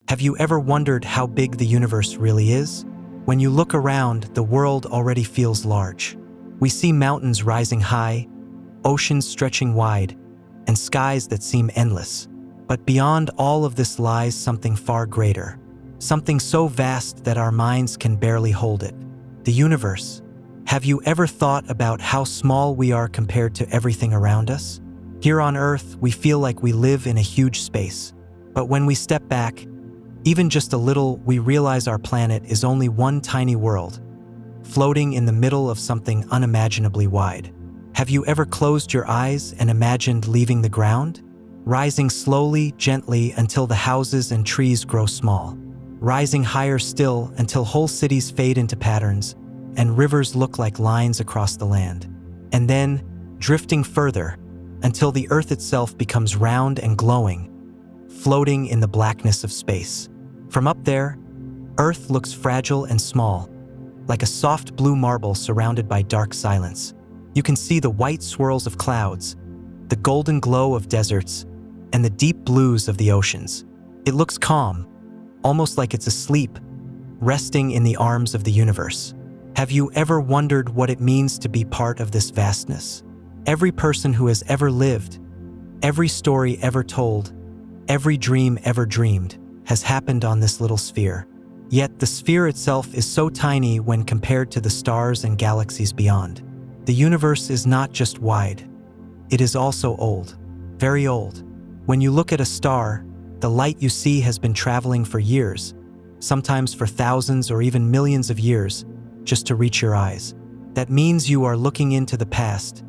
Have you ever wondered how big the universe really is? When you look around, the world already feels large. We see mountains rising high, oceans stretching wide, and skies that seem endless. But beyond all of this lies something far greater, something so vast that our minds can barely hold it. The universe. Have you ever thought about how small we are compared to everything around us? Here on Earth, we feel like we live in a huge space. But when we step back, even just a little, we realize our planet is only one tiny world, floating in the middle of something unimaginably wide. Have you ever closed your eyes and imagined leaving the ground? Rising slowly, gently, until the houses and trees grow small. Rising higher still until whole cities fade into patterns and rivers look like lines across the land. And then, drifting further, until the Earth itself becomes round and glowing, floating in the blackness of space. From up there, Earth looks fragile and small, like a soft blue marble surrounded by dark silence. You can see the white swirls of clouds, the golden glow of deserts, and the deep blues of the oceans. It looks calm, almost like it's asleep, resting in the arms of the universe. Have you ever wondered what it means to be part of this vastness? Every person who has ever lived, every story ever told, every dream ever dreamed has happened on this little sphere. Yet the sphere itself is so tiny when compared to the stars and galaxies beyond. The universe is not just wide, it is also old, very old. When you look at a star, the light you see has been traveling for years, sometimes for thousands or even millions of years, just to reach your eyes. That means you are looking into the past,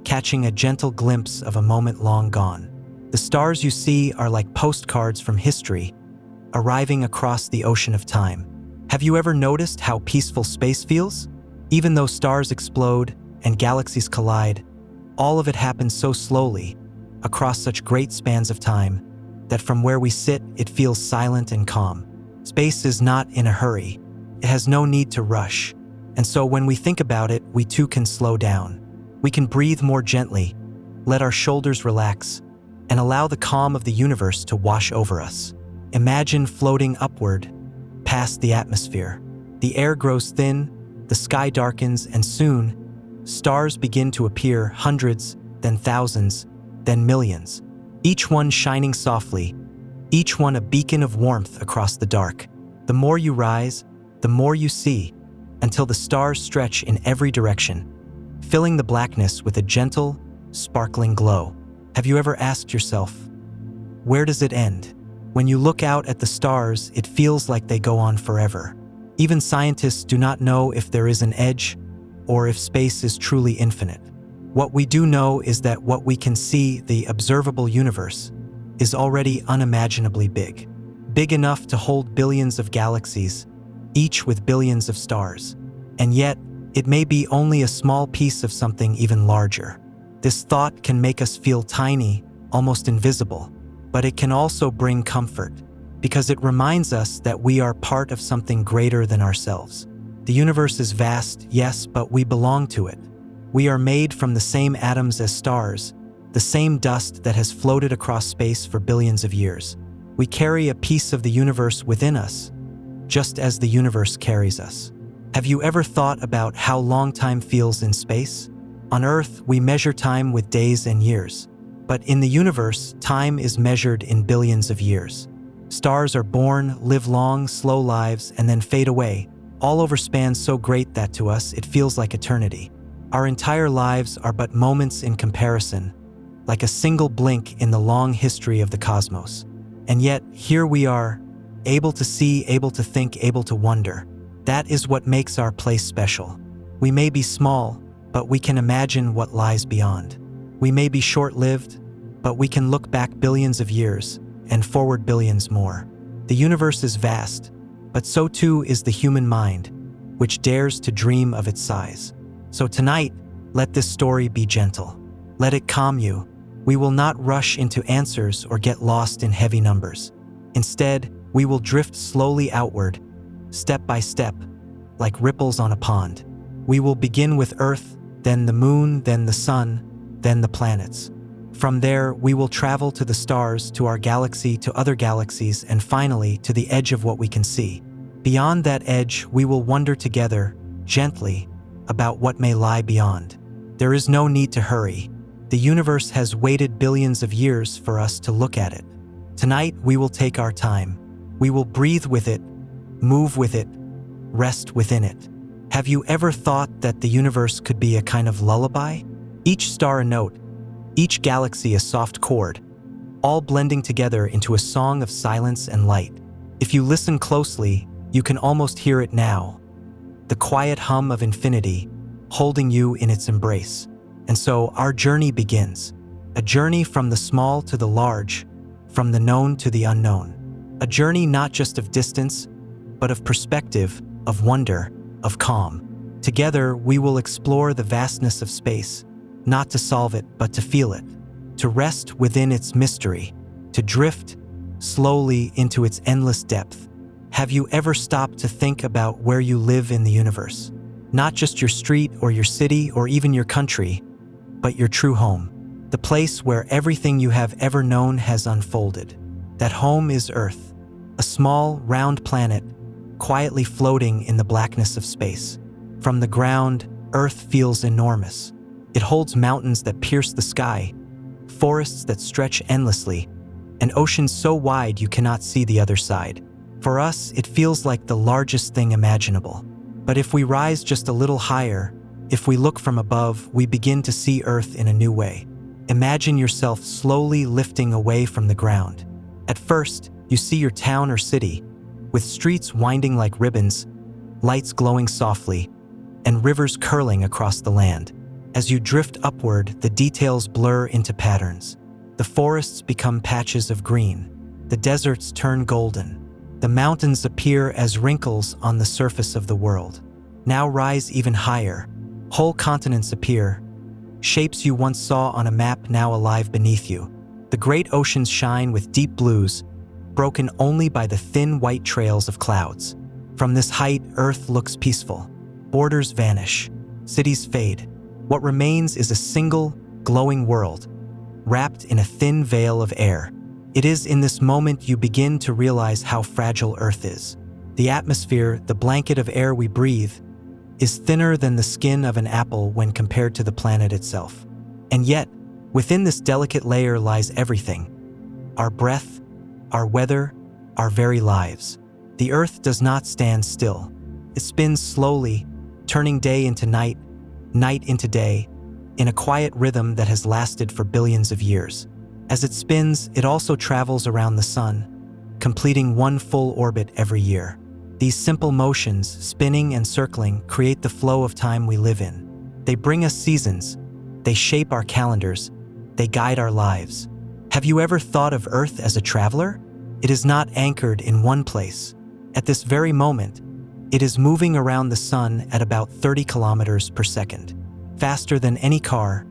catching a gentle glimpse of a moment long gone. The stars you see are like postcards from history, arriving across the ocean of time. Have you ever noticed how peaceful space feels? Even though stars explode and galaxies collide, all of it happens so slowly, across such great spans of time, that from where we sit, it feels silent and calm. Space is not in a hurry. It has no need to rush. And so when we think about it, we too can slow down. We can breathe more gently, let our shoulders relax, and allow the calm of the universe to wash over us. Imagine floating upward, past the atmosphere. The air grows thin, the sky darkens, and soon, stars begin to appear, hundreds, then thousands, then millions. Each one shining softly, each one a beacon of warmth across the dark. The more you rise, the more you see, until the stars stretch in every direction, filling the blackness with a gentle, sparkling glow. Have you ever asked yourself, where does it end? When you look out at the stars, it feels like they go on forever. Even scientists do not know if there is an edge or if space is truly infinite. What we do know is that what we can see, the observable universe, is already unimaginably big. Big enough to hold billions of galaxies, each with billions of stars. And yet, it may be only a small piece of something even larger. This thought can make us feel tiny, almost invisible. But it can also bring comfort, because it reminds us that we are part of something greater than ourselves. The universe is vast, yes, but we belong to it. We are made from the same atoms as stars, the same dust that has floated across space for billions of years. We carry a piece of the universe within us, just as the universe carries us. Have you ever thought about how long time feels in space? On Earth, we measure time with days and years. But in the universe, time is measured in billions of years. Stars are born, live long, slow lives, and then fade away, all over spans so great that to us it feels like eternity. Our entire lives are but moments in comparison, like a single blink in the long history of the cosmos. And yet, here we are, able to see, able to think, able to wonder. That is what makes our place special. We may be small, but we can imagine what lies beyond. We may be short-lived, but we can look back billions of years and forward billions more. The universe is vast, but so too is the human mind, which dares to dream of its size. So tonight, let this story be gentle. Let it calm you. We will not rush into answers or get lost in heavy numbers. Instead, we will drift slowly outward, step by step, like ripples on a pond. We will begin with Earth, then the moon, then the sun, then the planets. From there, we will travel to the stars, to our galaxy, to other galaxies, and finally, to the edge of what we can see. Beyond that edge, we will wonder together, gently, about what may lie beyond. There is no need to hurry. The universe has waited billions of years for us to look at it. Tonight, we will take our time. We will breathe with it, move with it, rest within it. Have you ever thought that the universe could be a kind of lullaby? Each star a note, each galaxy a soft chord, all blending together into a song of silence and light. If you listen closely, you can almost hear it now. The quiet hum of infinity, holding you in its embrace. And so our journey begins. A journey from the small to the large, from the known to the unknown. A journey not just of distance, but of perspective, of wonder, of calm. Together, we will explore the vastness of space, not to solve it, but to feel it, to rest within its mystery, to drift slowly into its endless depth. Have you ever stopped to think about where you live in the universe? Not just your street or your city or even your country, but your true home, the place where everything you have ever known has unfolded. That home is Earth, a small, round planet, quietly floating in the blackness of space. From the ground, Earth feels enormous. It holds mountains that pierce the sky, forests that stretch endlessly, and oceans so wide you cannot see the other side. For us, it feels like the largest thing imaginable. But if we rise just a little higher, if we look from above, we begin to see Earth in a new way. Imagine yourself slowly lifting away from the ground. At first, you see your town or city, with streets winding like ribbons, lights glowing softly, and rivers curling across the land. As you drift upward, the details blur into patterns. The forests become patches of green. The deserts turn golden. The mountains appear as wrinkles on the surface of the world. Now rise even higher. Whole continents appear, shapes you once saw on a map now alive beneath you. The great oceans shine with deep blues, broken only by the thin white trails of clouds. From this height, Earth looks peaceful. Borders vanish, cities fade. What remains is a single, glowing world, wrapped in a thin veil of air. It is in this moment you begin to realize how fragile Earth is. The atmosphere, the blanket of air we breathe, is thinner than the skin of an apple when compared to the planet itself. And yet, within this delicate layer lies everything. Our breath, our weather, our very lives. The Earth does not stand still. It spins slowly, turning day into night, night into day, in a quiet rhythm that has lasted for billions of years. As it spins, it also travels around the sun, completing one full orbit every year. These simple motions, spinning and circling, create the flow of time we live in. They bring us seasons, they shape our calendars, they guide our lives. Have you ever thought of Earth as a traveler? It is not anchored in one place. At this very moment, it is moving around the sun at about 30 kilometers per second, faster than any car,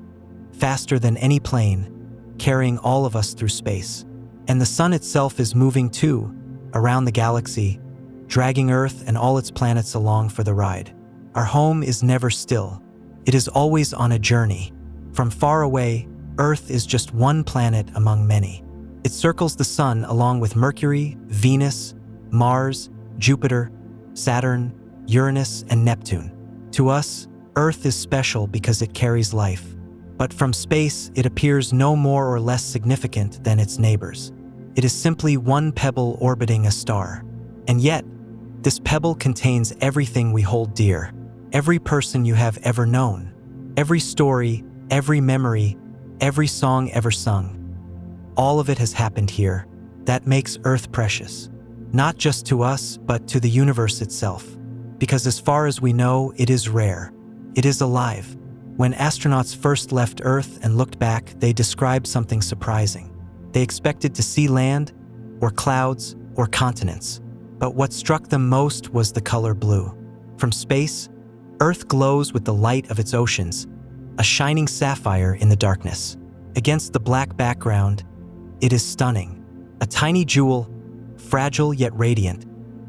faster than any plane, carrying all of us through space. And the sun itself is moving too, around the galaxy, dragging Earth and all its planets along for the ride. Our home is never still. It is always on a journey. From far away, Earth is just one planet among many. It circles the sun along with Mercury, Venus, Mars, Jupiter, Saturn, Uranus, and Neptune. To us, Earth is special because it carries life. But from space, it appears no more or less significant than its neighbors. It is simply one pebble orbiting a star. And yet, this pebble contains everything we hold dear. Every person you have ever known. Every story, every memory, every song ever sung. All of it has happened here. That makes Earth precious. Not just to us, but to the universe itself. Because as far as we know, it is rare. It is alive. When astronauts first left Earth and looked back, they described something surprising. They expected to see land, or clouds, or continents. But what struck them most was the color blue. From space, Earth glows with the light of its oceans, a shining sapphire in the darkness. Against the black background, it is stunning. A tiny jewel, fragile yet radiant,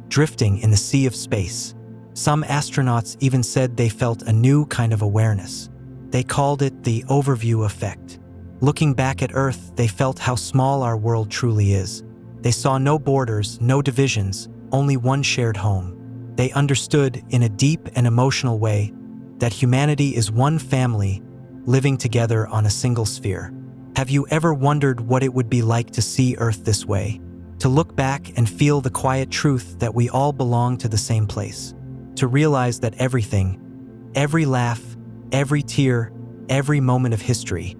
drifting in the sea of space. Some astronauts even said they felt a new kind of awareness. They called it the overview effect. Looking back at Earth, they felt how small our world truly is. They saw no borders, no divisions, only one shared home. They understood, in a deep and emotional way, that humanity is one family living together on a single sphere. Have you ever wondered what it would be like to see Earth this way? To look back and feel the quiet truth that we all belong to the same place. To realize that everything, every laugh, every tear, every moment of history,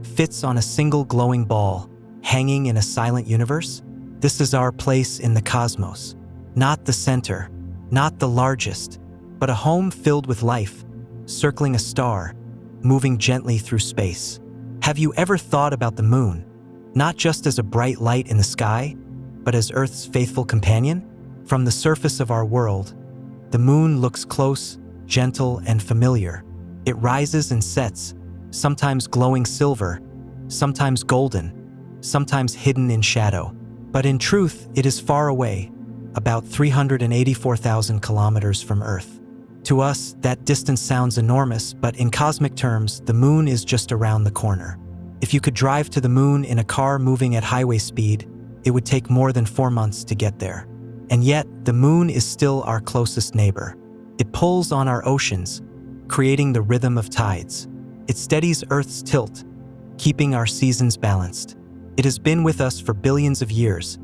fits on a single glowing ball, hanging in a silent universe? This is our place in the cosmos. Not the center, not the largest, but a home filled with life, circling a star, moving gently through space. Have you ever thought about the moon, not just as a bright light in the sky, but as Earth's faithful companion? From the surface of our world, the moon looks close, gentle, and familiar. It rises and sets, sometimes glowing silver, sometimes golden, sometimes hidden in shadow. But in truth, it is far away, about 384,000 kilometers from Earth. To us, that distance sounds enormous, but in cosmic terms, the moon is just around the corner. If you could drive to the moon in a car moving at highway speed, it would take more than 4 months to get there. And yet, the moon is still our closest neighbor. It pulls on our oceans, creating the rhythm of tides. It steadies Earth's tilt, keeping our seasons balanced. It has been with us for billions of years,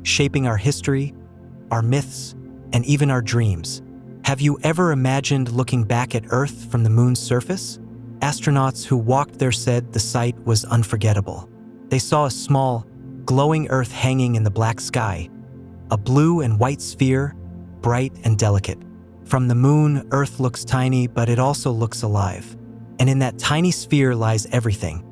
shaping our history, our myths, and even our dreams. Have you ever imagined looking back at Earth from the moon's surface? Astronauts who walked there said the sight was unforgettable. They saw a small, glowing Earth hanging in the black sky, a blue and white sphere, bright and delicate. From the moon, Earth looks tiny, but it also looks alive. And in that tiny sphere lies everything.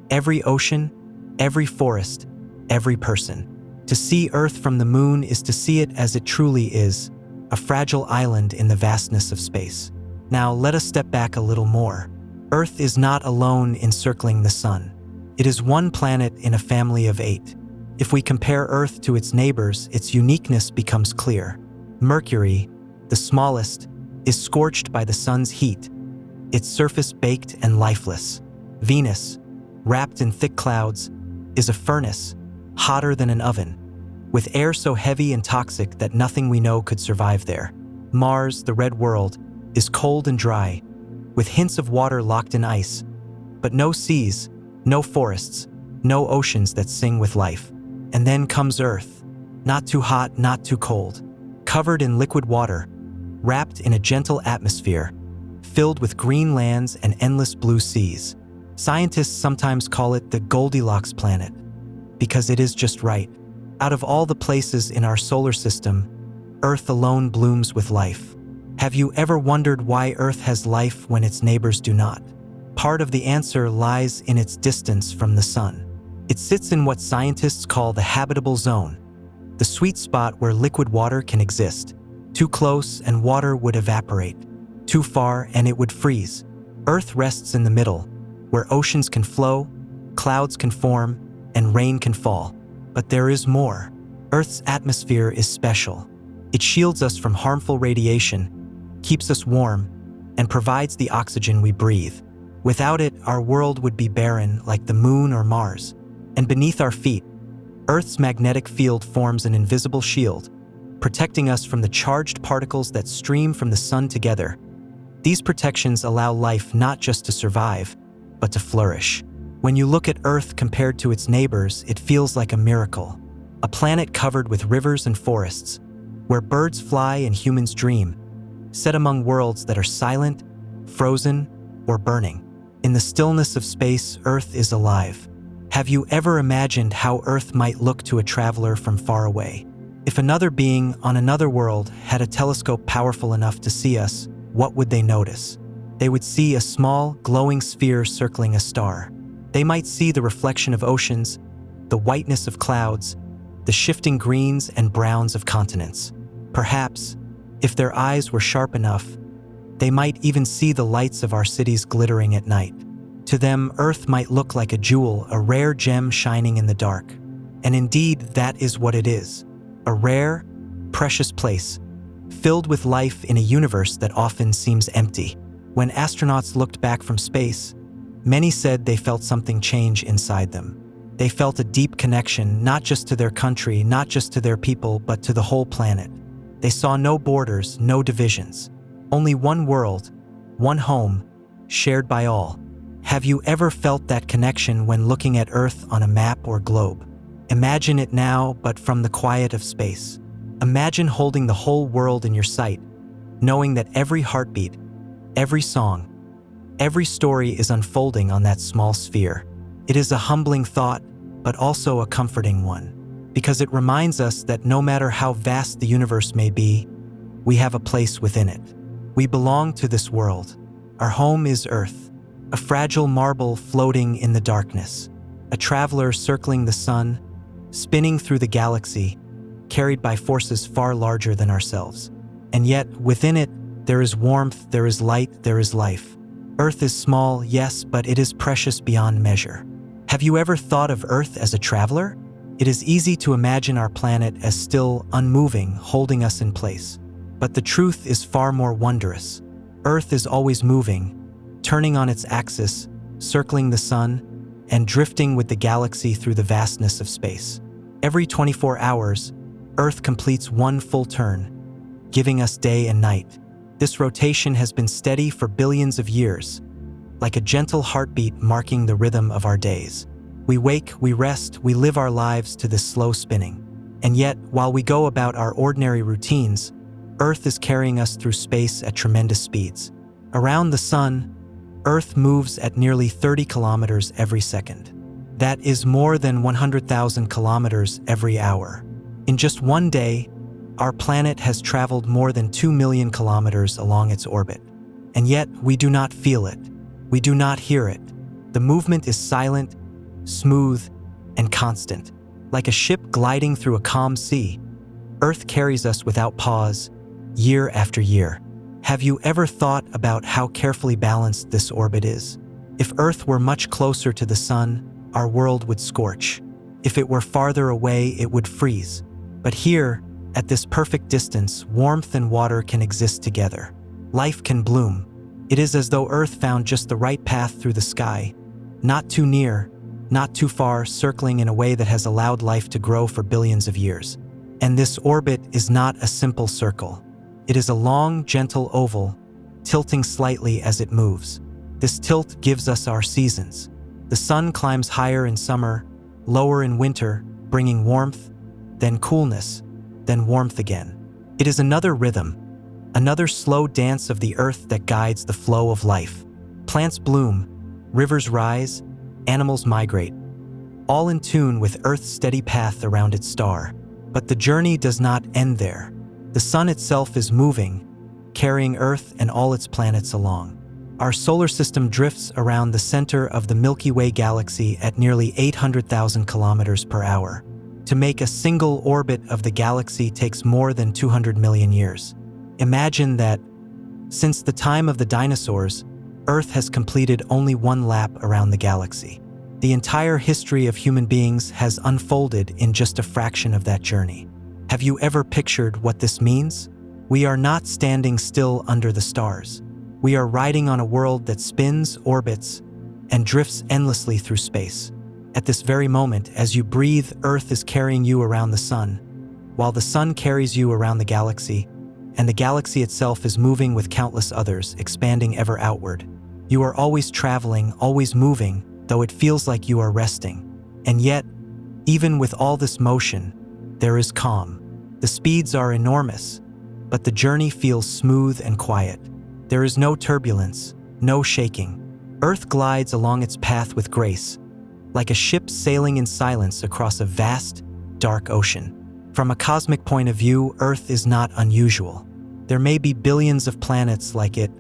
Every ocean, every forest, every person. To see Earth from the moon is to see it as it truly is, a fragile island in the vastness of space. Now let us step back a little more. Earth is not alone encircling the sun. It is one planet in a family of 8. If we compare Earth to its neighbors, its uniqueness becomes clear. Mercury, the smallest, is scorched by the sun's heat, its surface baked and lifeless. Venus, wrapped in thick clouds, is a furnace, hotter than an oven, with air so heavy and toxic that nothing we know could survive there. Mars, the red world, is cold and dry, with hints of water locked in ice, but no seas, no forests, no oceans that sing with life. And then comes Earth, not too hot, not too cold, covered in liquid water, wrapped in a gentle atmosphere, filled with green lands and endless blue seas. Scientists sometimes call it the Goldilocks planet, because it is just right. Out of all the places in our solar system, Earth alone blooms with life. Have you ever wondered why Earth has life when its neighbors do not? Part of the answer lies in its distance from the sun. It sits in what scientists call the habitable zone, the sweet spot where liquid water can exist. Too close and water would evaporate. Too far and it would freeze. Earth rests in the middle, where oceans can flow, clouds can form, and rain can fall. But there is more. Earth's atmosphere is special. It shields us from harmful radiation, keeps us warm, and provides the oxygen we breathe. Without it, our world would be barren like the moon or Mars. And beneath our feet, Earth's magnetic field forms an invisible shield, protecting us from the charged particles that stream from the sun together. These protections allow life not just to survive, but to flourish. When you look at Earth compared to its neighbors, it feels like a miracle. A planet covered with rivers and forests, where birds fly and humans dream, set among worlds that are silent, frozen, or burning. In the stillness of space, Earth is alive. Have you ever imagined how Earth might look to a traveler from far away? If another being on another world had a telescope powerful enough to see us, what would they notice? They would see a small, glowing sphere circling a star. They might see the reflection of oceans, the whiteness of clouds, the shifting greens and browns of continents. Perhaps, if their eyes were sharp enough, they might even see the lights of our cities glittering at night. To them, Earth might look like a jewel, a rare gem shining in the dark. And indeed, that is what it is. A rare, precious place, filled with life in a universe that often seems empty. When astronauts looked back from space, Many said they felt something change inside them. They felt a deep connection, not just to their country, not just to their people, but to the whole planet. They saw no borders, no divisions. Only one world, one home, shared by all. Have you ever felt that connection when looking at Earth on a map or globe? Imagine it now, but from the quiet of space. Imagine holding the whole world in your sight, knowing that every heartbeat, every song, every story is unfolding on that small sphere. It is a humbling thought, but also a comforting one, because it reminds us that no matter how vast the universe may be, we have a place within it. We belong to this world. Our home is Earth, a fragile marble floating in the darkness, a traveler circling the sun, spinning through the galaxy, carried by forces far larger than ourselves. And yet, within it, there is warmth, there is light, there is life. Earth is small, yes, but it is precious beyond measure. Have you ever thought of Earth as a traveler? It is easy to imagine our planet as still, unmoving, holding us in place. But the truth is far more wondrous. Earth is always moving, turning on its axis, circling the sun, and drifting with the galaxy through the vastness of space. Every 24 hours, Earth completes one full turn, giving us day and night. This rotation has been steady for billions of years, like a gentle heartbeat marking the rhythm of our days. We wake, we rest, we live our lives to this slow spinning. And yet, while we go about our ordinary routines, Earth is carrying us through space at tremendous speeds. Around the sun, Earth moves at nearly 30 kilometers every second. That is more than 100,000 kilometers every hour. In just one day, our planet has traveled more than 2 million kilometers along its orbit. And yet, we do not feel it. We do not hear it. The movement is silent, smooth, and constant. Like a ship gliding through a calm sea, Earth carries us without pause, year after year. Have you ever thought about how carefully balanced this orbit is? If Earth were much closer to the sun, our world would scorch. If it were farther away, it would freeze. But here, at this perfect distance, warmth and water can exist together. Life can bloom. It is as though Earth found just the right path through the sky, not too near, not too far, circling in a way that has allowed life to grow for billions of years. And this orbit is not a simple circle. It is a long, gentle oval, tilting slightly as it moves. This tilt gives us our seasons. The sun climbs higher in summer, lower in winter, bringing warmth, then coolness, then warmth again. It is another rhythm, another slow dance of the Earth that guides the flow of life. Plants bloom, rivers rise, animals migrate, all in tune with Earth's steady path around its star. But the journey does not end there. The sun itself is moving, carrying Earth and all its planets along. Our solar system drifts around the center of the Milky Way galaxy at nearly 800,000 kilometers per hour. To make a single orbit of the galaxy takes more than 200 million years. Imagine that, since the time of the dinosaurs, Earth has completed only one lap around the galaxy. The entire history of human beings has unfolded in just a fraction of that journey. Have you ever pictured what this means? We are not standing still under the stars. We are riding on a world that spins, orbits, and drifts endlessly through space. At this very moment, as you breathe, Earth is carrying you around the sun, while the sun carries you around the galaxy, and the galaxy itself is moving with countless others, expanding ever outward. You are always traveling, always moving, though it feels like you are resting. And yet, even with all this motion, there is calm. The speeds are enormous, but the journey feels smooth and quiet. There is no turbulence, no shaking. Earth glides along its path with grace, like a ship sailing in silence across a vast, dark ocean. From a cosmic point of view, Earth is not unusual. There may be billions of planets like it,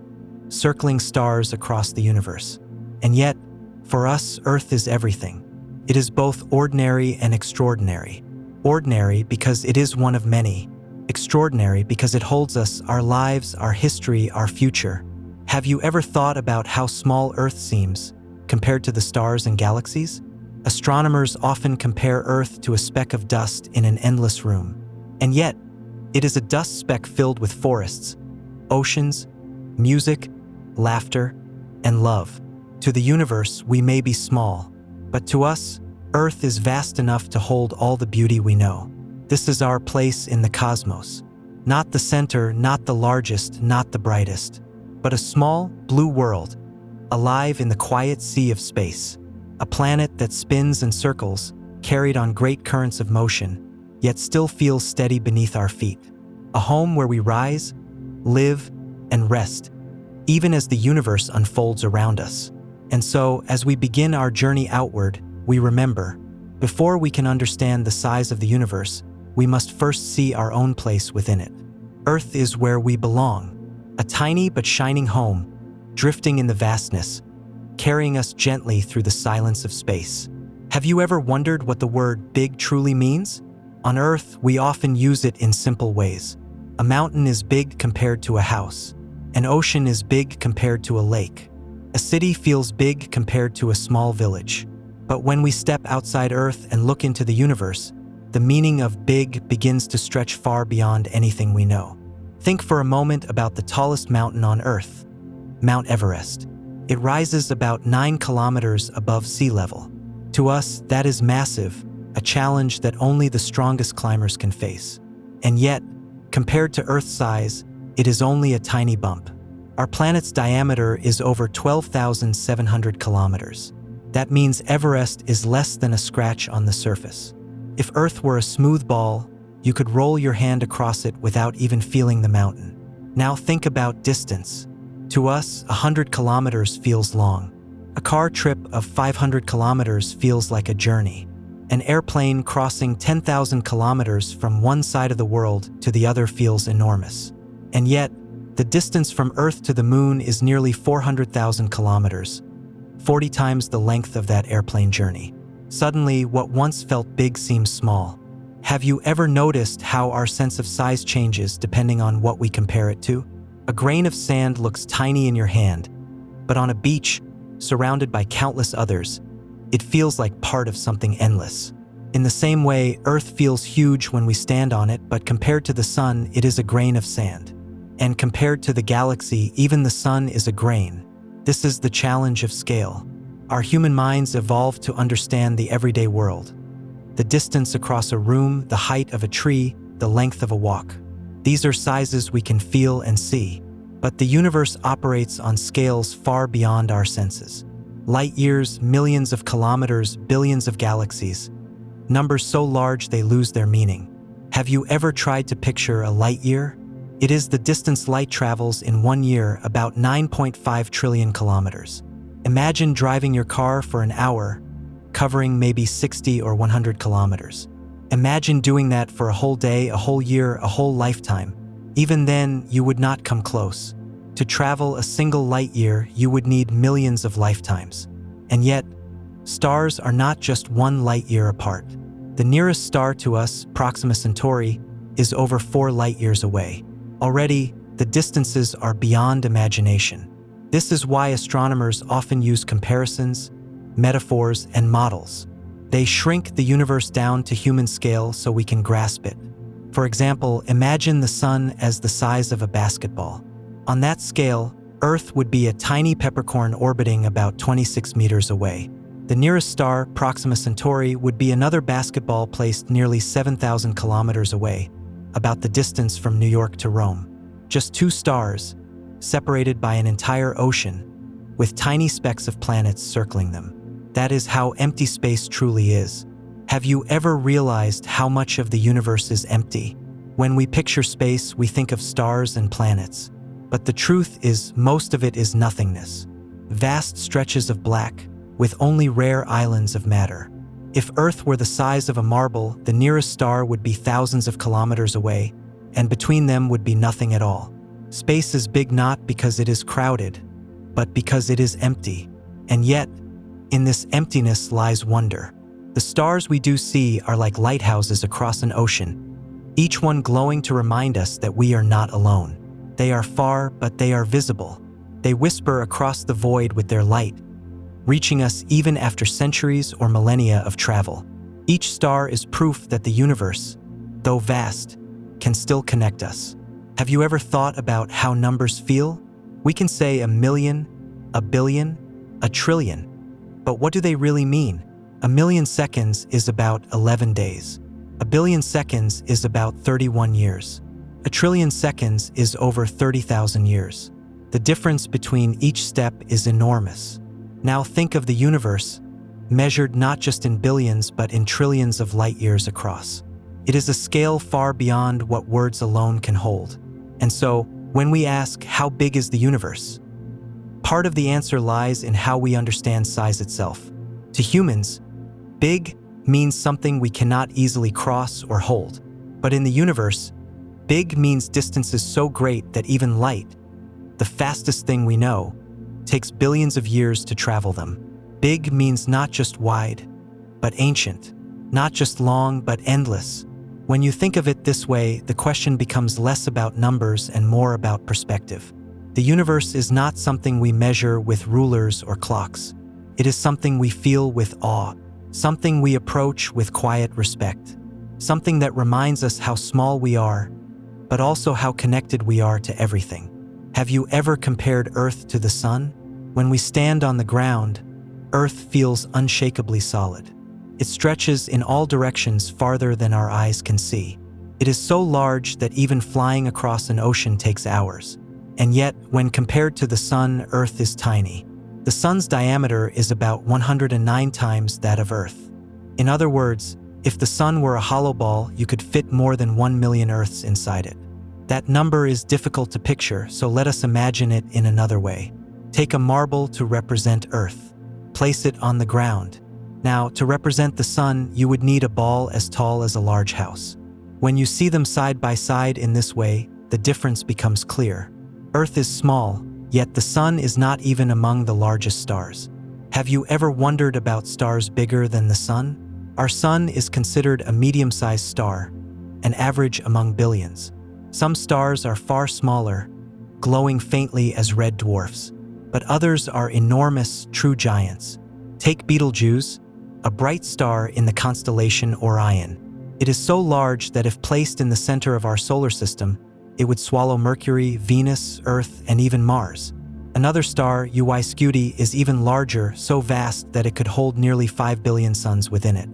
circling stars across the universe. And yet, for us, Earth is everything. It is both ordinary and extraordinary. Ordinary because it is one of many. Extraordinary because it holds us, our lives, our history, our future. Have you ever thought about how small Earth seems compared to the stars and galaxies? Astronomers often compare Earth to a speck of dust in an endless room. And yet, it is a dust speck filled with forests, oceans, music, laughter, and love. To the universe, we may be small, but to us, Earth is vast enough to hold all the beauty we know. This is our place in the cosmos. Not the center, not the largest, not the brightest, but a small, blue world, alive in the quiet sea of space. A planet that spins and circles, carried on great currents of motion, yet still feels steady beneath our feet. A home where we rise, live, and rest, even as the universe unfolds around us. And so, as we begin our journey outward, we remember, before we can understand the size of the universe, we must first see our own place within it. Earth is where we belong, a tiny but shining home, drifting in the vastness, carrying us gently through the silence of space. Have you ever wondered what the word big truly means? On Earth, we often use it in simple ways. A mountain is big compared to a house. An ocean is big compared to a lake. A city feels big compared to a small village. But when we step outside Earth and look into the universe, the meaning of big begins to stretch far beyond anything we know. Think for a moment about the tallest mountain on Earth, Mount Everest. It rises about 9 kilometers above sea level. To us, that is massive, a challenge that only the strongest climbers can face. And yet, compared to Earth's size, it is only a tiny bump. Our planet's diameter is over 12,700 kilometers. That means Everest is less than a scratch on the surface. If Earth were a smooth ball, you could roll your hand across it without even feeling the mountain. Now think about distance. To us, 100 kilometers feels long. A car trip of 500 kilometers feels like a journey. An airplane crossing 10,000 kilometers from one side of the world to the other feels enormous. And yet, the distance from Earth to the Moon is nearly 400,000 kilometers, 40 times the length of that airplane journey. Suddenly, what once felt big seems small. Have you ever noticed how our sense of size changes depending on what we compare it to? A grain of sand looks tiny in your hand, but on a beach, surrounded by countless others, it feels like part of something endless. In the same way, Earth feels huge when we stand on it, but compared to the sun, it is a grain of sand. And compared to the galaxy, even the sun is a grain. This is the challenge of scale. Our human minds evolved to understand the everyday world. The distance across a room, the height of a tree, the length of a walk. These are sizes we can feel and see. But the universe operates on scales far beyond our senses. Light years, millions of kilometers, billions of galaxies. Numbers so large they lose their meaning. Have you ever tried to picture a light year? It is the distance light travels in 1 year, about 9.5 trillion kilometers. Imagine driving your car for an hour, covering maybe 60 or 100 kilometers. Imagine doing that for a whole day, a whole year, a whole lifetime. Even then, you would not come close. To travel a single light year, you would need millions of lifetimes. And yet, stars are not just 1 light year apart. The nearest star to us, Proxima Centauri, is over 4 light years away. Already, the distances are beyond imagination. This is why astronomers often use comparisons, metaphors, and models. They shrink the universe down to human scale so we can grasp it. For example, imagine the sun as the size of a basketball. On that scale, Earth would be a tiny peppercorn orbiting about 26 meters away. The nearest star, Proxima Centauri, would be another basketball placed nearly 7,000 kilometers away, about the distance from New York to Rome. Just 2 stars, separated by an entire ocean, with tiny specks of planets circling them. That is how empty space truly is. Have you ever realized how much of the universe is empty? When we picture space, we think of stars and planets. But the truth is, most of it is nothingness. Vast stretches of black, with only rare islands of matter. If Earth were the size of a marble, the nearest star would be thousands of kilometers away, and between them would be nothing at all. Space is big not because it is crowded, but because it is empty. And yet, in this emptiness lies wonder. The stars we do see are like lighthouses across an ocean, each one glowing to remind us that we are not alone. They are far, but they are visible. They whisper across the void with their light, reaching us even after centuries or millennia of travel. Each star is proof that the universe, though vast, can still connect us. Have you ever thought about how numbers feel? We can say 1 million, 1 billion, a trillion. But what do they really mean? A million seconds is about 11 days. A billion seconds is about 31 years. A trillion seconds is over 30,000 years. The difference between each step is enormous. Now think of the universe, measured not just in billions but in trillions of light years across. It is a scale far beyond what words alone can hold. And so, when we ask, how big is the universe? Part of the answer lies in how we understand size itself. To humans, big means something we cannot easily cross or hold. But in the universe, big means distances so great that even light, the fastest thing we know, takes billions of years to travel them. Big means not just wide, but ancient. Not just long, but endless. When you think of it this way, the question becomes less about numbers and more about perspective. The universe is not something we measure with rulers or clocks. It is something we feel with awe, something we approach with quiet respect, something that reminds us how small we are, but also how connected we are to everything. Have you ever compared Earth to the sun? When we stand on the ground, Earth feels unshakably solid. It stretches in all directions farther than our eyes can see. It is so large that even flying across an ocean takes hours. And yet, when compared to the sun, Earth is tiny. The sun's diameter is about 109 times that of Earth. In other words, if the sun were a hollow ball, you could fit more than 1 million Earths inside it. That number is difficult to picture, so let us imagine it in another way. Take a marble to represent Earth. Place it on the ground. Now, to represent the sun, you would need a ball as tall as a large house. When you see them side by side in this way, the difference becomes clear. Earth is small, yet the sun is not even among the largest stars. Have you ever wondered about stars bigger than the sun? Our sun is considered a medium-sized star, an average among billions. Some stars are far smaller, glowing faintly as red dwarfs, but others are enormous, true giants. Take Betelgeuse, a bright star in the constellation Orion. It is so large that if placed in the center of our solar system, it would swallow Mercury, Venus, Earth, and even Mars. Another star, Uy Scuti, is even larger, so vast that it could hold nearly 5 billion suns within it.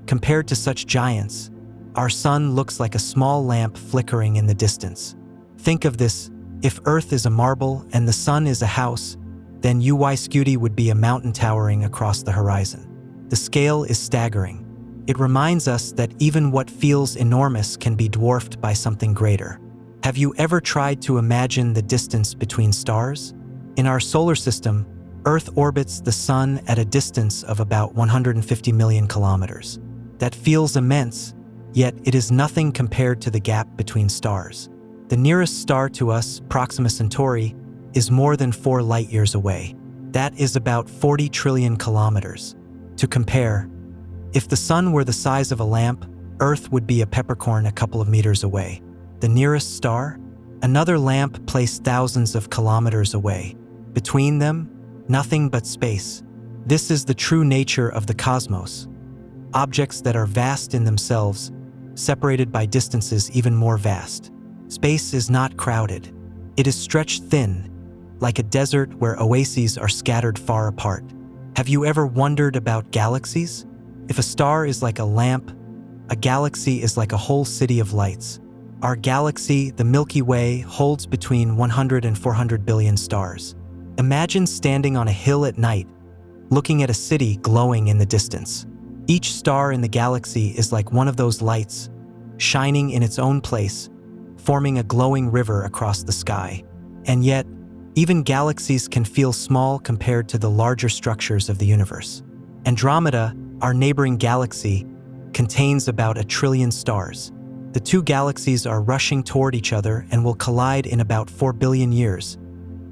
Compared to such giants, our sun looks like a small lamp flickering in the distance. Think of this: if Earth is a marble and the sun is a house, then Uy Scuti would be a mountain towering across the horizon. The scale is staggering. It reminds us that even what feels enormous can be dwarfed by something greater. Have you ever tried to imagine the distance between stars? In our solar system, Earth orbits the sun at a distance of about 150 million kilometers. That feels immense, yet it is nothing compared to the gap between stars. The nearest star to us, Proxima Centauri, is more than 4 light-years away. That is about 40 trillion kilometers. To compare, if the sun were the size of a lamp, Earth would be a peppercorn a couple of meters away. The nearest star? Another lamp placed thousands of kilometers away. Between them, nothing but space. This is the true nature of the cosmos. Objects that are vast in themselves, separated by distances even more vast. Space is not crowded. It is stretched thin, like a desert where oases are scattered far apart. Have you ever wondered about galaxies? If a star is like a lamp, a galaxy is like a whole city of lights. Our galaxy, the Milky Way, holds between 100 and 400 billion stars. Imagine standing on a hill at night, looking at a city glowing in the distance. Each star in the galaxy is like one of those lights, shining in its own place, forming a glowing river across the sky. And yet, even galaxies can feel small compared to the larger structures of the universe. Andromeda, our neighboring galaxy, contains about 1 trillion stars. The two galaxies are rushing toward each other and will collide in about 4 billion years,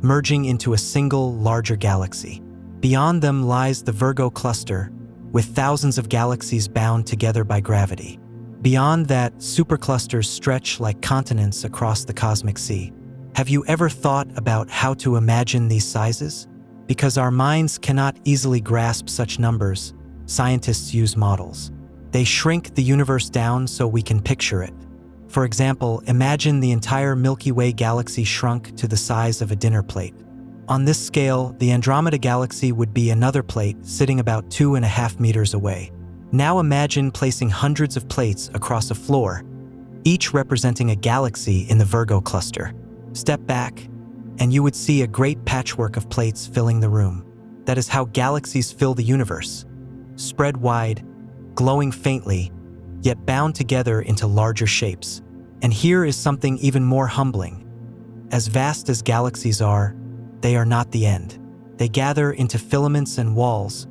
merging into a single, larger galaxy. Beyond them lies the Virgo cluster, with thousands of galaxies bound together by gravity. Beyond that, superclusters stretch like continents across the cosmic sea. Have you ever thought about how to imagine these sizes? Because our minds cannot easily grasp such numbers, scientists use models. They shrink the universe down so we can picture it. For example, imagine the entire Milky Way galaxy shrunk to the size of a dinner plate. On this scale, the Andromeda Galaxy would be another plate sitting about 2.5 meters away. Now imagine placing hundreds of plates across a floor, each representing a galaxy in the Virgo cluster. Step back, and you would see a great patchwork of plates filling the room. That is how galaxies fill the universe, spread wide, glowing faintly, yet bound together into larger shapes. And here is something even more humbling. As vast as galaxies are, they are not the end. They gather into filaments and walls,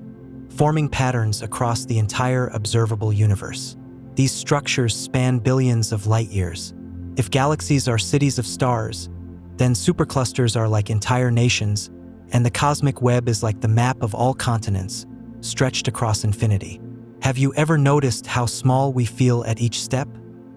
forming patterns across the entire observable universe. These structures span billions of light years. If galaxies are cities of stars, then superclusters are like entire nations, and the cosmic web is like the map of all continents, stretched across infinity. Have you ever noticed how small we feel at each step?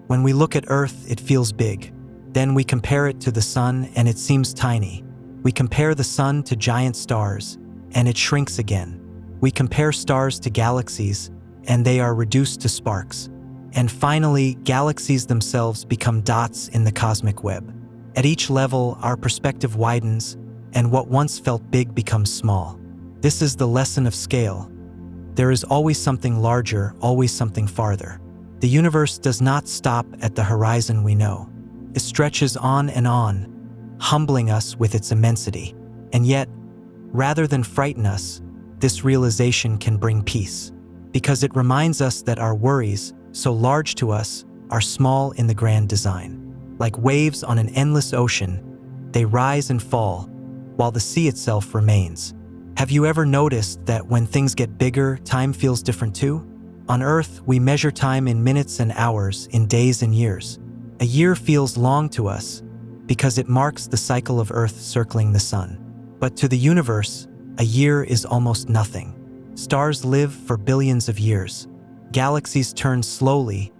When we look at Earth, it feels big. Then we compare it to the sun, and it seems tiny. We compare the sun to giant stars, and it shrinks again. We compare stars to galaxies, and they are reduced to sparks. And finally, galaxies themselves become dots in the cosmic web. At each level, our perspective widens, and what once felt big becomes small. This is the lesson of scale. There is always something larger, always something farther. The universe does not stop at the horizon we know. It stretches on and on, humbling us with its immensity. And yet, rather than frighten us, this realization can bring peace, because it reminds us that our worries, so large to us, are small in the grand design. Like waves on an endless ocean, they rise and fall, while the sea itself remains. Have you ever noticed that when things get bigger, time feels different too? On Earth, we measure time in minutes and hours, in days and years. A year feels long to us, because it marks the cycle of Earth circling the sun. But to the universe, a year is almost nothing. Stars live for billions of years. Galaxies turn slowly,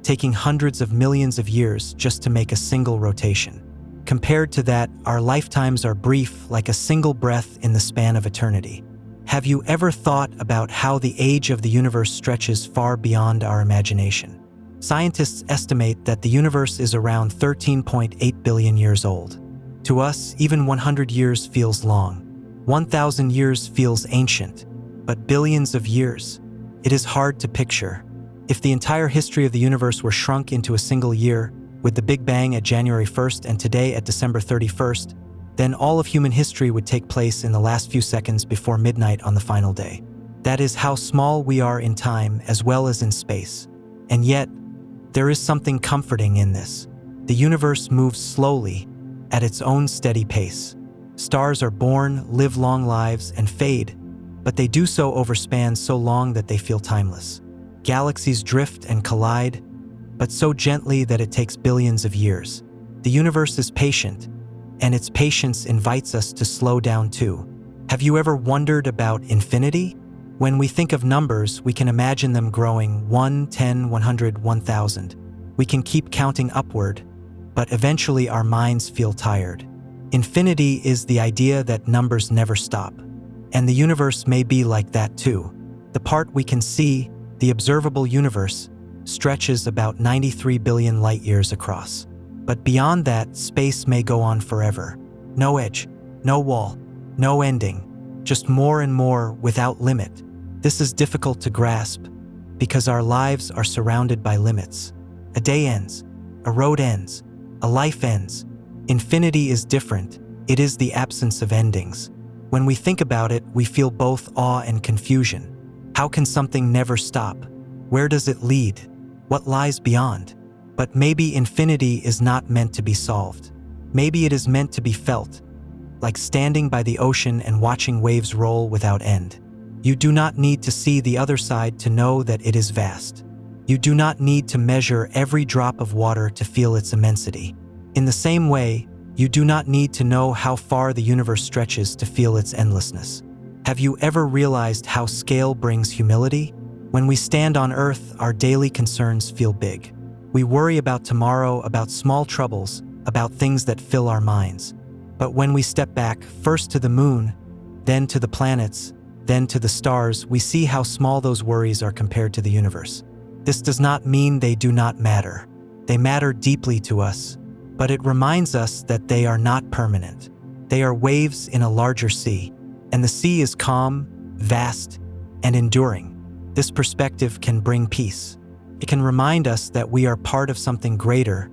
taking hundreds of millions of years just to make a single rotation. Compared to that, our lifetimes are brief, like a single breath in the span of eternity. Have you ever thought about how the age of the universe stretches far beyond our imagination? Scientists estimate that the universe is around 13.8 billion years old. To us, even 100 years feels long. 1,000 years feels ancient, but billions of years, it is hard to picture. If the entire history of the universe were shrunk into a single year, with the Big Bang at January 1st and today at December 31st, then all of human history would take place in the last few seconds before midnight on the final day. That is how small we are in time as well as in space. And yet, there is something comforting in this. The universe moves slowly, at its own steady pace. Stars are born, live long lives, and fade, but they do so over spans so long that they feel timeless. Galaxies drift and collide, but so gently that it takes billions of years. The universe is patient, and its patience invites us to slow down too. Have you ever wondered about infinity? When we think of numbers, we can imagine them growing 1, 10, 100, 1,000. We can keep counting upward, but eventually our minds feel tired. Infinity is the idea that numbers never stop, and the universe may be like that too. The part we can see, the observable universe, stretches about 93 billion light years across. But beyond that, space may go on forever. No edge, no wall, no ending, just more and more without limit. This is difficult to grasp because our lives are surrounded by limits. A day ends, a road ends, a life ends. Infinity is different. It is the absence of endings. When we think about it, we feel both awe and confusion. How can something never stop? Where does it lead? What lies beyond? But maybe infinity is not meant to be solved. Maybe it is meant to be felt, like standing by the ocean and watching waves roll without end. You do not need to see the other side to know that it is vast. You do not need to measure every drop of water to feel its immensity. In the same way, you do not need to know how far the universe stretches to feel its endlessness. Have you ever realized how scale brings humility? When we stand on Earth, our daily concerns feel big. We worry about tomorrow, about small troubles, about things that fill our minds. But when we step back, first to the moon, then to the planets, then to the stars, we see how small those worries are compared to the universe. This does not mean they do not matter. They matter deeply to us, but it reminds us that they are not permanent. They are waves in a larger sea, and the sea is calm, vast, and enduring. This perspective can bring peace. It can remind us that we are part of something greater,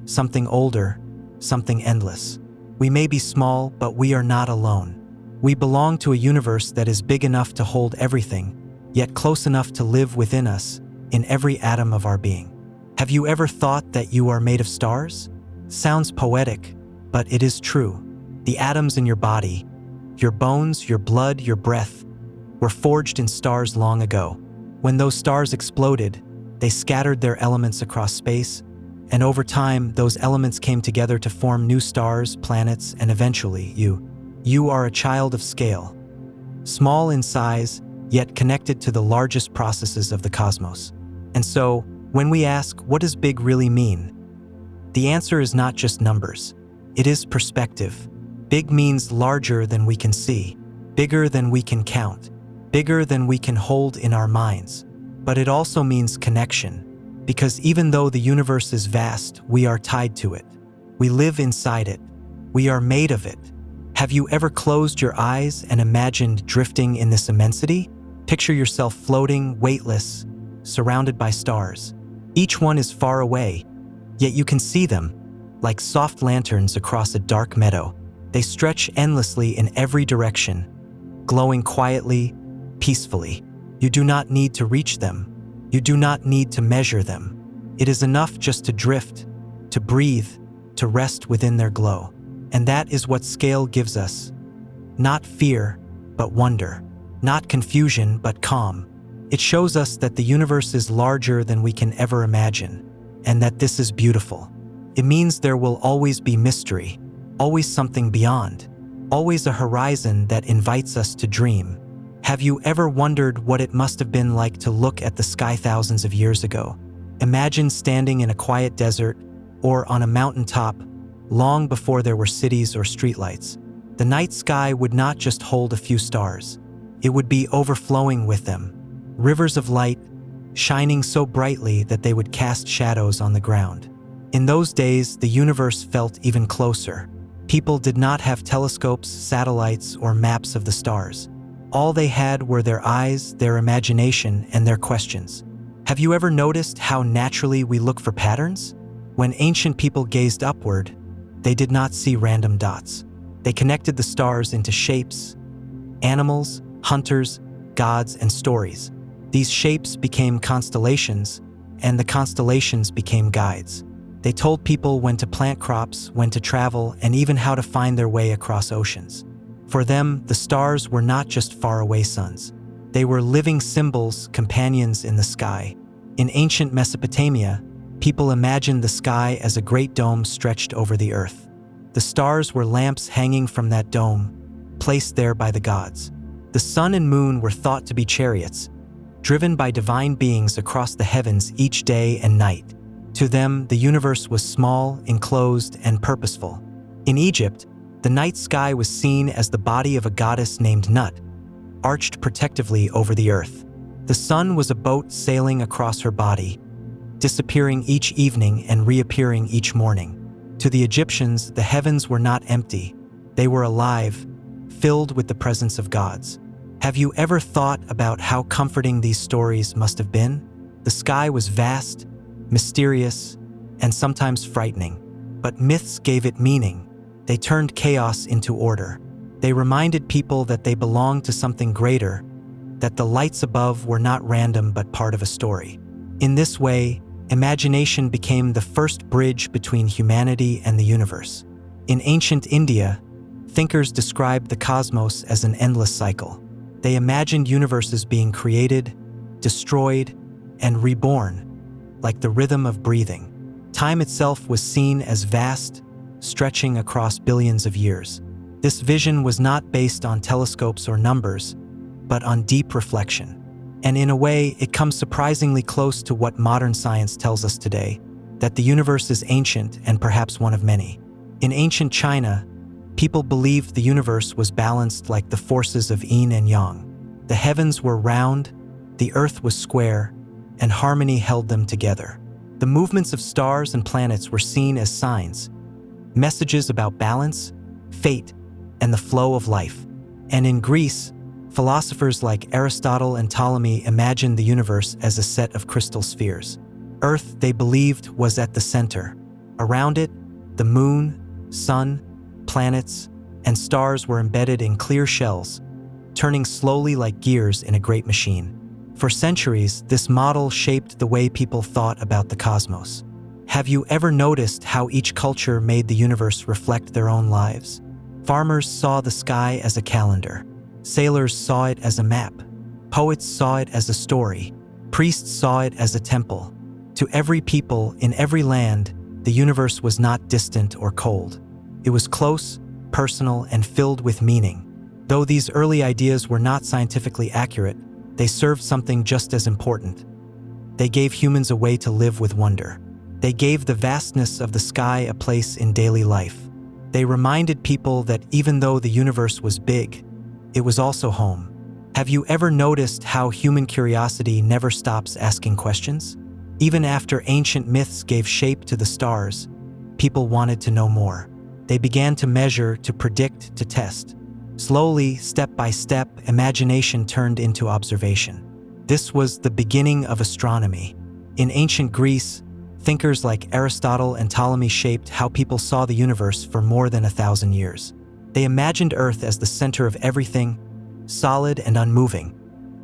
something older, something endless. We may be small, but we are not alone. We belong to a universe that is big enough to hold everything, yet close enough to live within us, in every atom of our being. Have you ever thought that you are made of stars? Sounds poetic, but it is true. The atoms in your body, your bones, your blood, your breath, were forged in stars long ago. When those stars exploded, they scattered their elements across space, and over time, those elements came together to form new stars, planets, and eventually you. You are a child of scale, small in size, yet connected to the largest processes of the cosmos. And so, when we ask, what does big really mean? The answer is not just numbers. It is perspective. Big means larger than we can see, bigger than we can count, bigger than we can hold in our minds. But it also means connection, because even though the universe is vast, we are tied to it. We live inside it. We are made of it. Have you ever closed your eyes and imagined drifting in this immensity? Picture yourself floating, weightless, surrounded by stars. Each one is far away, yet you can see them, like soft lanterns across a dark meadow. They stretch endlessly in every direction, glowing quietly, peacefully. You do not need to reach them. You do not need to measure them. It is enough just to drift, to breathe, to rest within their glow. And that is what scale gives us. Not fear, but wonder. Not confusion, but calm. It shows us that the universe is larger than we can ever imagine, and that this is beautiful. It means there will always be mystery, always something beyond, always a horizon that invites us to dream. Have you ever wondered what it must have been like to look at the sky thousands of years ago? Imagine standing in a quiet desert or on a mountaintop long before there were cities or streetlights. The night sky would not just hold a few stars. It would be overflowing with them, rivers of light, shining so brightly that they would cast shadows on the ground. In those days, the universe felt even closer. People did not have telescopes, satellites, or maps of the stars. All they had were their eyes, their imagination, and their questions. Have you ever noticed how naturally we look for patterns? When ancient people gazed upward, they did not see random dots. They connected the stars into shapes, animals, hunters, gods, and stories. These shapes became constellations, and the constellations became guides. They told people when to plant crops, when to travel, and even how to find their way across oceans. For them, the stars were not just faraway suns. They were living symbols, companions in the sky. In ancient Mesopotamia, people imagined the sky as a great dome stretched over the earth. The stars were lamps hanging from that dome, placed there by the gods. The sun and moon were thought to be chariots, driven by divine beings across the heavens each day and night. To them, the universe was small, enclosed, and purposeful. In Egypt, the night sky was seen as the body of a goddess named Nut, arched protectively over the earth. The sun was a boat sailing across her body, disappearing each evening and reappearing each morning. To the Egyptians, the heavens were not empty. They were alive, filled with the presence of gods. Have you ever thought about how comforting these stories must have been? The sky was vast, mysterious, and sometimes frightening. But myths gave it meaning. They turned chaos into order. They reminded people that they belonged to something greater, that the lights above were not random but part of a story. In this way, imagination became the first bridge between humanity and the universe. In ancient India, thinkers described the cosmos as an endless cycle. They imagined universes being created, destroyed, and reborn, like the rhythm of breathing. Time itself was seen as vast, stretching across billions of years. This vision was not based on telescopes or numbers, but on deep reflection. And in a way, it comes surprisingly close to what modern science tells us today, that the universe is ancient and perhaps one of many. In ancient China, people believed the universe was balanced like the forces of yin and yang. The heavens were round, the earth was square, and harmony held them together. The movements of stars and planets were seen as signs, messages about balance, fate, and the flow of life. And in Greece, philosophers like Aristotle and Ptolemy imagined the universe as a set of crystal spheres. Earth, they believed, was at the center. Around it, the moon, sun, planets, and stars were embedded in clear shells, turning slowly like gears in a great machine. For centuries, this model shaped the way people thought about the cosmos. Have you ever noticed how each culture made the universe reflect their own lives? Farmers saw the sky as a calendar. Sailors saw it as a map. Poets saw it as a story. Priests saw it as a temple. To every people, in every land, the universe was not distant or cold. It was close, personal, and filled with meaning. Though these early ideas were not scientifically accurate, they served something just as important. They gave humans a way to live with wonder. They gave the vastness of the sky a place in daily life. They reminded people that even though the universe was big, it was also home. Have you ever noticed how human curiosity never stops asking questions? Even after ancient myths gave shape to the stars, people wanted to know more. They began to measure, to predict, to test. Slowly, step by step, imagination turned into observation. This was the beginning of astronomy. In ancient Greece, thinkers like Aristotle and Ptolemy shaped how people saw the universe for more than 1,000 years. They imagined Earth as the center of everything, solid and unmoving,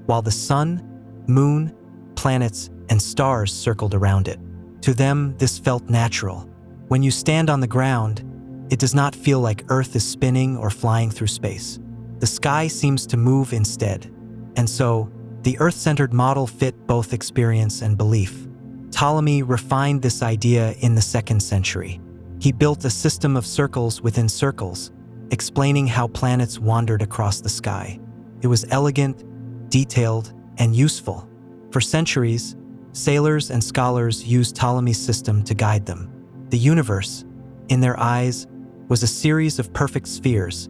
while the sun, moon, planets, and stars circled around it. To them, this felt natural. When you stand on the ground, it does not feel like Earth is spinning or flying through space. The sky seems to move instead. And so, the Earth-centered model fit both experience and belief. Ptolemy refined this idea in the 2nd century. He built a system of circles within circles, explaining how planets wandered across the sky. It was elegant, detailed, and useful. For centuries, sailors and scholars used Ptolemy's system to guide them. The universe, in their eyes, was a series of perfect spheres,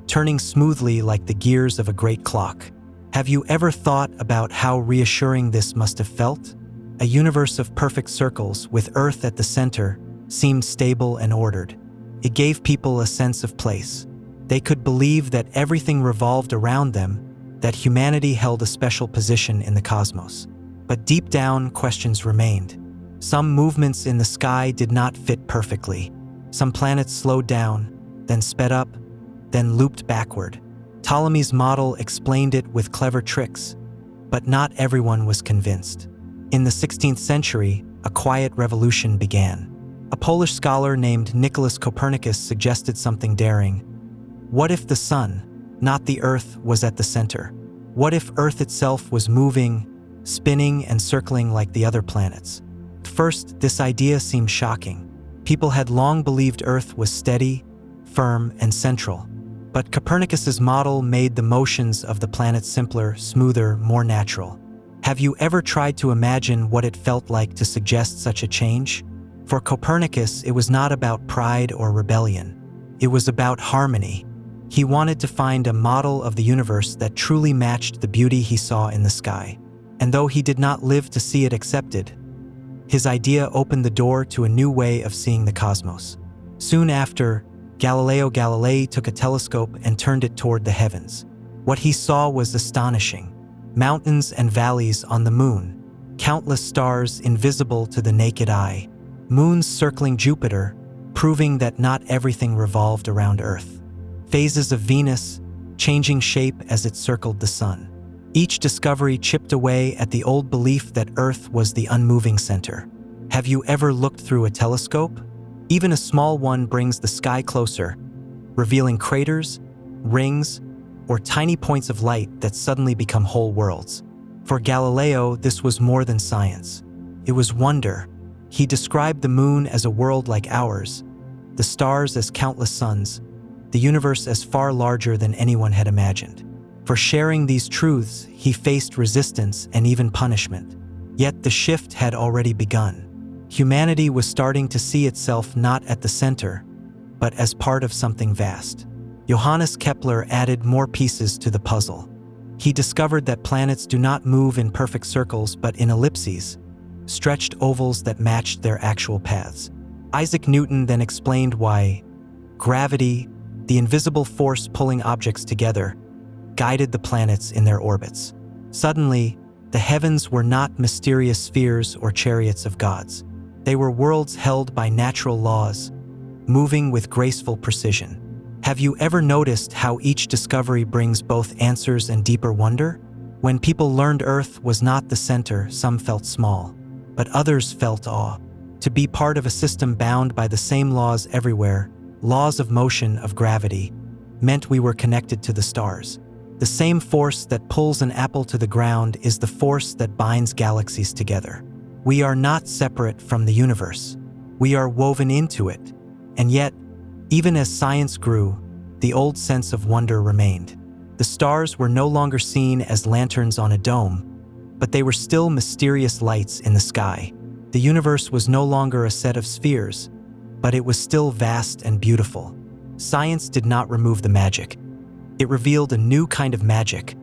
turning smoothly like the gears of a great clock. Have you ever thought about how reassuring this must have felt? A universe of perfect circles with Earth at the center seemed stable and ordered. It gave people a sense of place. They could believe that everything revolved around them, that humanity held a special position in the cosmos. But deep down, questions remained. Some movements in the sky did not fit perfectly. Some planets slowed down, then sped up, then looped backward. Ptolemy's model explained it with clever tricks, but not everyone was convinced. In the 16th century, a quiet revolution began. A Polish scholar named Nicholas Copernicus suggested something daring. What if the sun, not the Earth, was at the center? What if Earth itself was moving, spinning, and circling like the other planets? At first, this idea seemed shocking. People had long believed Earth was steady, firm, and central. But Copernicus's model made the motions of the planets simpler, smoother, more natural. Have you ever tried to imagine what it felt like to suggest such a change? For Copernicus, it was not about pride or rebellion. It was about harmony. He wanted to find a model of the universe that truly matched the beauty he saw in the sky. And though he did not live to see it accepted, his idea opened the door to a new way of seeing the cosmos. Soon after, Galileo Galilei took a telescope and turned it toward the heavens. What he saw was astonishing. Mountains and valleys on the moon, countless stars invisible to the naked eye, moons circling Jupiter, proving that not everything revolved around Earth. Phases of Venus, changing shape as it circled the sun. Each discovery chipped away at the old belief that Earth was the unmoving center. Have you ever looked through a telescope? Even a small one brings the sky closer, revealing craters, rings, or tiny points of light that suddenly become whole worlds. For Galileo, this was more than science. It was wonder. He described the moon as a world like ours, the stars as countless suns, the universe as far larger than anyone had imagined. For sharing these truths, he faced resistance and even punishment. Yet the shift had already begun. Humanity was starting to see itself not at the center, but as part of something vast. Johannes Kepler added more pieces to the puzzle. He discovered that planets do not move in perfect circles but in ellipses, stretched ovals that matched their actual paths. Isaac Newton then explained why gravity, the invisible force pulling objects together, guided the planets in their orbits. Suddenly, the heavens were not mysterious spheres or chariots of gods. They were worlds held by natural laws, moving with graceful precision. Have you ever noticed how each discovery brings both answers and deeper wonder? When people learned Earth was not the center, some felt small, but others felt awe. To be part of a system bound by the same laws everywhere, laws of motion, of gravity, meant we were connected to the stars. The same force that pulls an apple to the ground is the force that binds galaxies together. We are not separate from the universe. We are woven into it. And yet, even as science grew, the old sense of wonder remained. The stars were no longer seen as lanterns on a dome, but they were still mysterious lights in the sky. The universe was no longer a set of spheres, but it was still vast and beautiful. Science did not remove the magic. It revealed a new kind of magic,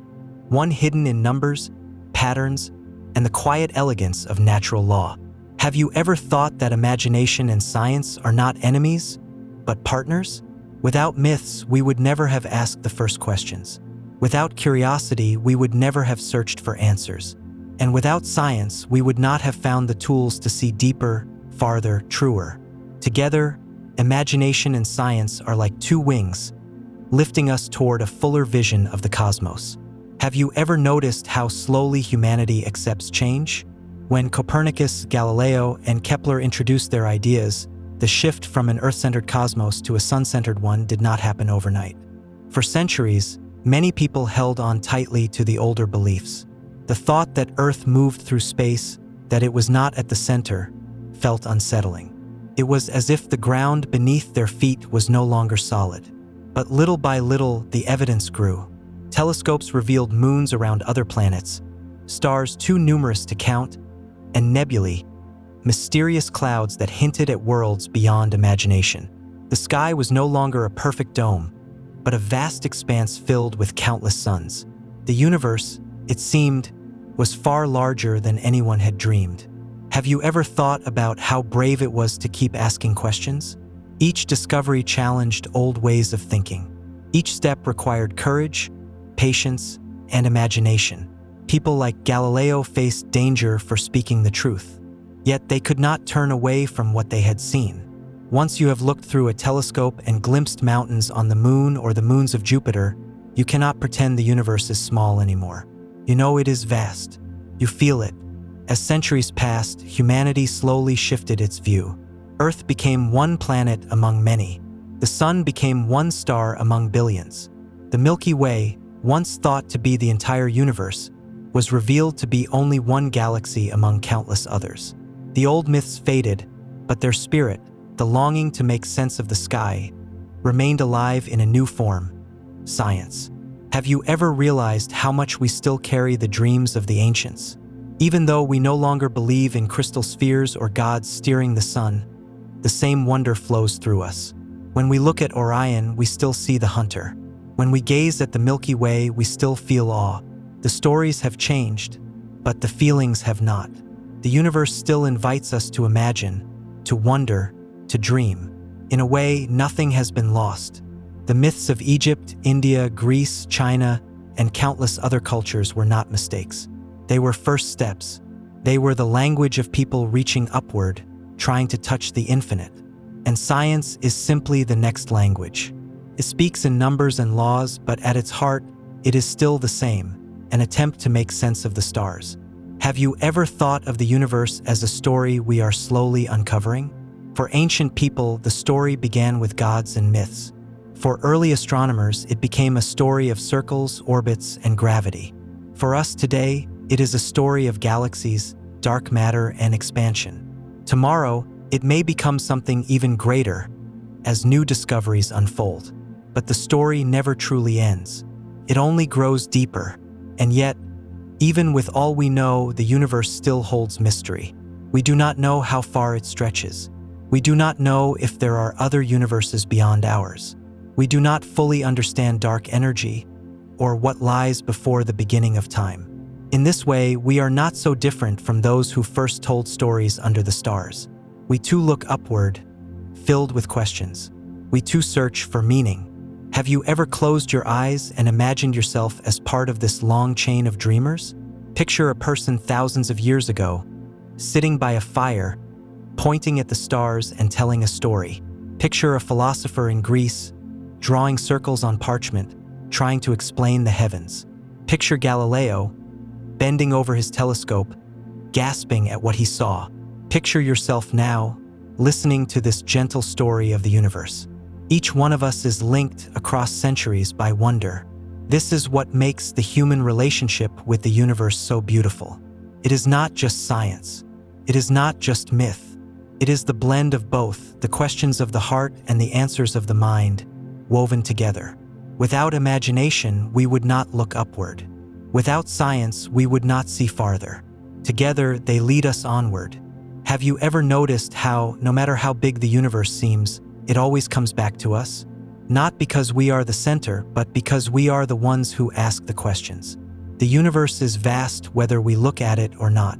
one hidden in numbers, patterns, and the quiet elegance of natural law. Have you ever thought that imagination and science are not enemies, but partners? Without myths, we would never have asked the first questions. Without curiosity, we would never have searched for answers. And without science, we would not have found the tools to see deeper, farther, truer. Together, imagination and science are like two wings, lifting us toward a fuller vision of the cosmos. Have you ever noticed how slowly humanity accepts change? When Copernicus, Galileo, and Kepler introduced their ideas, the shift from an Earth-centered cosmos to a sun-centered one did not happen overnight. For centuries, many people held on tightly to the older beliefs. The thought that Earth moved through space, that it was not at the center, felt unsettling. It was as if the ground beneath their feet was no longer solid. But little by little, the evidence grew. Telescopes revealed moons around other planets, stars too numerous to count, and nebulae, mysterious clouds that hinted at worlds beyond imagination. The sky was no longer a perfect dome, but a vast expanse filled with countless suns. The universe, it seemed, was far larger than anyone had dreamed. Have you ever thought about how brave it was to keep asking questions? Each discovery challenged old ways of thinking. Each step required courage, patience, and imagination. People like Galileo faced danger for speaking the truth, yet they could not turn away from what they had seen. Once you have looked through a telescope and glimpsed mountains on the moon or the moons of Jupiter, you cannot pretend the universe is small anymore. You know it is vast. You feel it. As centuries passed, humanity slowly shifted its view. Earth became one planet among many. The sun became one star among billions. The Milky Way, once thought to be the entire universe, was revealed to be only one galaxy among countless others. The old myths faded, but their spirit, the longing to make sense of the sky, remained alive in a new form: science. Have you ever realized how much we still carry the dreams of the ancients? Even though we no longer believe in crystal spheres or gods steering the sun, the same wonder flows through us. When we look at Orion, we still see the hunter. When we gaze at the Milky Way, we still feel awe. The stories have changed, but the feelings have not. The universe still invites us to imagine, to wonder, to dream. In a way, nothing has been lost. The myths of Egypt, India, Greece, China, and countless other cultures were not mistakes. They were first steps. They were the language of people reaching upward, trying to touch the infinite. And science is simply the next language. It speaks in numbers and laws, but at its heart, it is still the same: an attempt to make sense of the stars. Have you ever thought of the universe as a story we are slowly uncovering? For ancient people, the story began with gods and myths. For early astronomers, it became a story of circles, orbits, and gravity. For us today, it is a story of galaxies, dark matter, and expansion. Tomorrow, it may become something even greater as new discoveries unfold. But the story never truly ends. It only grows deeper. And yet, even with all we know, the universe still holds mystery. We do not know how far it stretches. We do not know if there are other universes beyond ours. We do not fully understand dark energy or what lies before the beginning of time. In this way, we are not so different from those who first told stories under the stars. We too look upward, filled with questions. We too search for meaning. Have you ever closed your eyes and imagined yourself as part of this long chain of dreamers? Picture a person thousands of years ago, sitting by a fire, pointing at the stars and telling a story. Picture a philosopher in Greece, drawing circles on parchment, trying to explain the heavens. Picture Galileo, bending over his telescope, gasping at what he saw. Picture yourself now, listening to this gentle story of the universe. Each one of us is linked across centuries by wonder. This is what makes the human relationship with the universe so beautiful. It is not just science. It is not just myth. It is the blend of both, the questions of the heart and the answers of the mind, woven together. Without imagination, we would not look upward. Without science, we would not see farther. Together, they lead us onward. Have you ever noticed how, no matter how big the universe seems, it always comes back to us? Not because we are the center, but because we are the ones who ask the questions. The universe is vast whether we look at it or not.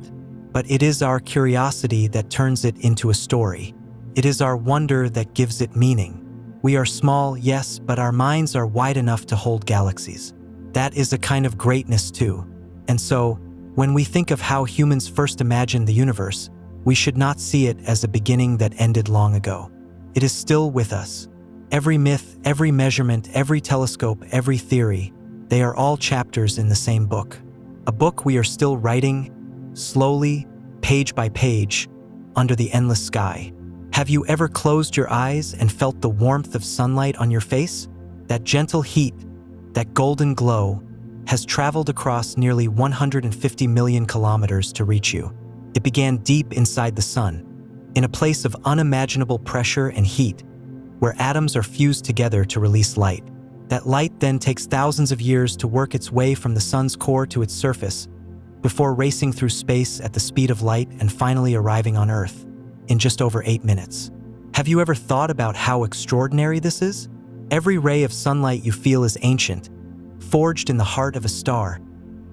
But it is our curiosity that turns it into a story. It is our wonder that gives it meaning. We are small, yes, but our minds are wide enough to hold galaxies. That is a kind of greatness too. And so, when we think of how humans first imagined the universe, we should not see it as a beginning that ended long ago. It is still with us. Every myth, every measurement, every telescope, every theory, they are all chapters in the same book. A book we are still writing, slowly, page by page, under the endless sky. Have you ever closed your eyes and felt the warmth of sunlight on your face? That gentle heat, that golden glow, has traveled across nearly 150 million kilometers to reach you. It began deep inside the sun, in a place of unimaginable pressure and heat, where atoms are fused together to release light. That light then takes thousands of years to work its way from the sun's core to its surface, before racing through space at the speed of light and finally arriving on Earth in just over 8 minutes. Have you ever thought about how extraordinary this is? Every ray of sunlight you feel is ancient, forged in the heart of a star,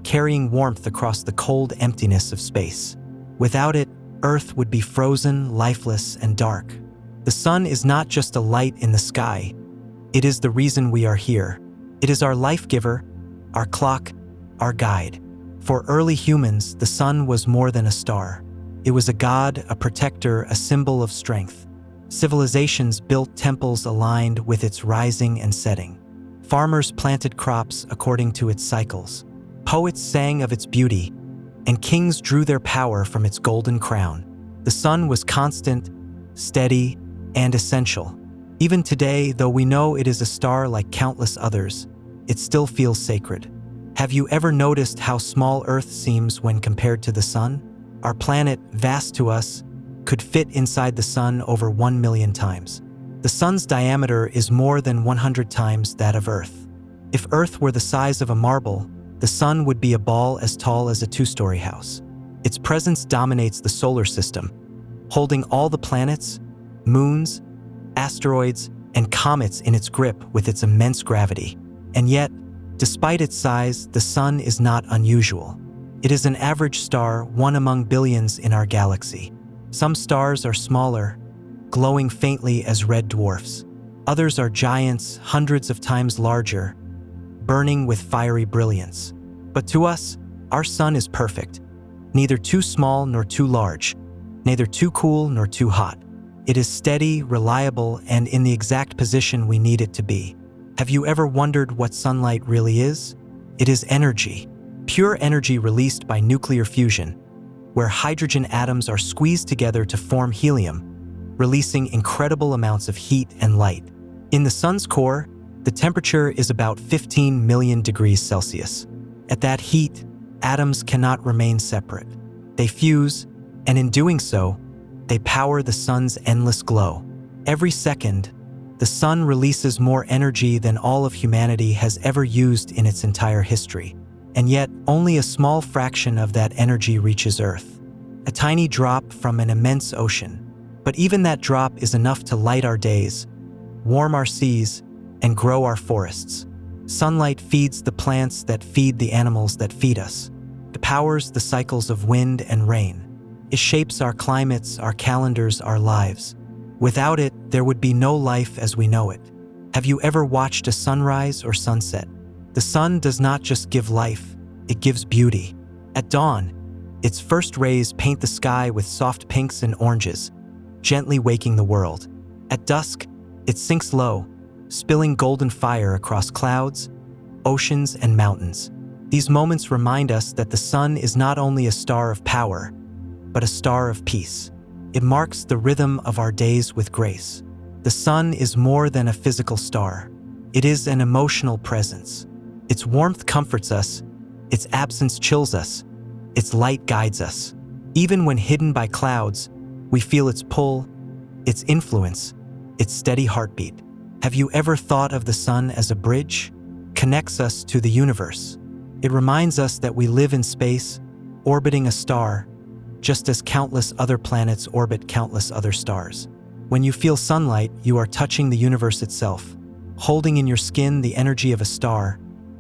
carrying warmth across the cold emptiness of space. Without it, Earth would be frozen, lifeless, and dark. The sun is not just a light in the sky. It is the reason we are here. It is our life giver, our clock, our guide. For early humans, the sun was more than a star. It was a god, a protector, a symbol of strength. Civilizations built temples aligned with its rising and setting. Farmers planted crops according to its cycles. Poets sang of its beauty, and kings drew their power from its golden crown. The sun was constant, steady, and essential. Even today, though we know it is a star like countless others, it still feels sacred. Have you ever noticed how small Earth seems when compared to the sun? Our planet, vast to us, could fit inside the sun over 1 million times. The sun's diameter is more than 100 times that of Earth. If Earth were the size of a marble, the sun would be a ball as tall as a 2-story house. Its presence dominates the solar system, holding all the planets, moons, asteroids, and comets in its grip with its immense gravity. And yet, despite its size, the sun is not unusual. It is an average star, one among billions in our galaxy. Some stars are smaller, glowing faintly as red dwarfs. Others are giants, hundreds of times larger, burning with fiery brilliance. But to us, our sun is perfect. Neither too small nor too large, neither too cool nor too hot. It is steady, reliable, and in the exact position we need it to be. Have you ever wondered what sunlight really is? It is energy. Pure energy released by nuclear fusion, where hydrogen atoms are squeezed together to form helium, releasing incredible amounts of heat and light. In the sun's core, the temperature is about 15 million degrees Celsius. At that heat, atoms cannot remain separate. They fuse, and in doing so, they power the sun's endless glow. Every second, the sun releases more energy than all of humanity has ever used in its entire history. And yet, only a small fraction of that energy reaches Earth. A tiny drop from an immense ocean. But even that drop is enough to light our days, warm our seas, and grow our forests. Sunlight feeds the plants that feed the animals that feed us. It powers the cycles of wind and rain. It shapes our climates, our calendars, our lives. Without it, there would be no life as we know it. Have you ever watched a sunrise or sunset? The sun does not just give life, it gives beauty. At dawn, its first rays paint the sky with soft pinks and oranges, gently waking the world. At dusk, it sinks low, spilling golden fire across clouds, oceans, and mountains. These moments remind us that the sun is not only a star of power, but a star of peace. It marks the rhythm of our days with grace. The sun is more than a physical star. It is an emotional presence. Its warmth comforts us, its absence chills us, its light guides us. Even when hidden by clouds, we feel its pull, its influence, its steady heartbeat. Have you ever thought of the sun as a bridge? Connects us to the universe. It reminds us that we live in space, orbiting a star, just as countless other planets orbit countless other stars. When you feel sunlight, you are touching the universe itself, holding in your skin the energy of a star,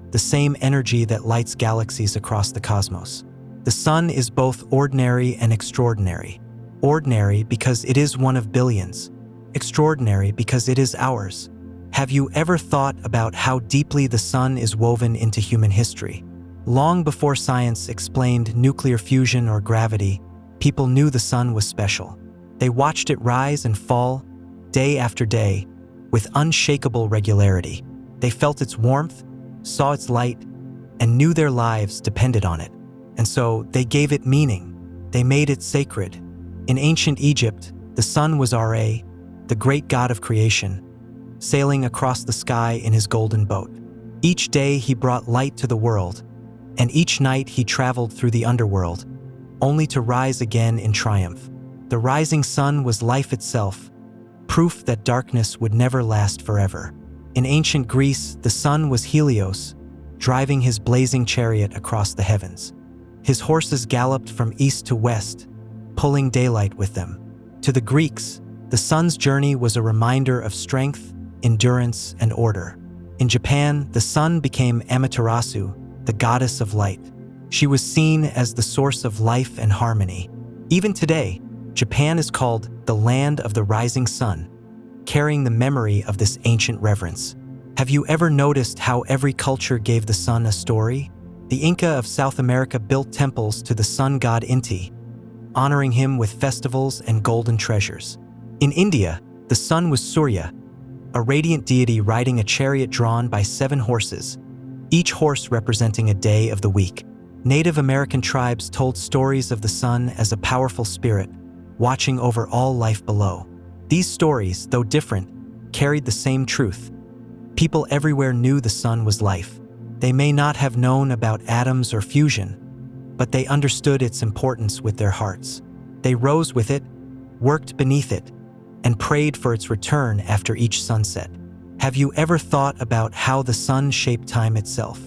the same energy that lights galaxies across the cosmos. The sun is both ordinary and extraordinary. Ordinary because it is one of billions. Extraordinary because it is ours. Have you ever thought about how deeply the sun is woven into human history? Long before science explained nuclear fusion or gravity, people knew the sun was special. They watched it rise and fall, day after day, with unshakable regularity. They felt its warmth, saw its light, and knew their lives depended on it. And so they gave it meaning. They made it sacred. In ancient Egypt, the sun was Ra, the great god of creation, sailing across the sky in his golden boat. Each day he brought light to the world, and each night he traveled through the underworld, only to rise again in triumph. The rising sun was life itself, proof that darkness would never last forever. In ancient Greece, the sun was Helios, driving his blazing chariot across the heavens. His horses galloped from east to west, pulling daylight with them. To the Greeks, the sun's journey was a reminder of strength, endurance, and order. In Japan, the sun became Amaterasu, the goddess of light. She was seen as the source of life and harmony. Even today, Japan is called the land of the rising sun, carrying the memory of this ancient reverence. Have you ever noticed how every culture gave the sun a story? The Inca of South America built temples to the sun god Inti, honoring him with festivals and golden treasures. In India, the sun was Surya, a radiant deity riding a chariot drawn by 7 horses, each horse representing a day of the week. Native American tribes told stories of the sun as a powerful spirit, watching over all life below. These stories, though different, carried the same truth. People everywhere knew the sun was life. They may not have known about atoms or fusion, but they understood its importance with their hearts. They rose with it, worked beneath it, and prayed for its return after each sunset. Have you ever thought about how the sun shaped time itself?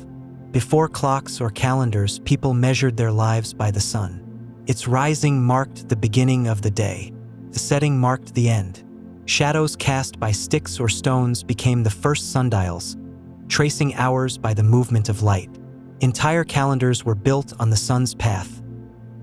Before clocks or calendars, people measured their lives by the sun. Its rising marked the beginning of the day. The setting marked the end. Shadows cast by sticks or stones became the first sundials, tracing hours by the movement of light. Entire calendars were built on the sun's path.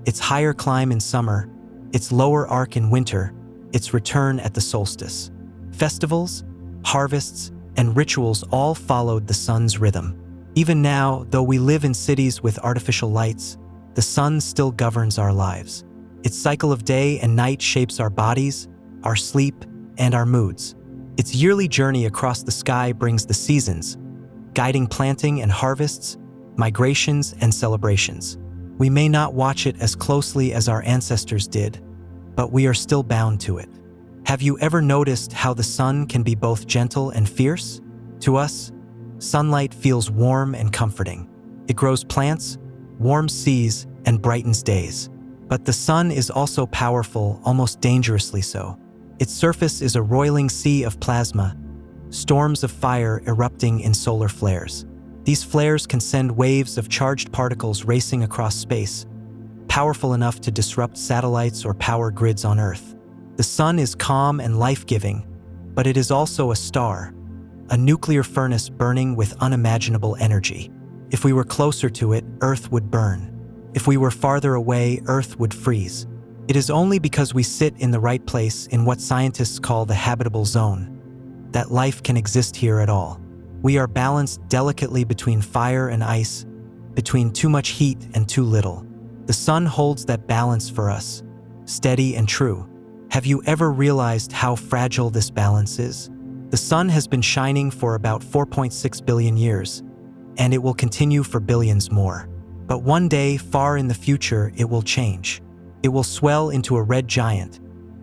Its higher climb in summer, its lower arc in winter, its return at the solstice. Festivals, harvests, and rituals all followed the sun's rhythm. Even now, though we live in cities with artificial lights, the sun still governs our lives. Its cycle of day and night shapes our bodies, our sleep, and our moods. Its yearly journey across the sky brings the seasons, guiding planting and harvests, migrations and celebrations. We may not watch it as closely as our ancestors did, but we are still bound to it. Have you ever noticed how the sun can be both gentle and fierce? To us, sunlight feels warm and comforting. It grows plants, warms seas, and brightens days. But the sun is also powerful, almost dangerously so. Its surface is a roiling sea of plasma, storms of fire erupting in solar flares. These flares can send waves of charged particles racing across space, powerful enough to disrupt satellites or power grids on Earth. The sun is calm and life-giving, but it is also a star, a nuclear furnace burning with unimaginable energy. If we were closer to it, Earth would burn. If we were farther away, Earth would freeze. It is only because we sit in the right place in what scientists call the habitable zone, that life can exist here at all. We are balanced delicately between fire and ice, between too much heat and too little. The sun holds that balance for us, steady and true. Have you ever realized how fragile this balance is? The sun has been shining for about 4.6 billion years, and it will continue for billions more. But one day, far in the future, it will change. It will swell into a red giant,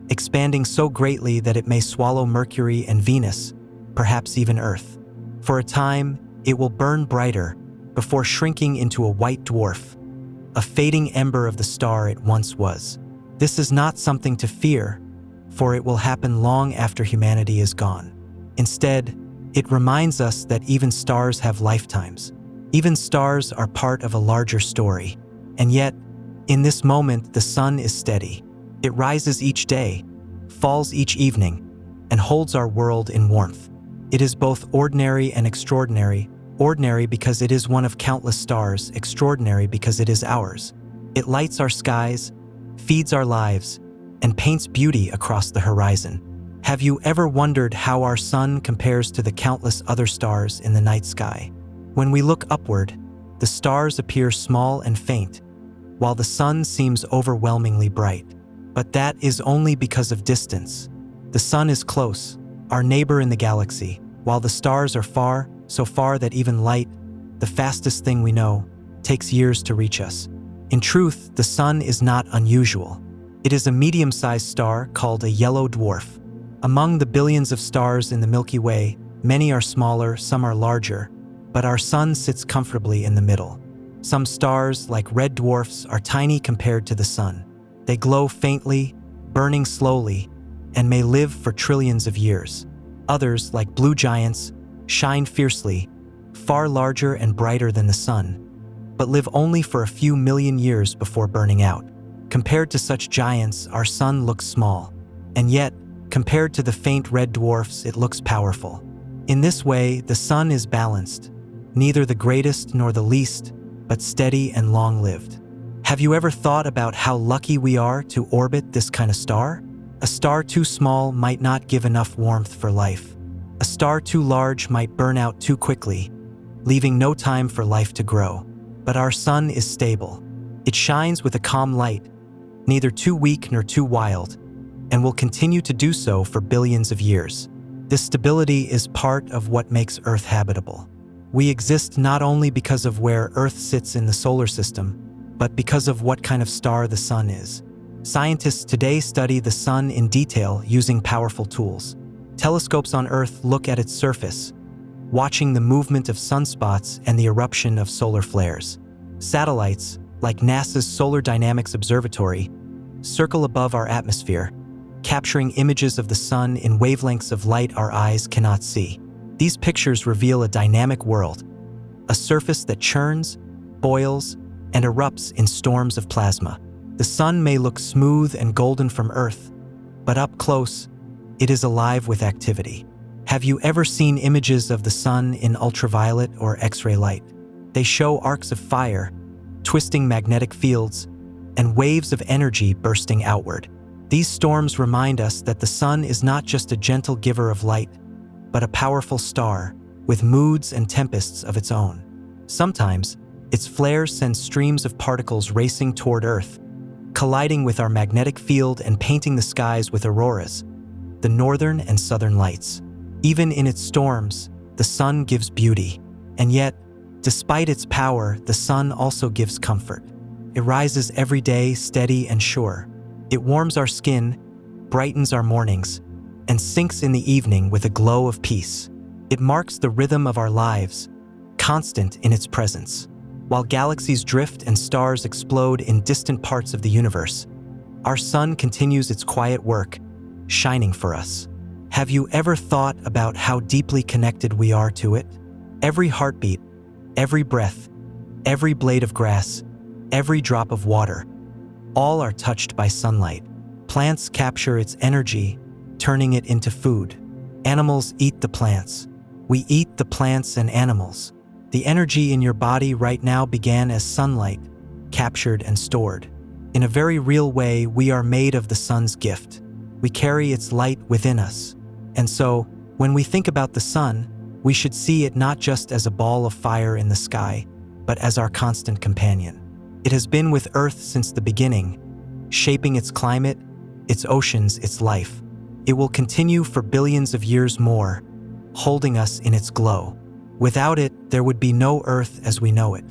expanding so greatly that it may swallow Mercury and Venus, perhaps even Earth. For a time, it will burn brighter before shrinking into a white dwarf, a fading ember of the star it once was. This is not something to fear, for it will happen long after humanity is gone. Instead, it reminds us that even stars have lifetimes. Even stars are part of a larger story. And yet, in this moment, the sun is steady. It rises each day, falls each evening, and holds our world in warmth. It is both ordinary and extraordinary. Ordinary because it is one of countless stars, extraordinary because it is ours. It lights our skies, feeds our lives, and paints beauty across the horizon. Have you ever wondered how our sun compares to the countless other stars in the night sky? When we look upward, the stars appear small and faint, while the sun seems overwhelmingly bright. But that is only because of distance. The sun is close, our neighbor in the galaxy, while the stars are far, so far that even light, the fastest thing we know, takes years to reach us. In truth, the sun is not unusual. It is a medium-sized star called a yellow dwarf. Among the billions of stars in the Milky Way, many are smaller, some are larger, but our sun sits comfortably in the middle. Some stars, like red dwarfs, are tiny compared to the sun. They glow faintly, burning slowly, and may live for trillions of years. Others, like blue giants, shine fiercely, far larger and brighter than the sun, but live only for a few million years before burning out. Compared to such giants, our sun looks small, and yet, compared to the faint red dwarfs, it looks powerful. In this way, the sun is balanced, neither the greatest nor the least, but steady and long-lived. Have you ever thought about how lucky we are to orbit this kind of star? A star too small might not give enough warmth for life. A star too large might burn out too quickly, leaving no time for life to grow. But our sun is stable. It shines with a calm light, neither too weak nor too wild, and will continue to do so for billions of years. This stability is part of what makes Earth habitable. We exist not only because of where Earth sits in the solar system, but because of what kind of star the sun is. Scientists today study the sun in detail using powerful tools. Telescopes on Earth look at its surface, watching the movement of sunspots and the eruption of solar flares. Satellites, like NASA's Solar Dynamics Observatory, circle above our atmosphere, capturing images of the sun in wavelengths of light our eyes cannot see. These pictures reveal a dynamic world, a surface that churns, boils, and erupts in storms of plasma. The sun may look smooth and golden from Earth, but up close, it is alive with activity. Have you ever seen images of the sun in ultraviolet or X-ray light? They show arcs of fire, twisting magnetic fields, and waves of energy bursting outward. These storms remind us that the sun is not just a gentle giver of light, but a powerful star with moods and tempests of its own. Sometimes, its flares send streams of particles racing toward Earth, colliding with our magnetic field and painting the skies with auroras, the northern and southern lights. Even in its storms, the sun gives beauty. And yet, despite its power, the sun also gives comfort. It rises every day, steady and sure. It warms our skin, brightens our mornings, and sinks in the evening with a glow of peace. It marks the rhythm of our lives, constant in its presence. While galaxies drift and stars explode in distant parts of the universe, our sun continues its quiet work, shining for us. Have you ever thought about how deeply connected we are to it? Every heartbeat, every breath, every blade of grass, every drop of water, all are touched by sunlight. Plants capture its energy, turning it into food. Animals eat the plants. We eat the plants and animals. The energy in your body right now began as sunlight, captured and stored. In a very real way, we are made of the sun's gift. We carry its light within us. And so, When we think about the sun, we should see it not just as a ball of fire in the sky, but as our constant companion. It has been with Earth since the beginning, shaping its climate, its oceans, its life. It will continue for billions of years more, holding us in its glow. Without it, there would be no Earth as we know it.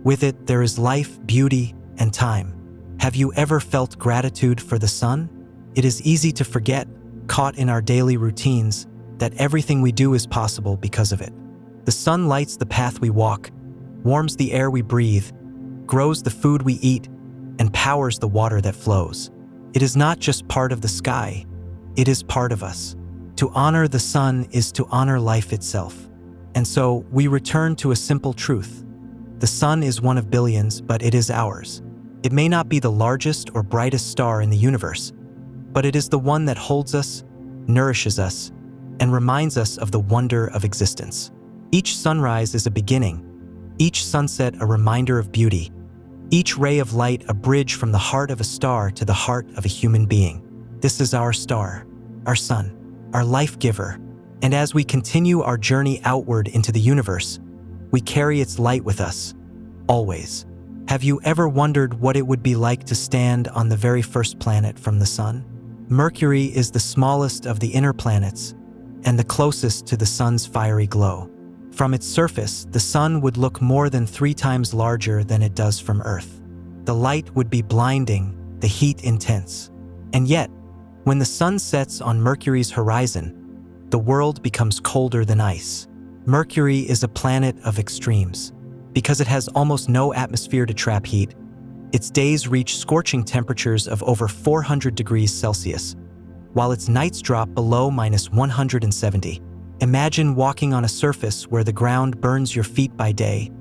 With it, there is life, beauty, and time. Have you ever felt gratitude for the sun? It is easy to forget, caught in our daily routines, that everything we do is possible because of it. The sun lights the path we walk, warms the air we breathe, grows the food we eat, and powers the water that flows. It is not just part of the sky, it is part of us. To honor the sun is to honor life itself. And so, we return to a simple truth. The sun is one of billions, but it is ours. It may not be the largest or brightest star in the universe, but it is the one that holds us, nourishes us, and reminds us of the wonder of existence. Each sunrise is a beginning, each sunset a reminder of beauty, each ray of light a bridge from the heart of a star to the heart of a human being. This is our star, our sun, our life giver, and as we continue our journey outward into the universe, we carry its light with us, always. Have you ever wondered what it would be like to stand on the very first planet from the sun? Mercury is the smallest of the inner planets and the closest to the sun's fiery glow. From its surface, the sun would look more than 3 times larger than it does from Earth. The light would be blinding, the heat intense. And yet, when the sun sets on Mercury's horizon, the world becomes colder than ice. Mercury is a planet of extremes. Because it has almost no atmosphere to trap heat, its days reach scorching temperatures of over 400 degrees Celsius, while its nights drop below -170. Imagine walking on a surface where the ground burns your feet by day,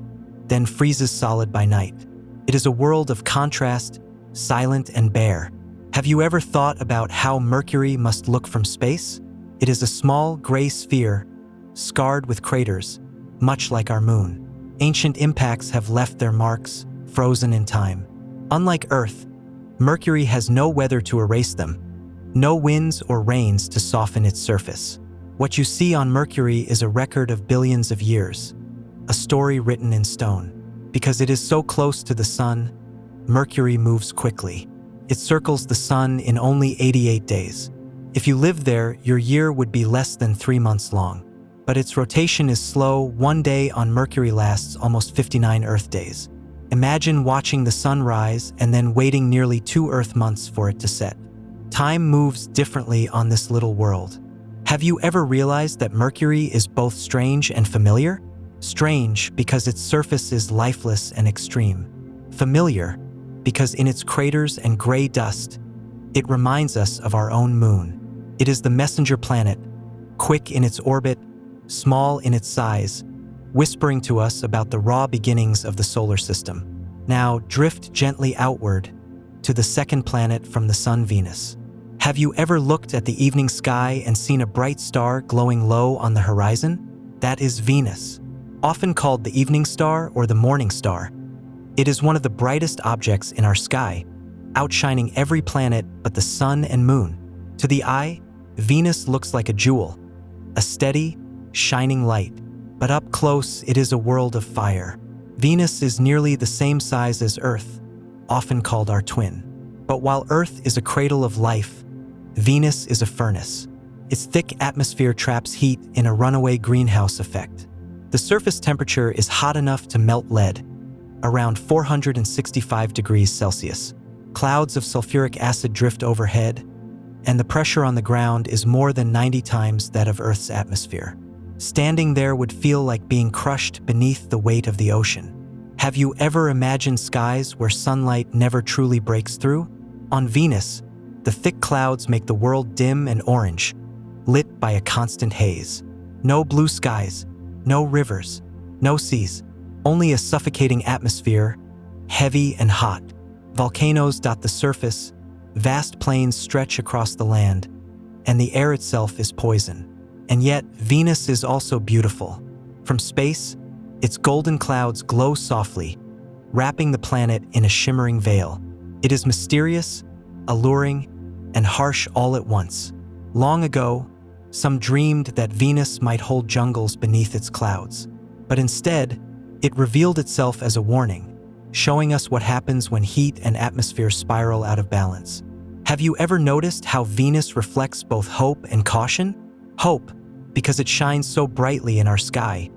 then freezes solid by night. It is a world of contrast, silent and bare. Have you ever thought about how Mercury must look from space? It is a small, gray sphere, scarred with craters, much like our moon. Ancient impacts have left their marks, frozen in time. Unlike Earth, Mercury has no weather to erase them, no winds or rains to soften its surface. What you see on Mercury is a record of billions of years, a story written in stone. Because it is so close to the sun, Mercury moves quickly. It circles the sun in only 88 days. If you lived there, your year would be less than 3 months long. But its rotation is slow. 1 day on Mercury lasts almost 59 Earth days. Imagine watching the sun rise and then waiting nearly 2 Earth months for it to set. Time moves differently on this little world. Have you ever realized that Mercury is both strange and familiar? Strange because its surface is lifeless and extreme. Familiar because in its craters and gray dust, it reminds us of our own moon. It is the messenger planet, quick in its orbit, small in its size, whispering to us about the raw beginnings of the solar system. Now drift gently outward to the second planet from the sun, Venus. Have you ever looked at the evening sky and seen a bright star glowing low on the horizon? That is Venus, often called the evening star or the morning star. It is one of the brightest objects in our sky, outshining every planet but the sun and moon. To the eye, Venus looks like a jewel, a steady, shining light, but up close it is a world of fire. Venus is nearly the same size as Earth, often called our twin. But while Earth is a cradle of life, Venus is a furnace. Its thick atmosphere traps heat in a runaway greenhouse effect. The surface temperature is hot enough to melt lead, around 465 degrees Celsius. Clouds of sulfuric acid drift overhead, and the pressure on the ground is more than 90 times that of Earth's atmosphere. Standing there would feel like being crushed beneath the weight of the ocean. Have you ever imagined skies where sunlight never truly breaks through? On Venus, the thick clouds make the world dim and orange, lit by a constant haze. No blue skies, no rivers, no seas, only a suffocating atmosphere, heavy and hot. Volcanoes dot the surface, vast plains stretch across the land, and the air itself is poison. And yet, Venus is also beautiful. From space, its golden clouds glow softly, wrapping the planet in a shimmering veil. It is mysterious, alluring, and harsh all at once. Long ago, Some dreamed that Venus might hold jungles beneath its clouds. But instead, it revealed itself as a warning, showing us what happens when heat and atmosphere spiral out of balance. Have you ever noticed how Venus reflects both hope and caution? Hope, because it shines so brightly in our sky,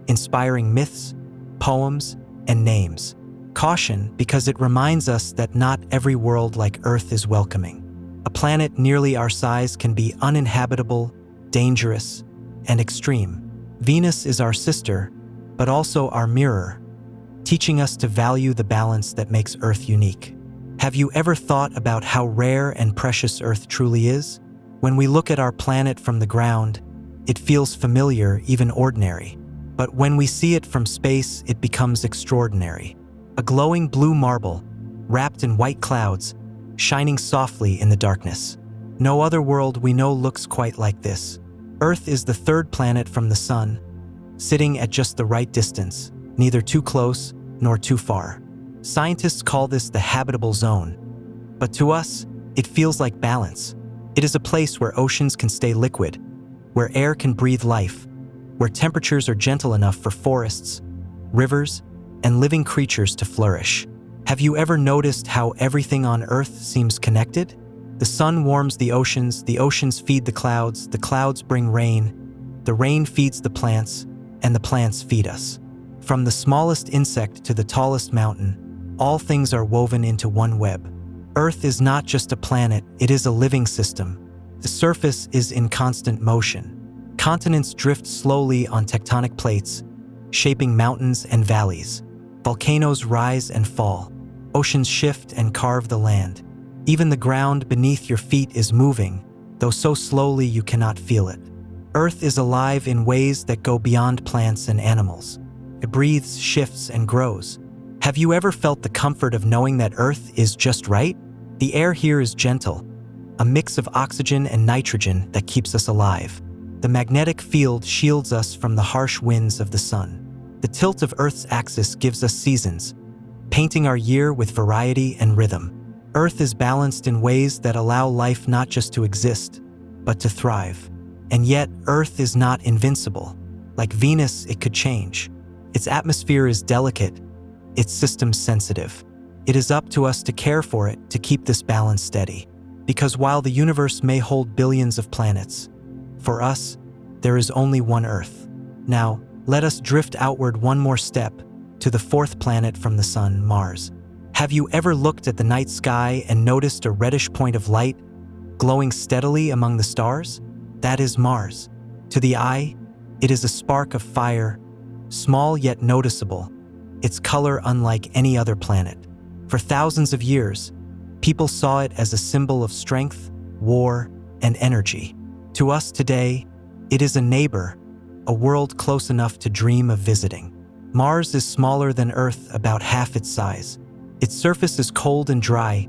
inspiring myths, poems, and names. Caution, because it reminds us that not every world like Earth is welcoming. A planet nearly our size can be uninhabitable, dangerous, and extreme. Venus is our sister, but also our mirror, teaching us to value the balance that makes Earth unique. Have you ever thought about how rare and precious Earth truly is? When we look at our planet from the ground, it feels familiar, even ordinary. But when we see it from space, it becomes extraordinary. A glowing blue marble, wrapped in white clouds, shining softly in the darkness. No other world we know looks quite like this. Earth is the third planet from the Sun, sitting at just the right distance, neither too close nor too far. Scientists call this the habitable zone. But to us, it feels like balance. It is a place where oceans can stay liquid, where air can breathe life, where temperatures are gentle enough for forests, rivers, and living creatures to flourish. Have you ever noticed how everything on Earth seems connected? The sun warms the oceans feed the clouds bring rain, the rain feeds the plants, and the plants feed us. From the smallest insect to the tallest mountain, all things are woven into one web. Earth is not just a planet, it is a living system. The surface is in constant motion. Continents drift slowly on tectonic plates, shaping mountains and valleys. Volcanoes rise and fall. Oceans shift and carve the land. Even the ground beneath your feet is moving, though so slowly you cannot feel it. Earth is alive in ways that go beyond plants and animals. It breathes, shifts, and grows. Have you ever felt the comfort of knowing that Earth is just right? The air here is gentle, a mix of oxygen and nitrogen that keeps us alive. The magnetic field shields us from the harsh winds of the sun. The tilt of Earth's axis gives us seasons, painting our year with variety and rhythm. Earth is balanced in ways that allow life not just to exist, but to thrive. And yet, Earth is not invincible. Like Venus, it could change. Its atmosphere is delicate, its systems sensitive. It is up to us to care for it, to keep this balance steady. Because while the universe may hold billions of planets, for us, there is only one Earth. Now, let us drift outward one more step, to the fourth planet from the Sun, Mars. Have you ever looked at the night sky and noticed a reddish point of light glowing steadily among the stars? That is Mars. To the eye, it is a spark of fire, small yet noticeable, its color unlike any other planet. For thousands of years, people saw it as a symbol of strength, war, and energy. To us today, it is a neighbor, a world close enough to dream of visiting. Mars is smaller than Earth, about half its size. Its surface is cold and dry,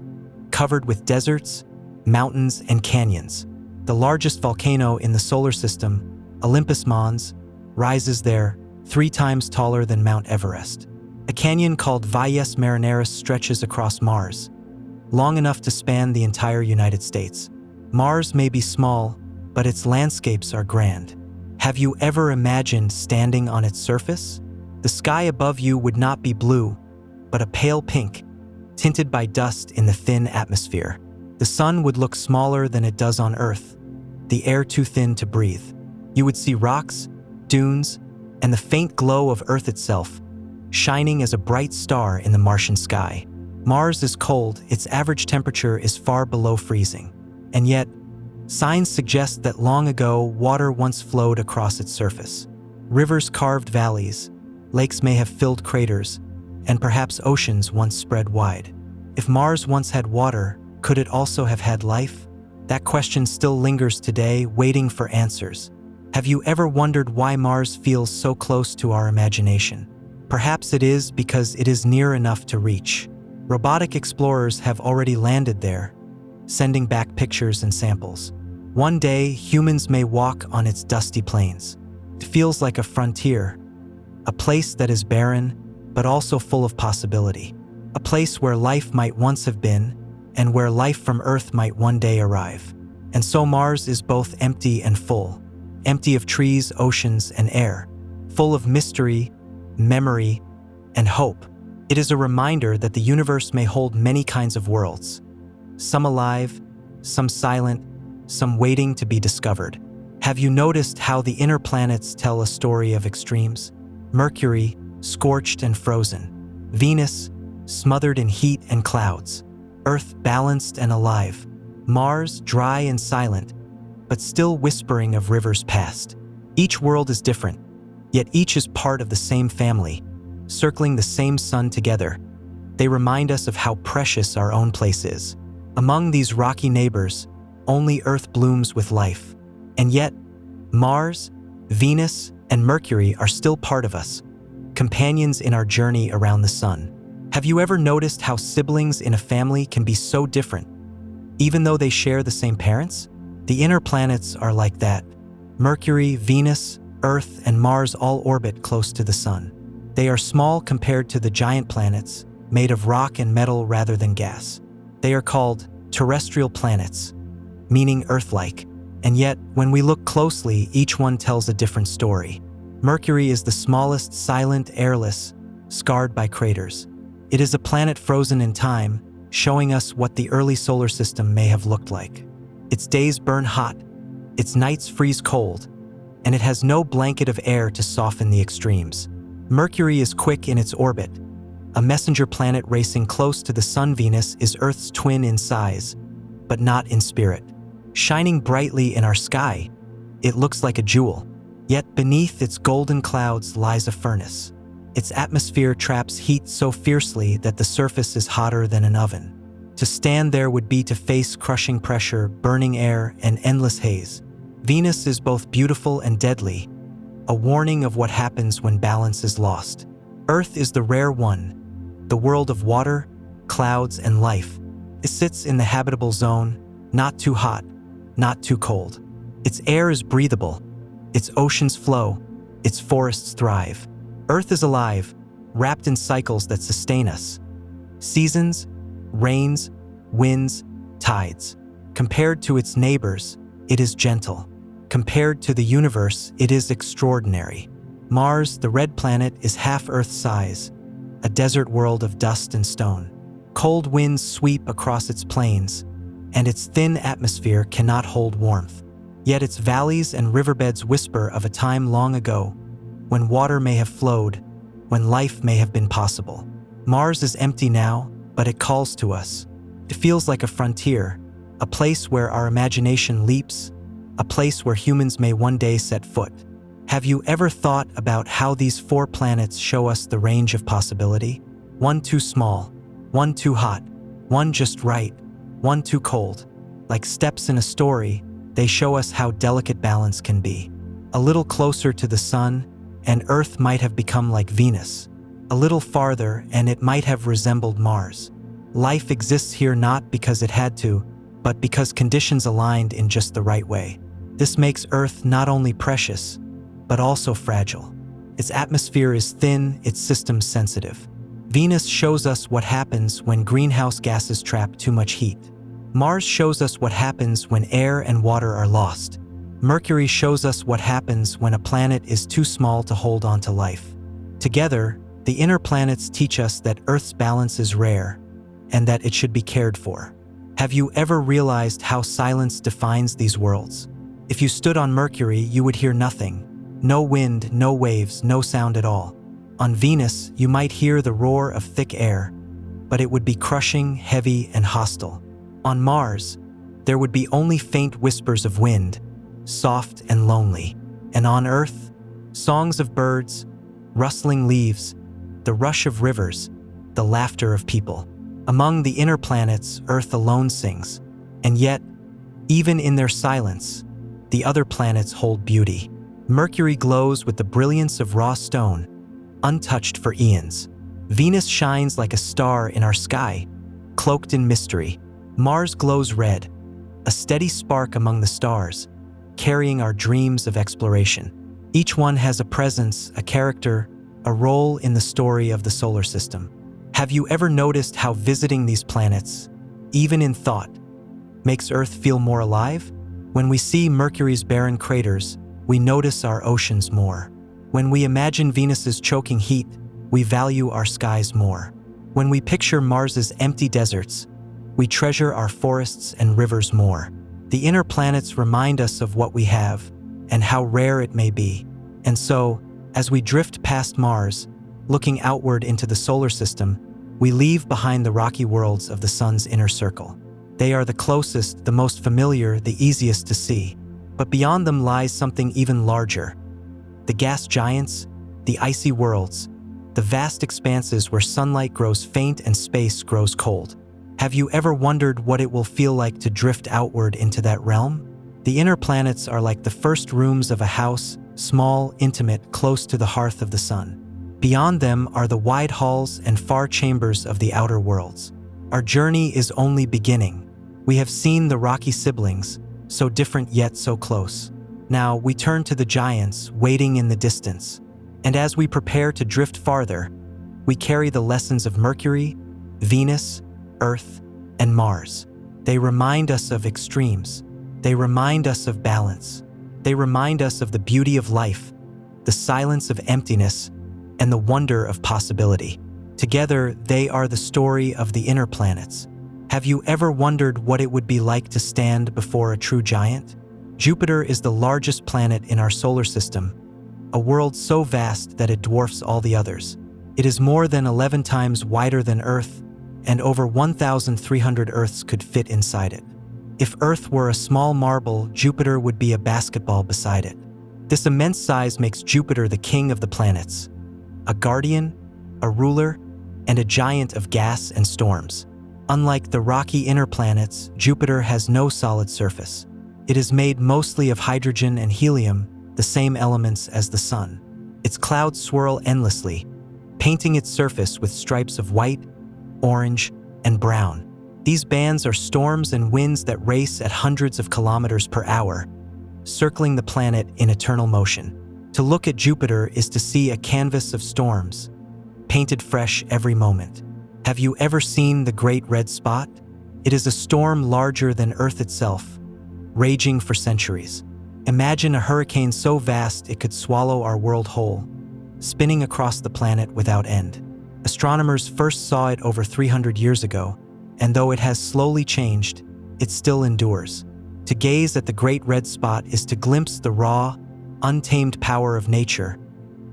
covered with deserts, mountains, and canyons. The largest volcano in the solar system, Olympus Mons, rises there, 3 times taller than Mount Everest. A canyon called Valles Marineris stretches across Mars, long enough to span the entire United States. Mars may be small, but its landscapes are grand. Have you ever imagined standing on its surface? The sky above you would not be blue, but a pale pink, tinted by dust in the thin atmosphere. The sun would look smaller than it does on Earth, the air too thin to breathe. You would see rocks, dunes, and the faint glow of Earth itself, shining as a bright star in the Martian sky. Mars is cold, its average temperature is far below freezing. And yet, signs suggest that long ago, water once flowed across its surface. Rivers carved valleys, lakes may have filled craters, and perhaps oceans once spread wide. If Mars once had water, could it also have had life? That question still lingers today, waiting for answers. Have you ever wondered why Mars feels so close to our imagination? Perhaps it is because it is near enough to reach. Robotic explorers have already landed there, sending back pictures and samples. One day, humans may walk on its dusty plains. It feels like a frontier, a place that is barren, but also full of possibility. A place where life might once have been, and where life from Earth might one day arrive. And so Mars is both empty and full, empty of trees, oceans, and air, full of mystery, memory, and hope. It is a reminder that the universe may hold many kinds of worlds, some alive, some silent, some waiting to be discovered. Have you noticed how the inner planets tell a story of extremes? Mercury, scorched and frozen. Venus, smothered in heat and clouds. Earth, balanced and alive. Mars, dry and silent, but still whispering of rivers past. Each world is different, yet each is part of the same family, circling the same sun together. They remind us of how precious our own place is. Among these rocky neighbors, only Earth blooms with life. And yet, Mars, Venus, and Mercury are still part of us, companions in our journey around the sun. Have you ever noticed how siblings in a family can be so different, even though they share the same parents? The inner planets are like that. Mercury, Venus, Earth, and Mars all orbit close to the sun. They are small compared to the giant planets, made of rock and metal rather than gas. They are called terrestrial planets, meaning Earth-like. And yet, when we look closely, each one tells a different story. Mercury is the smallest, silent, airless, scarred by craters. It is a planet frozen in time, showing us what the early solar system may have looked like. Its days burn hot, its nights freeze cold, and it has no blanket of air to soften the extremes. Mercury is quick in its orbit, a messenger planet racing close to the sun. Venus is Earth's twin in size, but not in spirit. Shining brightly in our sky, it looks like a jewel. Yet beneath its golden clouds lies a furnace. Its atmosphere traps heat so fiercely that the surface is hotter than an oven. To stand there would be to face crushing pressure, burning air, and endless haze. Venus is both beautiful and deadly, a warning of what happens when balance is lost. Earth is the rare one, the world of water, clouds, and life. It sits in the habitable zone, not too hot, not too cold. Its air is breathable, its oceans flow, its forests thrive. Earth is alive, wrapped in cycles that sustain us. Seasons, rains, winds, tides. Compared to its neighbors, it is gentle. Compared to the universe, it is extraordinary. Mars, the red planet, is half Earth's size, a desert world of dust and stone. Cold winds sweep across its plains, and its thin atmosphere cannot hold warmth. Yet its valleys and riverbeds whisper of a time long ago, when water may have flowed, when life may have been possible. Mars is empty now, but it calls to us. It feels like a frontier, a place where our imagination leaps, a place where humans may one day set foot. Have you ever thought about how these 4 planets show us the range of possibility? One too small, one too hot, one just right, one too cold. Like steps in a story, they show us how delicate balance can be. A little closer to the sun, and Earth might have become like Venus. A little farther, and it might have resembled Mars. Life exists here not because it had to, but because conditions aligned in just the right way. This makes Earth not only precious, but also fragile. Its atmosphere is thin, its systems sensitive. Venus shows us what happens when greenhouse gases trap too much heat. Mars shows us what happens when air and water are lost. Mercury shows us what happens when a planet is too small to hold on to life. Together, the inner planets teach us that Earth's balance is rare, and that it should be cared for. Have you ever realized how silence defines these worlds? If you stood on Mercury, you would hear nothing. No wind, no waves, no sound at all. On Venus, you might hear the roar of thick air, but it would be crushing, heavy, and hostile. On Mars, there would be only faint whispers of wind, soft and lonely. And on Earth, songs of birds, rustling leaves, the rush of rivers, the laughter of people. Among the inner planets, Earth alone sings. And yet, even in their silence, the other planets hold beauty. Mercury glows with the brilliance of raw stone, untouched for eons. Venus shines like a star in our sky, cloaked in mystery. Mars glows red, a steady spark among the stars, carrying our dreams of exploration. Each one has a presence, a character, a role in the story of the solar system. Have you ever noticed how visiting these planets, even in thought, makes Earth feel more alive? When we see Mercury's barren craters, we notice our oceans more. When we imagine Venus's choking heat, we value our skies more. When we picture Mars's empty deserts, we treasure our forests and rivers more. The inner planets remind us of what we have and how rare it may be. And so, as we drift past Mars, looking outward into the solar system, we leave behind the rocky worlds of the Sun's inner circle. They are the closest, the most familiar, the easiest to see. But beyond them lies something even larger. The gas giants, the icy worlds, the vast expanses where sunlight grows faint and space grows cold. Have you ever wondered what it will feel like to drift outward into that realm? The inner planets are like the first rooms of a house, small, intimate, close to the hearth of the sun. Beyond them are the wide halls and far chambers of the outer worlds. Our journey is only beginning. We have seen the rocky siblings, so different yet so close. Now we turn to the giants waiting in the distance. And as we prepare to drift farther, we carry the lessons of Mercury, Venus, Earth, and Mars. They remind us of extremes. They remind us of balance. They remind us of the beauty of life, the silence of emptiness, and the wonder of possibility. Together, they are the story of the inner planets. Have you ever wondered what it would be like to stand before a true giant? Jupiter is the largest planet in our solar system, a world so vast that it dwarfs all the others. It is more than 11 times wider than Earth, and over 1,300 Earths could fit inside it. If Earth were a small marble, Jupiter would be a basketball beside it. This immense size makes Jupiter the king of the planets, a guardian, a ruler, and a giant of gas and storms. Unlike the rocky inner planets, Jupiter has no solid surface. It is made mostly of hydrogen and helium, the same elements as the Sun. Its clouds swirl endlessly, painting its surface with stripes of white, orange, and brown. These bands are storms and winds that race at hundreds of kilometers per hour, circling the planet in eternal motion. To look at Jupiter is to see a canvas of storms, painted fresh every moment. Have you ever seen the Great Red Spot? It is a storm larger than Earth itself, raging for centuries. Imagine a hurricane so vast it could swallow our world whole, spinning across the planet without end. Astronomers first saw it over 300 years ago, and though it has slowly changed, it still endures. To gaze at the Great Red Spot is to glimpse the raw, untamed power of nature,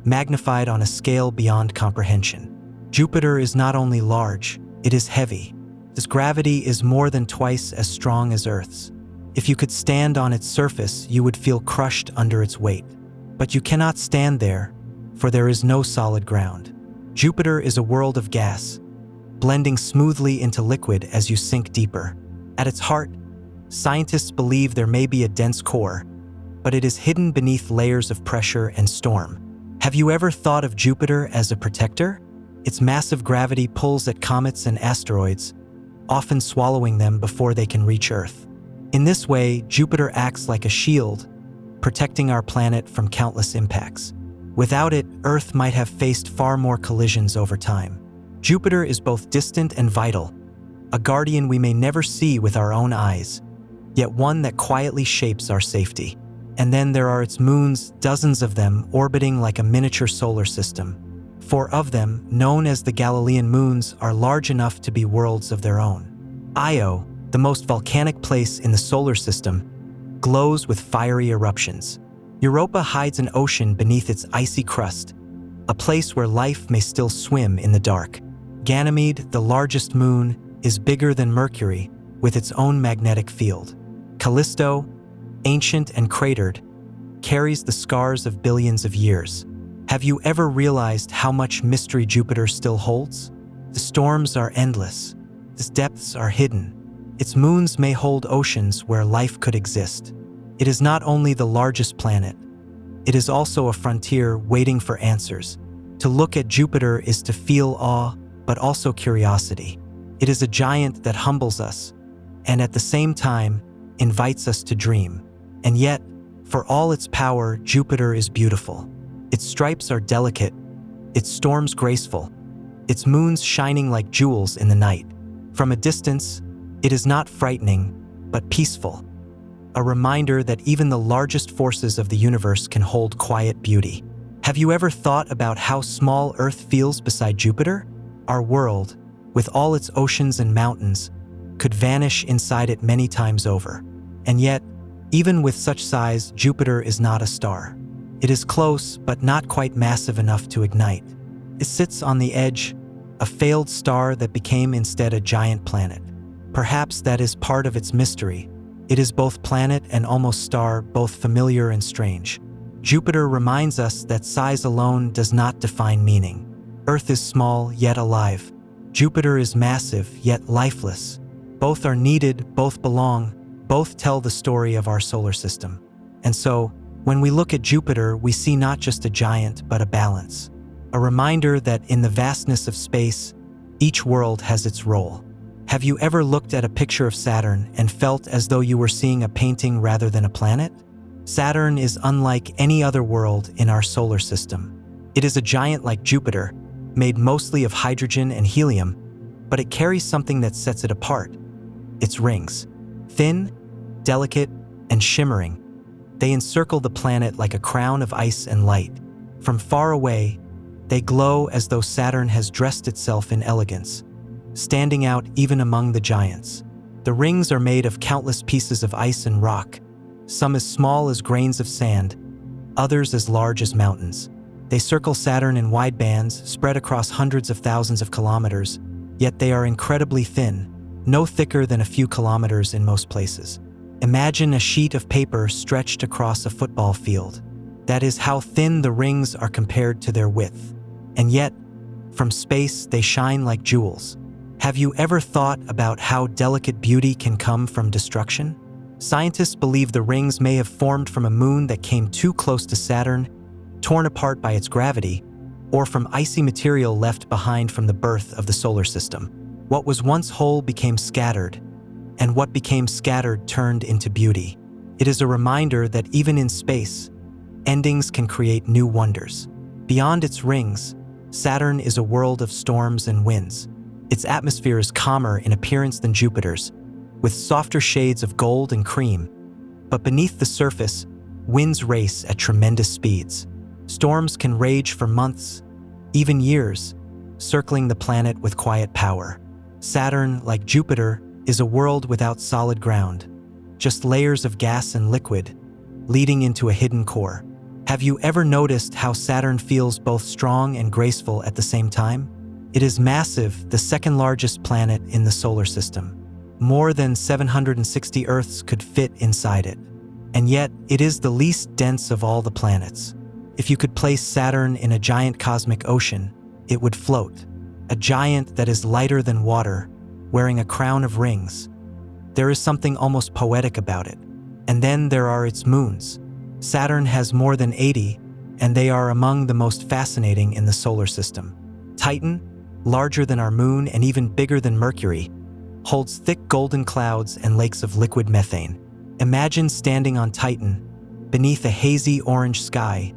magnified on a scale beyond comprehension. Jupiter is not only large, it is heavy. Its gravity is more than twice as strong as Earth's. If you could stand on its surface, you would feel crushed under its weight. But you cannot stand there, for there is no solid ground. Jupiter is a world of gas, blending smoothly into liquid as you sink deeper. At its heart, scientists believe there may be a dense core, but it is hidden beneath layers of pressure and storm. Have you ever thought of Jupiter as a protector? Its massive gravity pulls at comets and asteroids, often swallowing them before they can reach Earth. In this way, Jupiter acts like a shield, protecting our planet from countless impacts. Without it, Earth might have faced far more collisions over time. Jupiter is both distant and vital, a guardian we may never see with our own eyes, yet one that quietly shapes our safety. And then there are its moons, dozens of them, orbiting like a miniature solar system. 4 of them, known as the Galilean moons, are large enough to be worlds of their own. Io, the most volcanic place in the solar system, glows with fiery eruptions. Europa hides an ocean beneath its icy crust, a place where life may still swim in the dark. Ganymede, the largest moon, is bigger than Mercury, with its own magnetic field. Callisto, ancient and cratered, carries the scars of billions of years. Have you ever realized how much mystery Jupiter still holds? The storms are endless. Its depths are hidden. Its moons may hold oceans where life could exist. It is not only the largest planet, it is also a frontier waiting for answers. To look at Jupiter is to feel awe, but also curiosity. It is a giant that humbles us, and at the same time, invites us to dream. And yet, for all its power, Jupiter is beautiful. Its stripes are delicate, its storms graceful, its moons shining like jewels in the night. From a distance, it is not frightening, but peaceful. a reminder that even the largest forces of the universe can hold quiet beauty. Have you ever thought about how small Earth feels beside Jupiter? Our world, with all its oceans and mountains, could vanish inside it many times over. And yet, even with such size, Jupiter is not a star. It is close, but not quite massive enough to ignite. It sits on the edge, a failed star that became instead a giant planet. Perhaps that is part of its mystery. It is both planet and almost star, both familiar and strange. Jupiter reminds us that size alone does not define meaning. Earth is small, yet alive. Jupiter is massive, yet lifeless. Both are needed, both belong, both tell the story of our solar system. And so, when we look at Jupiter, we see not just a giant, but a balance. A reminder that in the vastness of space, each world has its role. Have you ever looked at a picture of Saturn and felt as though you were seeing a painting rather than a planet? Saturn is unlike any other world in our solar system. It is a giant like Jupiter, made mostly of hydrogen and helium, but it carries something that sets it apart: its rings. Thin, delicate, and shimmering, they encircle the planet like a crown of ice and light. From far away, they glow as though Saturn has dressed itself in elegance, standing out even among the giants. The rings are made of countless pieces of ice and rock, some as small as grains of sand, others as large as mountains. They circle Saturn in wide bands, spread across hundreds of thousands of kilometers, yet they are incredibly thin, no thicker than a few kilometers in most places. Imagine a sheet of paper stretched across a football field. That is how thin the rings are compared to their width. And yet, from space, they shine like jewels. Have you ever thought about how delicate beauty can come from destruction? Scientists believe the rings may have formed from a moon that came too close to Saturn, torn apart by its gravity, or from icy material left behind from the birth of the solar system. What was once whole became scattered, and what became scattered turned into beauty. It is a reminder that even in space, endings can create new wonders. Beyond its rings, Saturn is a world of storms and winds. Its atmosphere is calmer in appearance than Jupiter's, with softer shades of gold and cream. But beneath the surface, winds race at tremendous speeds. Storms can rage for months, even years, circling the planet with quiet power. Saturn, like Jupiter, is a world without solid ground, just layers of gas and liquid, leading into a hidden core. Have you ever noticed how Saturn feels both strong and graceful at the same time? It is massive, the second largest planet in the solar system. More than 760 Earths could fit inside it. And yet, it is the least dense of all the planets. If you could place Saturn in a giant cosmic ocean, it would float. A giant that is lighter than water, wearing a crown of rings. There is something almost poetic about it. And then there are its moons. Saturn has more than 80, and they are among the most fascinating in the solar system. Titan, larger than our moon and even bigger than Mercury, holds thick golden clouds and lakes of liquid methane. Imagine standing on Titan, beneath a hazy orange sky,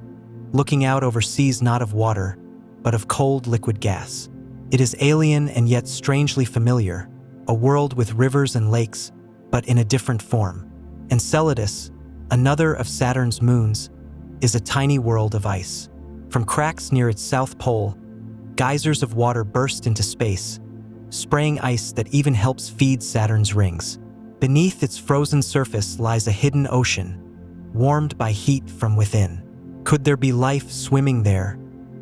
looking out over seas not of water, but of cold liquid gas. It is alien and yet strangely familiar, a world with rivers and lakes, but in a different form. Enceladus, another of Saturn's moons, is a tiny world of ice. From cracks near its south pole, geysers of water burst into space, spraying ice that even helps feed Saturn's rings. Beneath its frozen surface lies a hidden ocean, warmed by heat from within. Could there be life swimming there,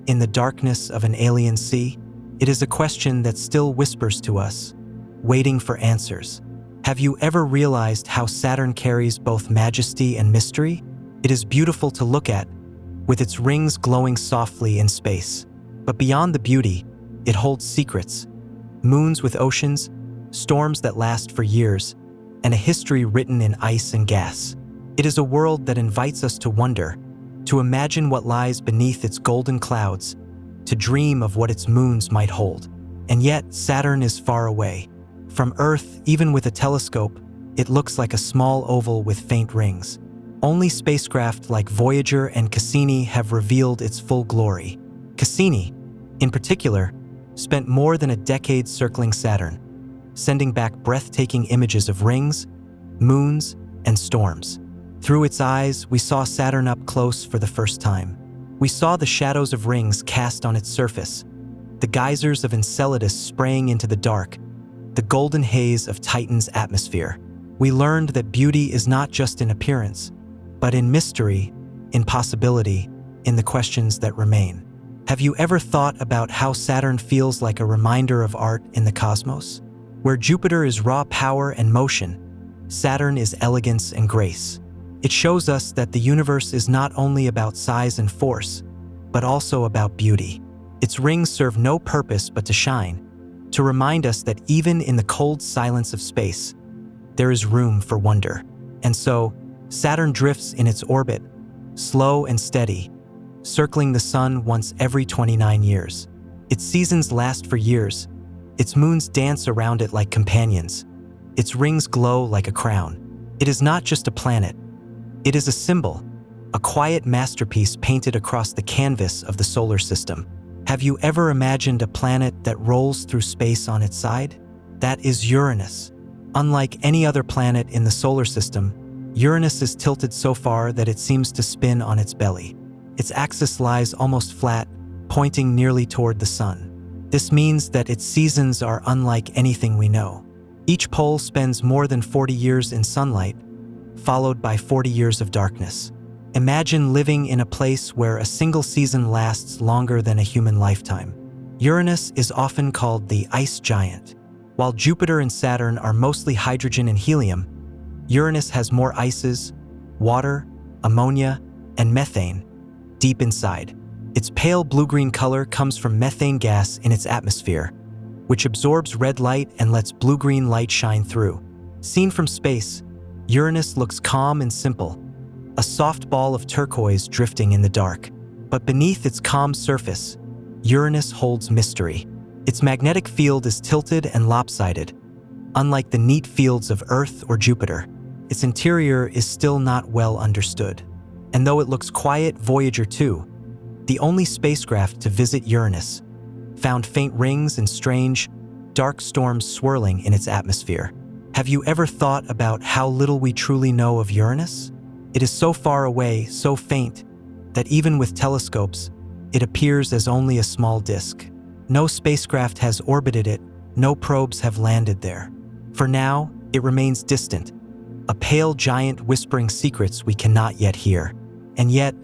in the darkness of an alien sea? It is a question that still whispers to us, waiting for answers. Have you ever realized how Saturn carries both majesty and mystery? It is beautiful to look at, with its rings glowing softly in space. But beyond the beauty, it holds secrets. Moons with oceans, storms that last for years, and a history written in ice and gas. It is a world that invites us to wonder, to imagine what lies beneath its golden clouds, to dream of what its moons might hold. And yet, Saturn is far away. From Earth, even with a telescope, it looks like a small oval with faint rings. Only spacecraft like Voyager and Cassini have revealed its full glory. Cassini, in particular, spent more than a decade circling Saturn, sending back breathtaking images of rings, moons, and storms. Through its eyes, we saw Saturn up close for the first time. We saw the shadows of rings cast on its surface, the geysers of Enceladus spraying into the dark, the golden haze of Titan's atmosphere. We learned that beauty is not just in appearance, but in mystery, in possibility, in the questions that remain. Have you ever thought about how Saturn feels like a reminder of art in the cosmos? Where Jupiter is raw power and motion, Saturn is elegance and grace. It shows us that the universe is not only about size and force, but also about beauty. Its rings serve no purpose but to shine, to remind us that even in the cold silence of space, there is room for wonder. And so, Saturn drifts in its orbit, slow and steady, circling the sun once every 29 years. Its seasons last for years. Its moons dance around it like companions. Its rings glow like a crown. It is not just a planet. It is a symbol, a quiet masterpiece painted across the canvas of the solar system. Have you ever imagined a planet that rolls through space on its side? That is Uranus. Unlike any other planet in the solar system, Uranus is tilted so far that it seems to spin on its belly. Its axis lies almost flat, pointing nearly toward the sun. This means that its seasons are unlike anything we know. Each pole spends more than 40 years in sunlight, followed by 40 years of darkness. Imagine living in a place where a single season lasts longer than a human lifetime. Uranus is often called the ice giant. While Jupiter and Saturn are mostly hydrogen and helium, Uranus has more ices, water, ammonia, and methane deep inside. Its pale blue-green color comes from methane gas in its atmosphere, which absorbs red light and lets blue-green light shine through. Seen from space, Uranus looks calm and simple, a soft ball of turquoise drifting in the dark. But beneath its calm surface, Uranus holds mystery. Its magnetic field is tilted and lopsided, unlike the neat fields of Earth or Jupiter. Its interior is still not well understood. And though it looks quiet, Voyager 2, the only spacecraft to visit Uranus, found faint rings and strange, dark storms swirling in its atmosphere. Have you ever thought about how little we truly know of Uranus? It is so far away, so faint, that even with telescopes, it appears as only a small disk. No spacecraft has orbited it, no probes have landed there. For now, it remains distant, a pale giant whispering secrets we cannot yet hear. And yet,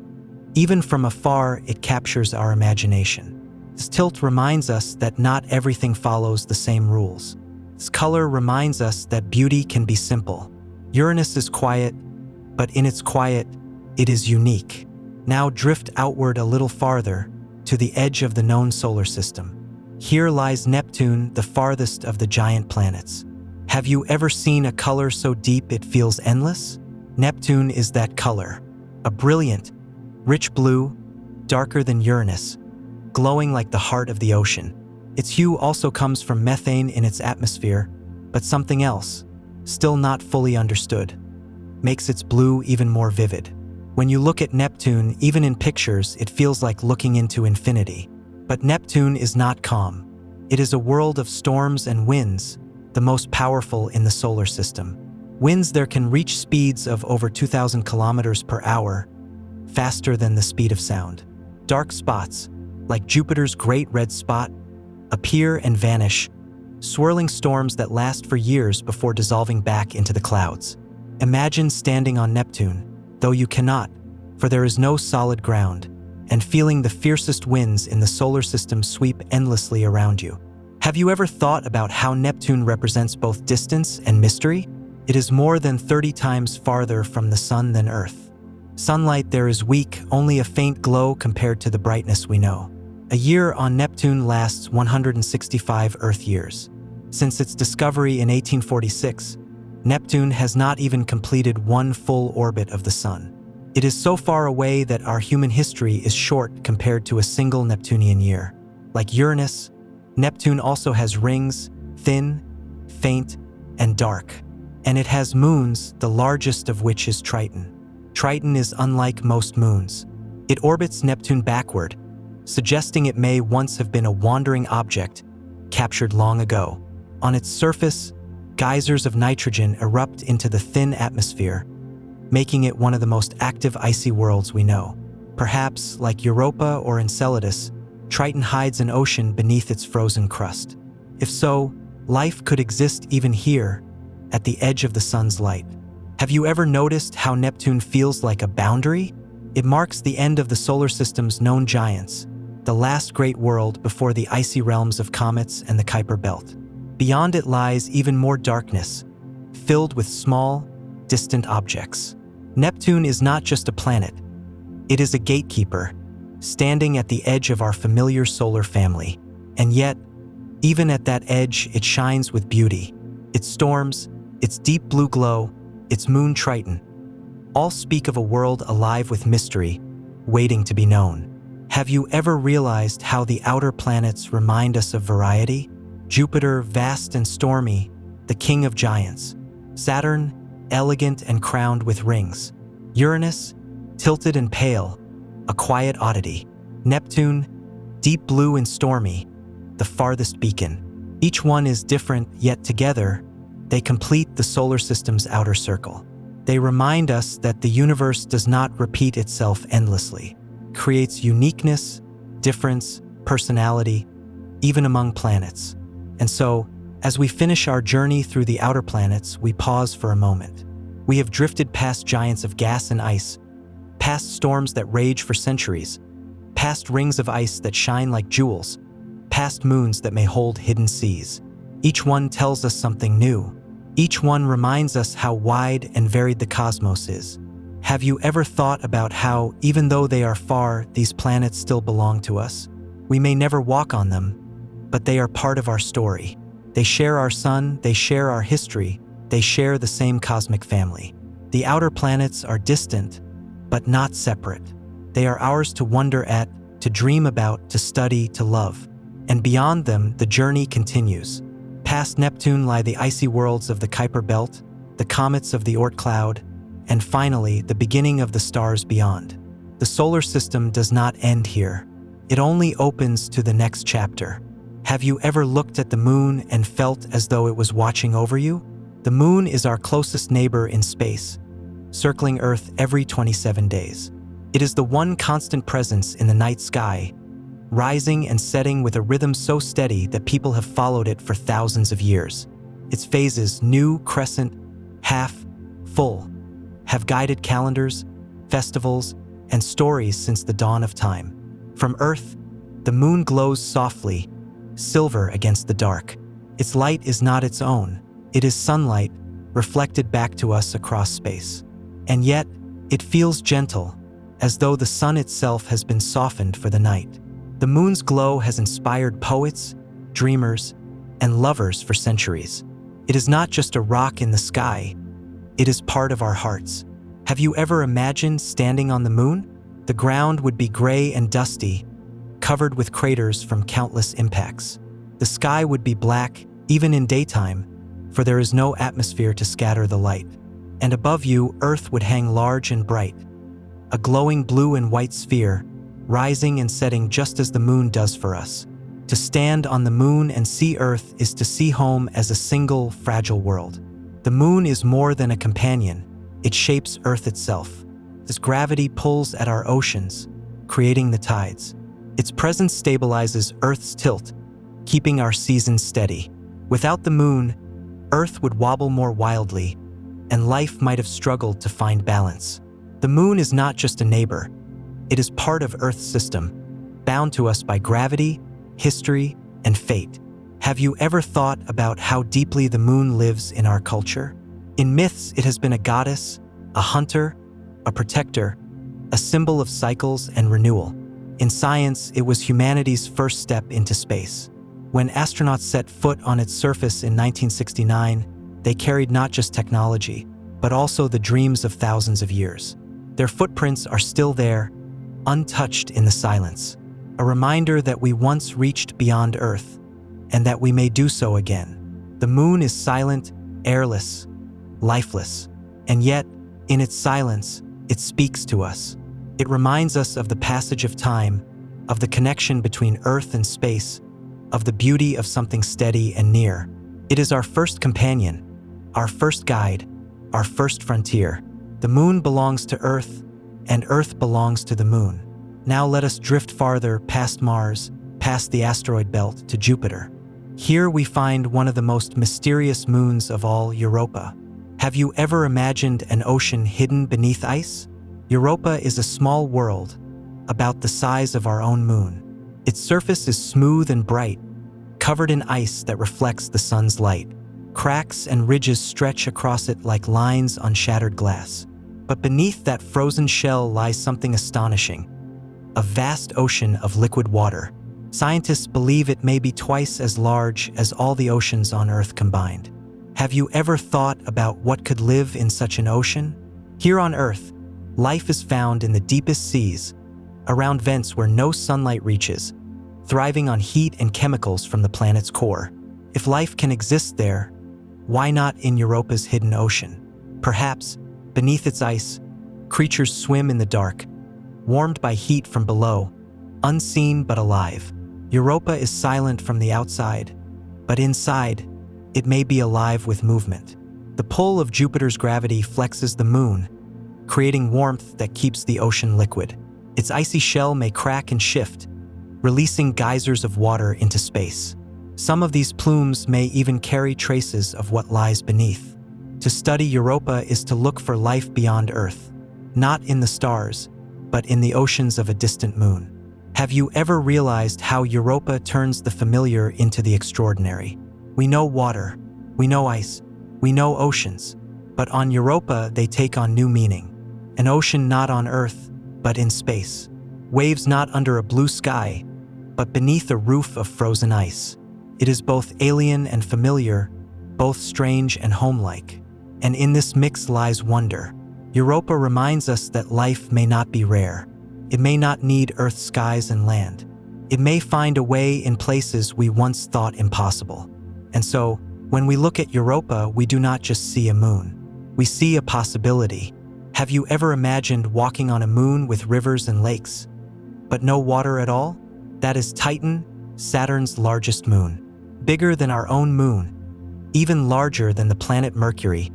even from afar, it captures our imagination. This tilt reminds us that not everything follows the same rules. Its color reminds us that beauty can be simple. Uranus is quiet, but in its quiet, it is unique. Now drift outward a little farther, to the edge of the known solar system. Here lies Neptune, the farthest of the giant planets. Have you ever seen a color so deep it feels endless? Neptune is that color. A brilliant, rich blue, darker than Uranus, glowing like the heart of the ocean. Its hue also comes from methane in its atmosphere, but something else, still not fully understood, makes its blue even more vivid. When you look at Neptune, even in pictures, it feels like looking into infinity. But Neptune is not calm. It is a world of storms and winds, the most powerful in the solar system. Winds there can reach speeds of over 2,000 kilometers per hour, faster than the speed of sound. Dark spots, like Jupiter's Great Red Spot, appear and vanish, swirling storms that last for years before dissolving back into the clouds. Imagine standing on Neptune, though you cannot, for there is no solid ground, and feeling the fiercest winds in the solar system sweep endlessly around you. Have you ever thought about how Neptune represents both distance and mystery? It is more than 30 times farther from the sun than Earth. Sunlight there is weak, only a faint glow compared to the brightness we know. A year on Neptune lasts 165 Earth years. Since its discovery in 1846, Neptune has not even completed one full orbit of the sun. It is so far away that our human history is short compared to a single Neptunian year. Like Uranus, Neptune also has rings, thin, faint, and dark. And it has moons, the largest of which is Triton. Triton is unlike most moons. It orbits Neptune backward, suggesting it may once have been a wandering object captured long ago. On its surface, geysers of nitrogen erupt into the thin atmosphere, making it one of the most active icy worlds we know. Perhaps, like Europa or Enceladus, Triton hides an ocean beneath its frozen crust. If so, life could exist even here, at the edge of the sun's light. Have you ever noticed how Neptune feels like a boundary? It marks the end of the solar system's known giants, the last great world before the icy realms of comets and the Kuiper Belt. Beyond it lies even more darkness, filled with small, distant objects. Neptune is not just a planet. It is a gatekeeper, standing at the edge of our familiar solar family. And yet, even at that edge, it shines with beauty. Its storms, its deep blue glow, its moon Triton, all speak of a world alive with mystery, waiting to be known. Have you ever realized how the outer planets remind us of variety? Jupiter, vast and stormy, the king of giants. Saturn, elegant and crowned with rings. Uranus, tilted and pale, a quiet oddity. Neptune, deep blue and stormy, the farthest beacon. Each one is different, yet together, they complete the solar system's outer circle. They remind us that the universe does not repeat itself endlessly. It creates uniqueness, difference, personality, even among planets. And so, as we finish our journey through the outer planets, we pause for a moment. We have drifted past giants of gas and ice, past storms that rage for centuries, past rings of ice that shine like jewels, past moons that may hold hidden seas. Each one tells us something new. Each one reminds us how wide and varied the cosmos is. Have you ever thought about how, even though they are far, these planets still belong to us? We may never walk on them, but they are part of our story. They share our sun, they share our history, they share the same cosmic family. The outer planets are distant, but not separate. They are ours to wonder at, to dream about, to study, to love. And beyond them, the journey continues. Past Neptune lie the icy worlds of the Kuiper Belt, the comets of the Oort Cloud, and finally, the beginning of the stars beyond. The solar system does not end here. It only opens to the next chapter. Have you ever looked at the moon and felt as though it was watching over you? The moon is our closest neighbor in space, circling Earth every 27 days. It is the one constant presence in the night sky, rising and setting with a rhythm so steady that people have followed it for thousands of years. Its phases, new, crescent, half, full, have guided calendars, festivals, and stories since the dawn of time. From Earth, the moon glows softly, silver against the dark. Its light is not its own. It is sunlight reflected back to us across space. And yet, it feels gentle, as though the sun itself has been softened for the night. The moon's glow has inspired poets, dreamers, and lovers for centuries. It is not just a rock in the sky, it is part of our hearts. Have you ever imagined standing on the moon? The ground would be gray and dusty, covered with craters from countless impacts. The sky would be black, even in daytime, for there is no atmosphere to scatter the light. And above you, Earth would hang large and bright, a glowing blue and white sphere, rising and setting just as the moon does for us. To stand on the moon and see Earth is to see home as a single, fragile world. The moon is more than a companion. It shapes Earth itself. As gravity pulls at our oceans, creating the tides, its presence stabilizes Earth's tilt, keeping our seasons steady. Without the moon, Earth would wobble more wildly, and life might have struggled to find balance. The moon is not just a neighbor. It is part of Earth's system, bound to us by gravity, history, and fate. Have you ever thought about how deeply the moon lives in our culture? In myths, it has been a goddess, a hunter, a protector, a symbol of cycles and renewal. In science, it was humanity's first step into space. When astronauts set foot on its surface in 1969, they carried not just technology, but also the dreams of thousands of years. Their footprints are still there, untouched in the silence, a reminder that we once reached beyond Earth, and that we may do so again. The moon is silent, airless, lifeless, and yet, in its silence, it speaks to us. It reminds us of the passage of time, of the connection between Earth and space, of the beauty of something steady and near. It is our first companion, our first guide, our first frontier. The moon belongs to Earth, and Earth belongs to the moon. Now let us drift farther past Mars, past the asteroid belt to Jupiter. Here we find one of the most mysterious moons of all, Europa. Have you ever imagined an ocean hidden beneath ice? Europa is a small world, about the size of our own moon. Its surface is smooth and bright, covered in ice that reflects the sun's light. Cracks and ridges stretch across it like lines on shattered glass. But beneath that frozen shell lies something astonishing: a vast ocean of liquid water. Scientists believe it may be twice as large as all the oceans on Earth combined. Have you ever thought about what could live in such an ocean? Here on Earth, life is found in the deepest seas, around vents where no sunlight reaches, thriving on heat and chemicals from the planet's core. If life can exist there, why not in Europa's hidden ocean? Perhaps, beneath its ice, creatures swim in the dark, warmed by heat from below, unseen but alive. Europa is silent from the outside, but inside, it may be alive with movement. The pull of Jupiter's gravity flexes the moon, creating warmth that keeps the ocean liquid. Its icy shell may crack and shift, releasing geysers of water into space. Some of these plumes may even carry traces of what lies beneath. To study Europa is to look for life beyond Earth, not in the stars, but in the oceans of a distant moon. Have you ever realized how Europa turns the familiar into the extraordinary? We know water, we know ice, we know oceans, but on Europa they take on new meaning. An ocean not on Earth, but in space. Waves not under a blue sky, but beneath a roof of frozen ice. It is both alien and familiar, both strange and homelike. And in this mix lies wonder. Europa reminds us that life may not be rare. It may not need Earth's skies and land. It may find a way in places we once thought impossible. And so, when we look at Europa, we do not just see a moon. We see a possibility. Have you ever imagined walking on a moon with rivers and lakes, but no water at all? That is Titan, Saturn's largest moon. Bigger than our own moon, even larger than the planet Mercury,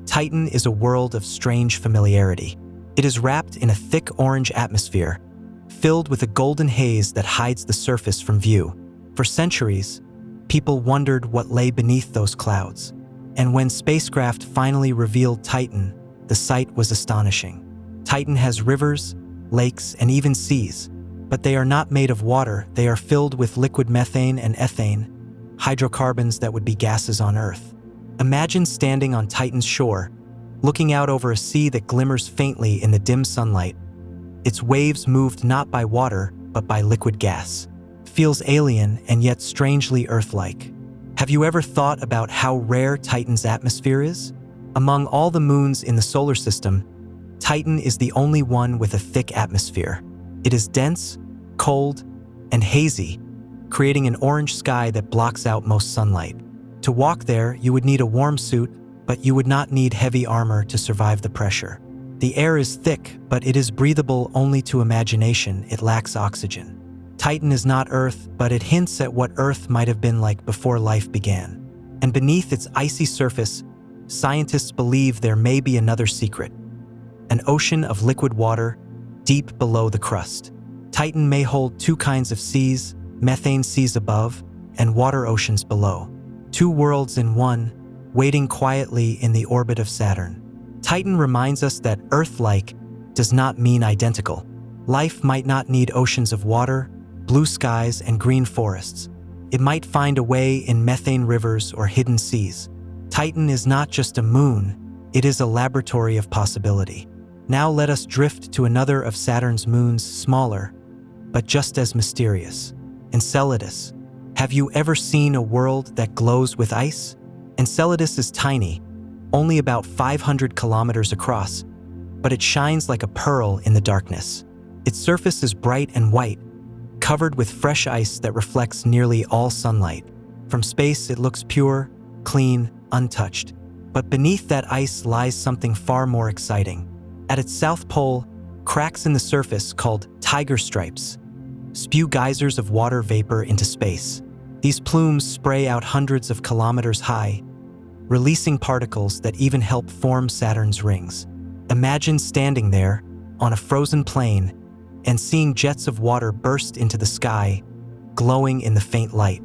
Titan is a world of strange familiarity. It is wrapped in a thick orange atmosphere, filled with a golden haze that hides the surface from view. For centuries, people wondered what lay beneath those clouds. And when spacecraft finally revealed Titan, the sight was astonishing. Titan has rivers, lakes, and even seas, but they are not made of water. They are filled with liquid methane and ethane, hydrocarbons that would be gases on Earth. Imagine standing on Titan's shore, looking out over a sea that glimmers faintly in the dim sunlight. Its waves moved not by water, but by liquid gas. Feels alien and yet strangely Earth-like. Have you ever thought about how rare Titan's atmosphere is? Among all the moons in the solar system, Titan is the only one with a thick atmosphere. It is dense, cold, and hazy, creating an orange sky that blocks out most sunlight. To walk there, you would need a warm suit, but you would not need heavy armor to survive the pressure. The air is thick, but it is breathable only to imagination. It lacks oxygen. Titan is not Earth, but it hints at what Earth might have been like before life began. And beneath its icy surface, scientists believe there may be another secret: an ocean of liquid water deep below the crust. Titan may hold two kinds of seas: methane seas above and water oceans below. Two worlds in one, waiting quietly in the orbit of Saturn. Titan reminds us that Earth-like does not mean identical. Life might not need oceans of water, blue skies, and green forests. It might find a way in methane rivers or hidden seas. Titan is not just a moon, it is a laboratory of possibility. Now let us drift to another of Saturn's moons, smaller, but just as mysterious: Enceladus. Have you ever seen a world that glows with ice? Enceladus is tiny, only about 500 kilometers across, but it shines like a pearl in the darkness. Its surface is bright and white, covered with fresh ice that reflects nearly all sunlight. From space, it looks pure, clean, untouched. But beneath that ice lies something far more exciting. At its south pole, cracks in the surface, called tiger stripes, spew geysers of water vapor into space. These plumes spray out hundreds of kilometers high, releasing particles that even help form Saturn's rings. Imagine standing there, on a frozen plain, and seeing jets of water burst into the sky, glowing in the faint light.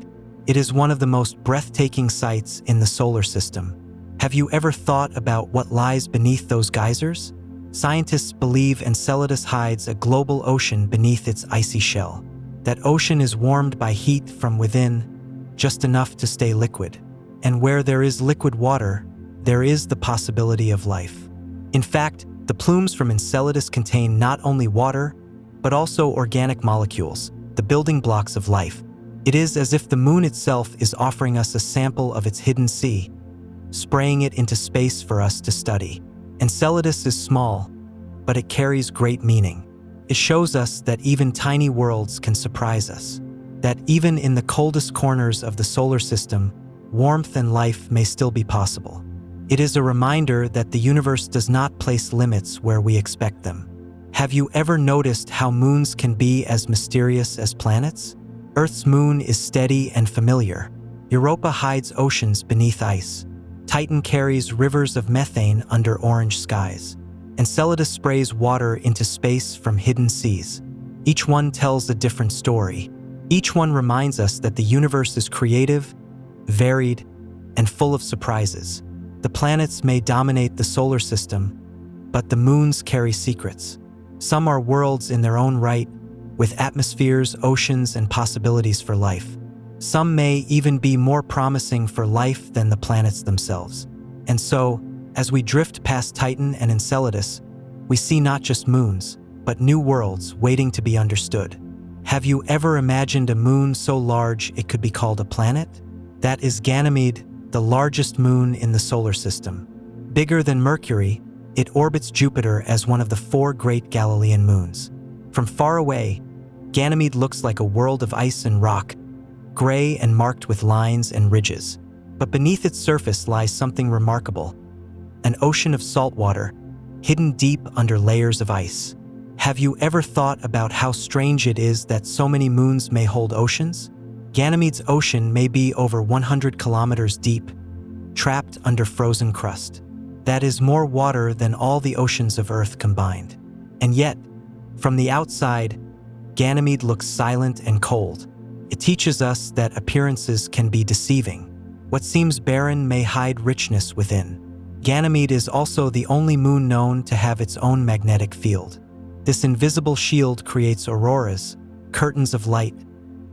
It is one of the most breathtaking sights in the solar system. Have you ever thought about what lies beneath those geysers? Scientists believe Enceladus hides a global ocean beneath its icy shell. That ocean is warmed by heat from within, just enough to stay liquid. And where there is liquid water, there is the possibility of life. In fact, the plumes from Enceladus contain not only water, but also organic molecules, the building blocks of life. It is as if the moon itself is offering us a sample of its hidden sea, spraying it into space for us to study. Enceladus is small, but it carries great meaning. It shows us that even tiny worlds can surprise us, that even in the coldest corners of the solar system, warmth and life may still be possible. It is a reminder that the universe does not place limits where we expect them. Have you ever noticed how moons can be as mysterious as planets? Earth's moon is steady and familiar. Europa hides oceans beneath ice. Titan carries rivers of methane under orange skies. Enceladus sprays water into space from hidden seas. Each one tells a different story. Each one reminds us that the universe is creative, varied, and full of surprises. The planets may dominate the solar system, but the moons carry secrets. Some are worlds in their own right, with atmospheres, oceans, and possibilities for life. Some may even be more promising for life than the planets themselves. And so, as we drift past Titan and Enceladus, we see not just moons, but new worlds waiting to be understood. Have you ever imagined a moon so large it could be called a planet? That is Ganymede, the largest moon in the solar system. Bigger than Mercury, it orbits Jupiter as one of the 4 great Galilean moons. From far away, Ganymede looks like a world of ice and rock, gray and marked with lines and ridges. But beneath its surface lies something remarkable: an ocean of salt water, hidden deep under layers of ice. Have you ever thought about how strange it is that so many moons may hold oceans? Ganymede's ocean may be over 100 kilometers deep, trapped under frozen crust. That is more water than all the oceans of Earth combined. And yet, from the outside, Ganymede looks silent and cold. It teaches us that appearances can be deceiving. What seems barren may hide richness within. Ganymede is also the only moon known to have its own magnetic field. This invisible shield creates auroras, curtains of light,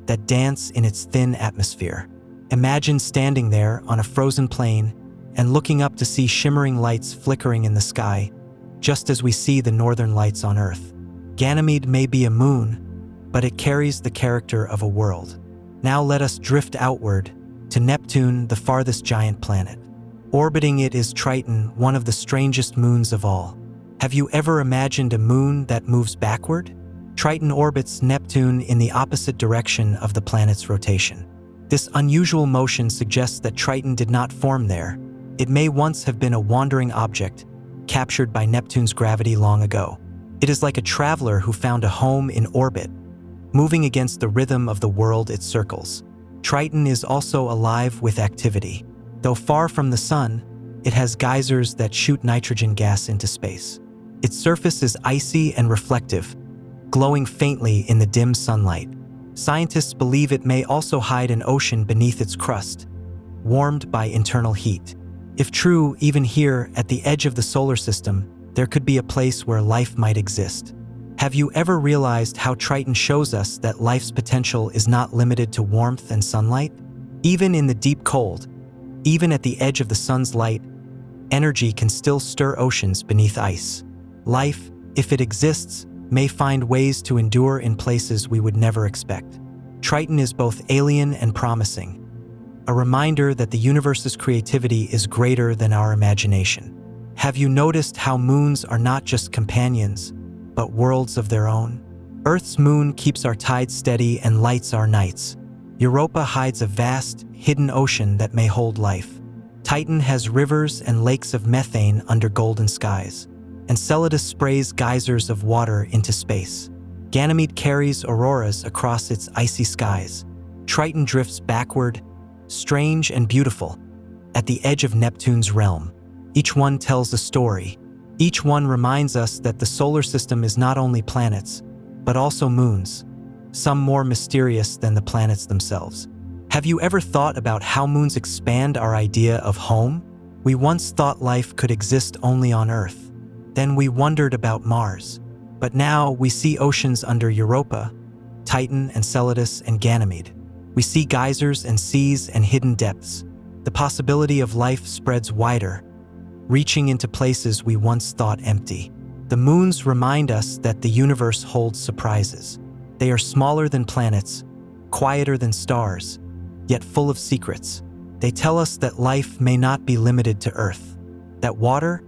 that dance in its thin atmosphere. Imagine standing there on a frozen plain and looking up to see shimmering lights flickering in the sky, just as we see the northern lights on Earth. Ganymede may be a moon, but it carries the character of a world. Now let us drift outward to Neptune, the farthest giant planet. Orbiting it is Triton, one of the strangest moons of all. Have you ever imagined a moon that moves backward? Triton orbits Neptune in the opposite direction of the planet's rotation. This unusual motion suggests that Triton did not form there. It may once have been a wandering object, captured by Neptune's gravity long ago. It is like a traveler who found a home in orbit, moving against the rhythm of the world it circles. Triton is also alive with activity. Though far from the sun, it has geysers that shoot nitrogen gas into space. Its surface is icy and reflective, glowing faintly in the dim sunlight. Scientists believe it may also hide an ocean beneath its crust, warmed by internal heat. If true, even here, at the edge of the solar system, there could be a place where life might exist. Have you ever realized how Triton shows us that life's potential is not limited to warmth and sunlight? Even in the deep cold, even at the edge of the sun's light, energy can still stir oceans beneath ice. Life, if it exists, may find ways to endure in places we would never expect. Triton is both alien and promising, a reminder that the universe's creativity is greater than our imagination. Have you noticed how moons are not just companions, but worlds of their own? Earth's moon keeps our tides steady and lights our nights. Europa hides a vast, hidden ocean that may hold life. Titan has rivers and lakes of methane under golden skies. Enceladus sprays geysers of water into space. Ganymede carries auroras across its icy skies. Triton drifts backward, strange and beautiful, at the edge of Neptune's realm. Each one tells a story, Each one reminds us that the solar system is not only planets, but also moons, some more mysterious than the planets themselves. Have you ever thought about how moons expand our idea of home? We once thought life could exist only on Earth. Then we wondered about Mars. But now we see oceans under Europa, Titan, Enceladus, and Ganymede. We see geysers and seas and hidden depths. The possibility of life spreads wider, reaching into places we once thought empty. The moons remind us that the universe holds surprises. They are smaller than planets, quieter than stars, yet full of secrets. They tell us that life may not be limited to Earth, that water,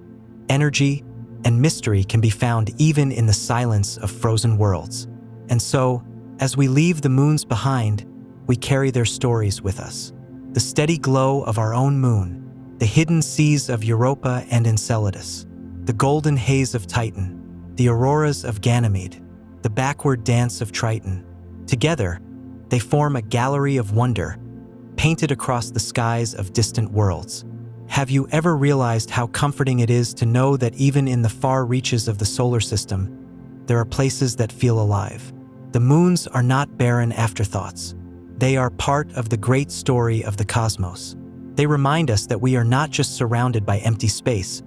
energy, and mystery can be found even in the silence of frozen worlds. And so, as we leave the moons behind, we carry their stories with us. The steady glow of our own moon, the hidden seas of Europa and Enceladus, the golden haze of Titan, the auroras of Ganymede, the backward dance of Triton. Together, they form a gallery of wonder, painted across the skies of distant worlds. Have you ever realized how comforting it is to know that even in the far reaches of the solar system, there are places that feel alive? The moons are not barren afterthoughts. They are part of the great story of the cosmos. They remind us that we are not just surrounded by empty space,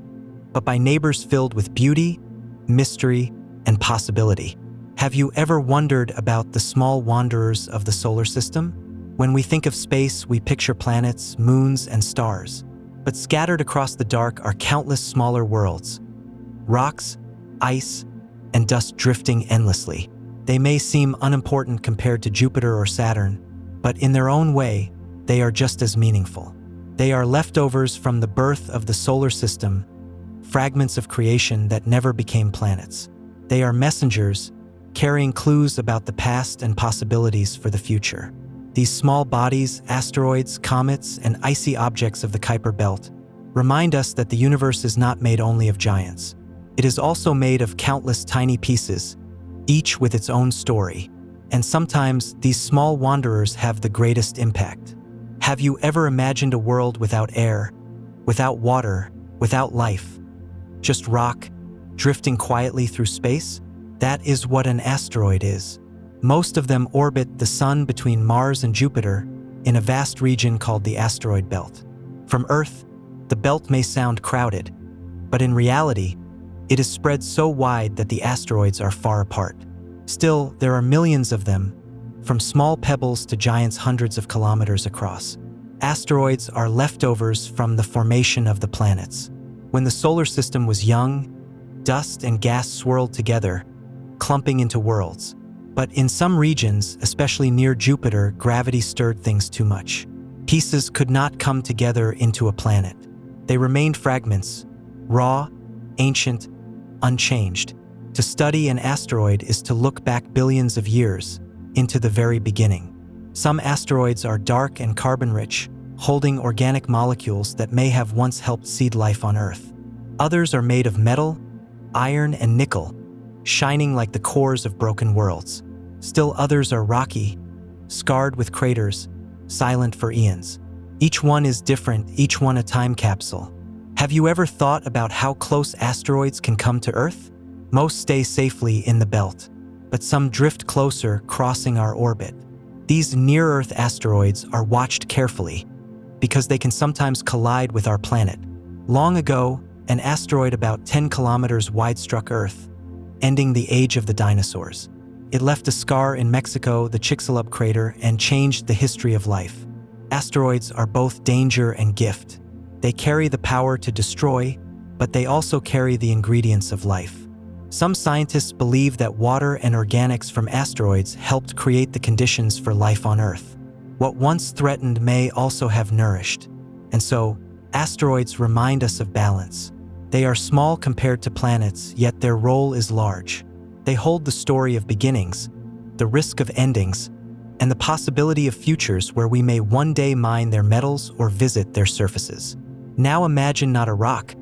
but by neighbors filled with beauty, mystery, and possibility. Have you ever wondered about the small wanderers of the solar system? When we think of space, we picture planets, moons, and stars. But scattered across the dark are countless smaller worlds. Rocks, ice, and dust drifting endlessly. They may seem unimportant compared to Jupiter or Saturn, but in their own way, they are just as meaningful. They are leftovers from the birth of the solar system, fragments of creation that never became planets. They are messengers, carrying clues about the past and possibilities for the future. These small bodies, asteroids, comets, and icy objects of the Kuiper Belt remind us that the universe is not made only of giants. It is also made of countless tiny pieces, each with its own story. And sometimes these small wanderers have the greatest impact. Have you ever imagined a world without air, without water, without life? Just rock, drifting quietly through space? That is what an asteroid is. Most of them orbit the Sun between Mars and Jupiter in a vast region called the asteroid belt. From Earth, the belt may sound crowded, but in reality, it is spread so wide that the asteroids are far apart. Still, there are millions of them, from small pebbles to giants hundreds of kilometers across. Asteroids are leftovers from the formation of the planets. When the solar system was young, dust and gas swirled together, clumping into worlds. But in some regions, especially near Jupiter, gravity stirred things too much. Pieces could not come together into a planet. They remained fragments, raw, ancient, unchanged. To study an asteroid is to look back billions of years, into the very beginning. Some asteroids are dark and carbon-rich, holding organic molecules that may have once helped seed life on Earth. Others are made of metal, iron, and nickel, shining like the cores of broken worlds. Still others are rocky, scarred with craters, silent for eons. Each one is different, each one a time capsule. Have you ever thought about how close asteroids can come to Earth? Most stay safely in the belt, but some drift closer, crossing our orbit. These near-Earth asteroids are watched carefully because they can sometimes collide with our planet. Long ago, an asteroid about 10 kilometers wide struck Earth, ending the age of the dinosaurs. It left a scar in Mexico, the Chicxulub crater, and changed the history of life. Asteroids are both danger and gift. They carry the power to destroy, but they also carry the ingredients of life. Some scientists believe that water and organics from asteroids helped create the conditions for life on Earth. What once threatened may also have nourished. And so, asteroids remind us of balance. They are small compared to planets, yet their role is large. They hold the story of beginnings, the risk of endings, and the possibility of futures where we may one day mine their metals or visit their surfaces. Now imagine not a rock,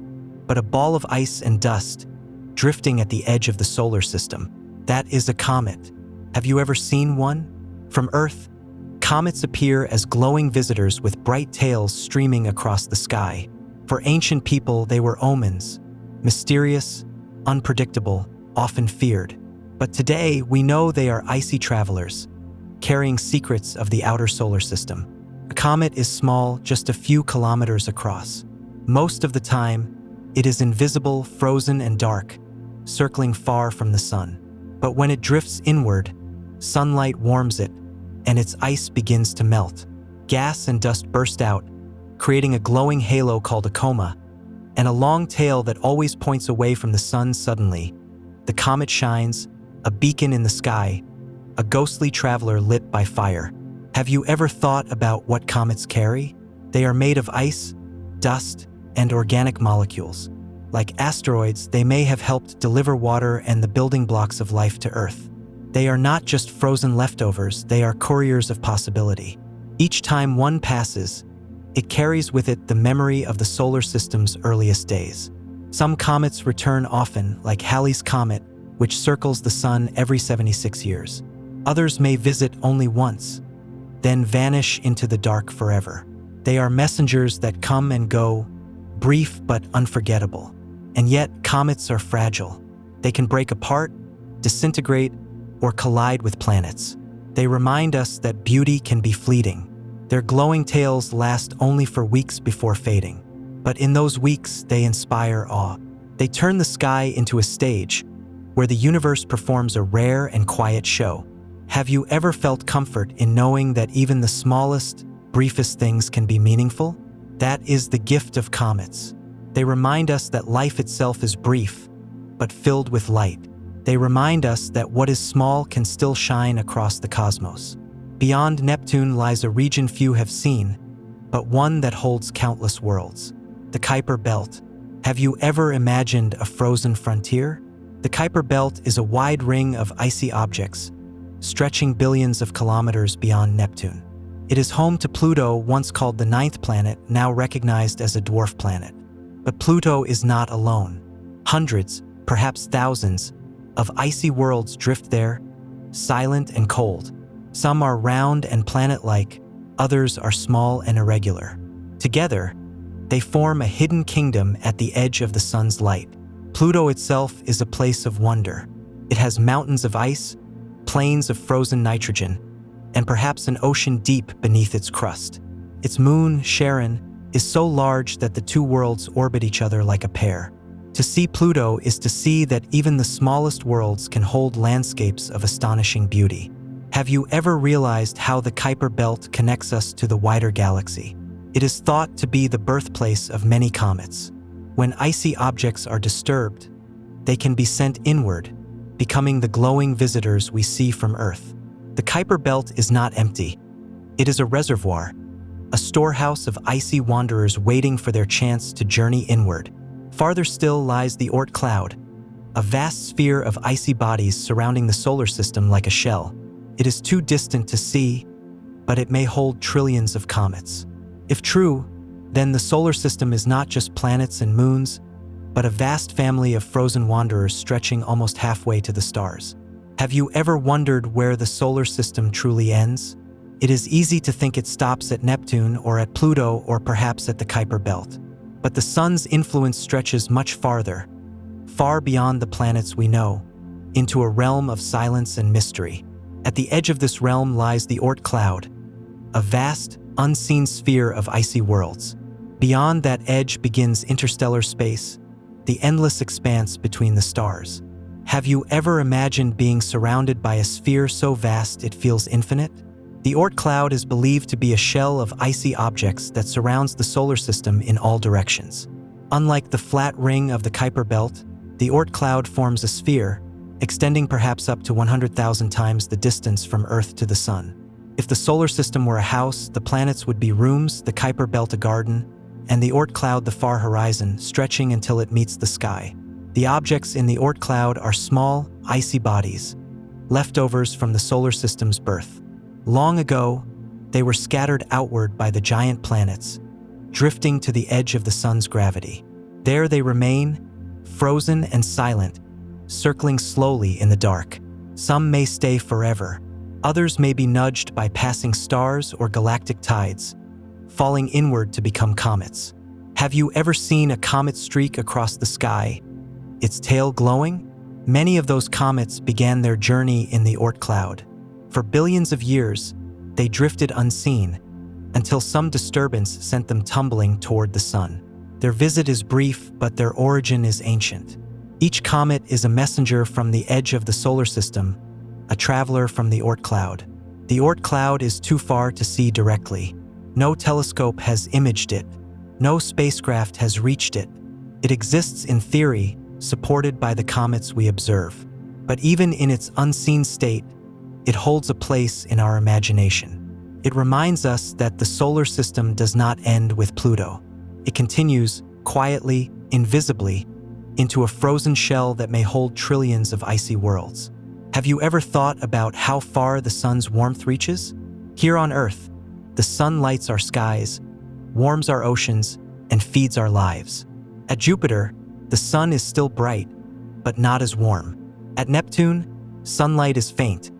but a ball of ice and dust, drifting at the edge of the solar system. That is a comet. Have you ever seen one? From Earth, comets appear as glowing visitors with bright tails streaming across the sky. For ancient people, they were omens, mysterious, unpredictable, often feared. But today, we know they are icy travelers, carrying secrets of the outer solar system. A comet is small, just a few kilometers across. Most of the time, it is invisible, frozen, and dark, circling far from the sun. But when it drifts inward, sunlight warms it, and its ice begins to melt. Gas and dust burst out, creating a glowing halo called a coma, and a long tail that always points away from the sun. Suddenly, the comet shines, a beacon in the sky, a ghostly traveler lit by fire. Have you ever thought about what comets carry? They are made of ice, dust, and organic molecules. Like asteroids, they may have helped deliver water and the building blocks of life to Earth. They are not just frozen leftovers, they are couriers of possibility. Each time one passes, it carries with it the memory of the solar system's earliest days. Some comets return often, like Halley's Comet, which circles the sun every 76 years. Others may visit only once, then vanish into the dark forever. They are messengers that come and go, brief but unforgettable. And yet, comets are fragile. They can break apart, disintegrate, or collide with planets. They remind us that beauty can be fleeting. Their glowing tails last only for weeks before fading. But in those weeks, they inspire awe. They turn the sky into a stage where the universe performs a rare and quiet show. Have you ever felt comfort in knowing that even the smallest, briefest things can be meaningful? That is the gift of comets. They remind us that life itself is brief, but filled with light. They remind us that what is small can still shine across the cosmos. Beyond Neptune lies a region few have seen, but one that holds countless worlds. The Kuiper Belt. Have you ever imagined a frozen frontier? The Kuiper Belt is a wide ring of icy objects, stretching billions of kilometers beyond Neptune. It is home to Pluto, once called the ninth planet, now recognized as a dwarf planet. But Pluto is not alone. Hundreds, perhaps thousands, of icy worlds drift there, silent and cold. Some are round and planet-like, others are small and irregular. Together, they form a hidden kingdom at the edge of the sun's light. Pluto itself is a place of wonder. It has mountains of ice, plains of frozen nitrogen, and perhaps an ocean deep beneath its crust. Its moon, Charon, is so large that the two worlds orbit each other like a pair. To see Pluto is to see that even the smallest worlds can hold landscapes of astonishing beauty. Have you ever realized how the Kuiper Belt connects us to the wider galaxy? It is thought to be the birthplace of many comets. When icy objects are disturbed, they can be sent inward, becoming the glowing visitors we see from Earth. The Kuiper Belt is not empty. It is a reservoir, a storehouse of icy wanderers waiting for their chance to journey inward. Farther still lies the Oort Cloud, a vast sphere of icy bodies surrounding the solar system like a shell. It is too distant to see, but it may hold trillions of comets. If true, then the solar system is not just planets and moons, but a vast family of frozen wanderers stretching almost halfway to the stars. Have you ever wondered where the solar system truly ends? It is easy to think it stops at Neptune or at Pluto or perhaps at the Kuiper Belt. But the sun's influence stretches much farther, far beyond the planets we know, into a realm of silence and mystery. At the edge of this realm lies the Oort Cloud, a vast, unseen sphere of icy worlds. Beyond that edge begins interstellar space, the endless expanse between the stars. Have you ever imagined being surrounded by a sphere so vast it feels infinite? The Oort Cloud is believed to be a shell of icy objects that surrounds the solar system in all directions. Unlike the flat ring of the Kuiper Belt, the Oort Cloud forms a sphere, extending perhaps up to 100,000 times the distance from Earth to the Sun. If the solar system were a house, the planets would be rooms, the Kuiper Belt a garden, and the Oort Cloud the far horizon, stretching until it meets the sky. The objects in the Oort Cloud are small, icy bodies, leftovers from the solar system's birth. Long ago, they were scattered outward by the giant planets, drifting to the edge of the sun's gravity. There they remain, frozen and silent, circling slowly in the dark. Some may stay forever. Others may be nudged by passing stars or galactic tides, falling inward to become comets. Have you ever seen a comet streak across the sky, its tail glowing? Many of those comets began their journey in the Oort Cloud. For billions of years, they drifted unseen until some disturbance sent them tumbling toward the sun. Their visit is brief, but their origin is ancient. Each comet is a messenger from the edge of the solar system, a traveler from the Oort Cloud. The Oort Cloud is too far to see directly. No telescope has imaged it. No spacecraft has reached it. It exists in theory, supported by the comets we observe. But even in its unseen state, it holds a place in our imagination. It reminds us that the solar system does not end with Pluto. It continues, quietly, invisibly, into a frozen shell that may hold trillions of icy worlds. Have you ever thought about how far the sun's warmth reaches? Here on Earth, the sun lights our skies, warms our oceans, and feeds our lives. At Jupiter, the sun is still bright, but not as warm. At Neptune, sunlight is faint,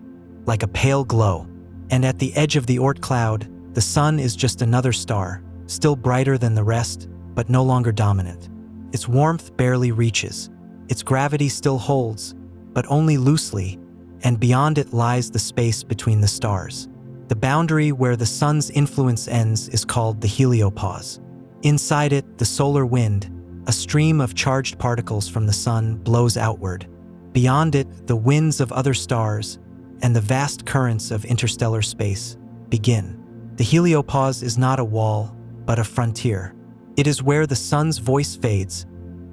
like a pale glow. And at the edge of the Oort Cloud, the sun is just another star, still brighter than the rest, but no longer dominant. Its warmth barely reaches. Its gravity still holds, but only loosely, and beyond it lies the space between the stars. The boundary where the sun's influence ends is called the heliopause. Inside it, the solar wind, a stream of charged particles from the sun, blows outward. Beyond it, the winds of other stars and the vast currents of interstellar space begin. The heliopause is not a wall, but a frontier. It is where the sun's voice fades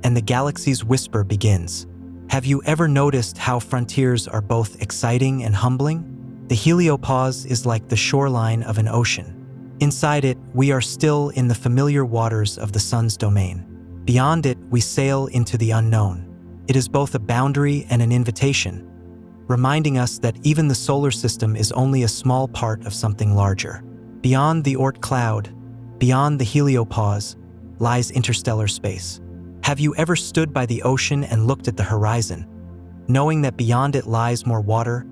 and the galaxy's whisper begins. Have you ever noticed how frontiers are both exciting and humbling? The heliopause is like the shoreline of an ocean. Inside it, we are still in the familiar waters of the sun's domain. Beyond it, we sail into the unknown. It is both a boundary and an invitation, reminding us that even the solar system is only a small part of something larger. Beyond the Oort Cloud, beyond the heliopause, lies interstellar space. Have you ever stood by the ocean and looked at the horizon, knowing that beyond it lies more water,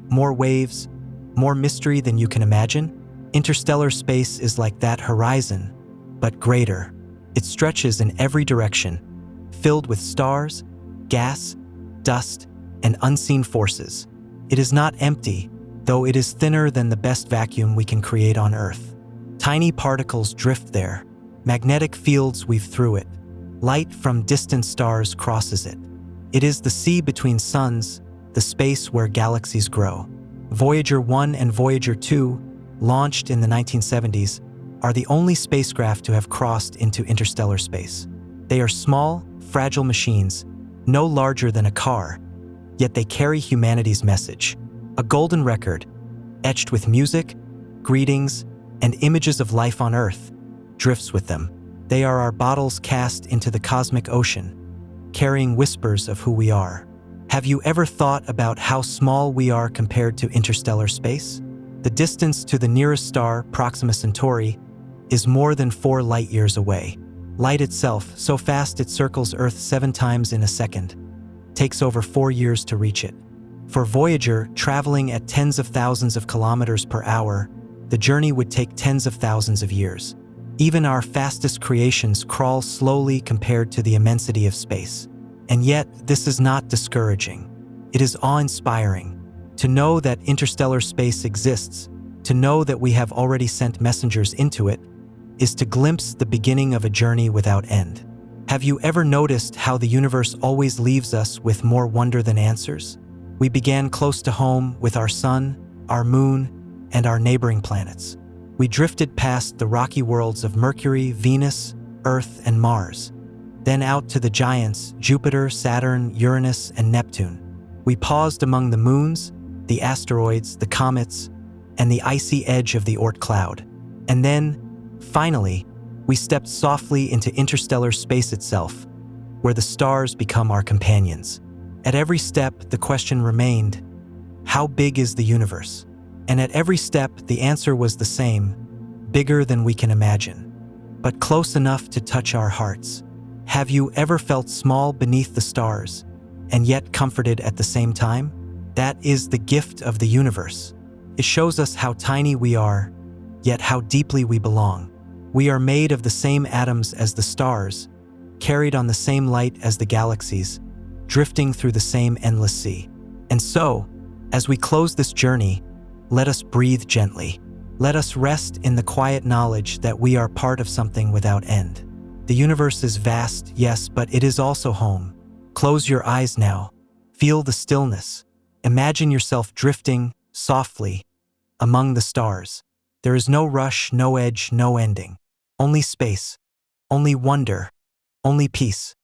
more waves, more mystery than you can imagine? Interstellar space is like that horizon, but greater. It stretches in every direction, filled with stars, gas, dust, and unseen forces. It is not empty, though it is thinner than the best vacuum we can create on Earth. Tiny particles drift there. Magnetic fields weave through it. Light from distant stars crosses it. It is the sea between suns, the space where galaxies grow. Voyager 1 and Voyager 2, launched in the 1970s, are the only spacecraft to have crossed into interstellar space. They are small, fragile machines, no larger than a car, yet they carry humanity's message. A golden record, etched with music, greetings, and images of life on Earth, drifts with them. They are our bottles cast into the cosmic ocean, carrying whispers of who we are. Have you ever thought about how small we are compared to interstellar space? The distance to the nearest star, Proxima Centauri, is more than 4 light-years away. Light itself, so fast it circles Earth 7 times in a second, takes over 4 years to reach it. For Voyager, traveling at tens of thousands of kilometers per hour, the journey would take tens of thousands of years. Even our fastest creations crawl slowly compared to the immensity of space. And yet, this is not discouraging. It is awe-inspiring. To know that interstellar space exists, to know that we have already sent messengers into it, is to glimpse the beginning of a journey without end. Have you ever noticed how the universe always leaves us with more wonder than answers? We began close to home with our sun, our moon, and our neighboring planets. We drifted past the rocky worlds of Mercury, Venus, Earth, and Mars. Then out to the giants, Jupiter, Saturn, Uranus, and Neptune. We paused among the moons, the asteroids, the comets, and the icy edge of the Oort Cloud. And then, finally, we stepped softly into interstellar space itself, where the stars become our companions. At every step, the question remained, how big is the universe? And at every step, the answer was the same, bigger than we can imagine, but close enough to touch our hearts. Have you ever felt small beneath the stars, and yet comforted at the same time? That is the gift of the universe. It shows us how tiny we are, yet how deeply we belong. We are made of the same atoms as the stars, carried on the same light as the galaxies, drifting through the same endless sea. And so, as we close this journey, let us breathe gently. Let us rest in the quiet knowledge that we are part of something without end. The universe is vast, yes, but it is also home. Close your eyes now. Feel the stillness. Imagine yourself drifting, softly, among the stars. There is no rush, no edge, no ending. Only space. Only wonder. Only peace.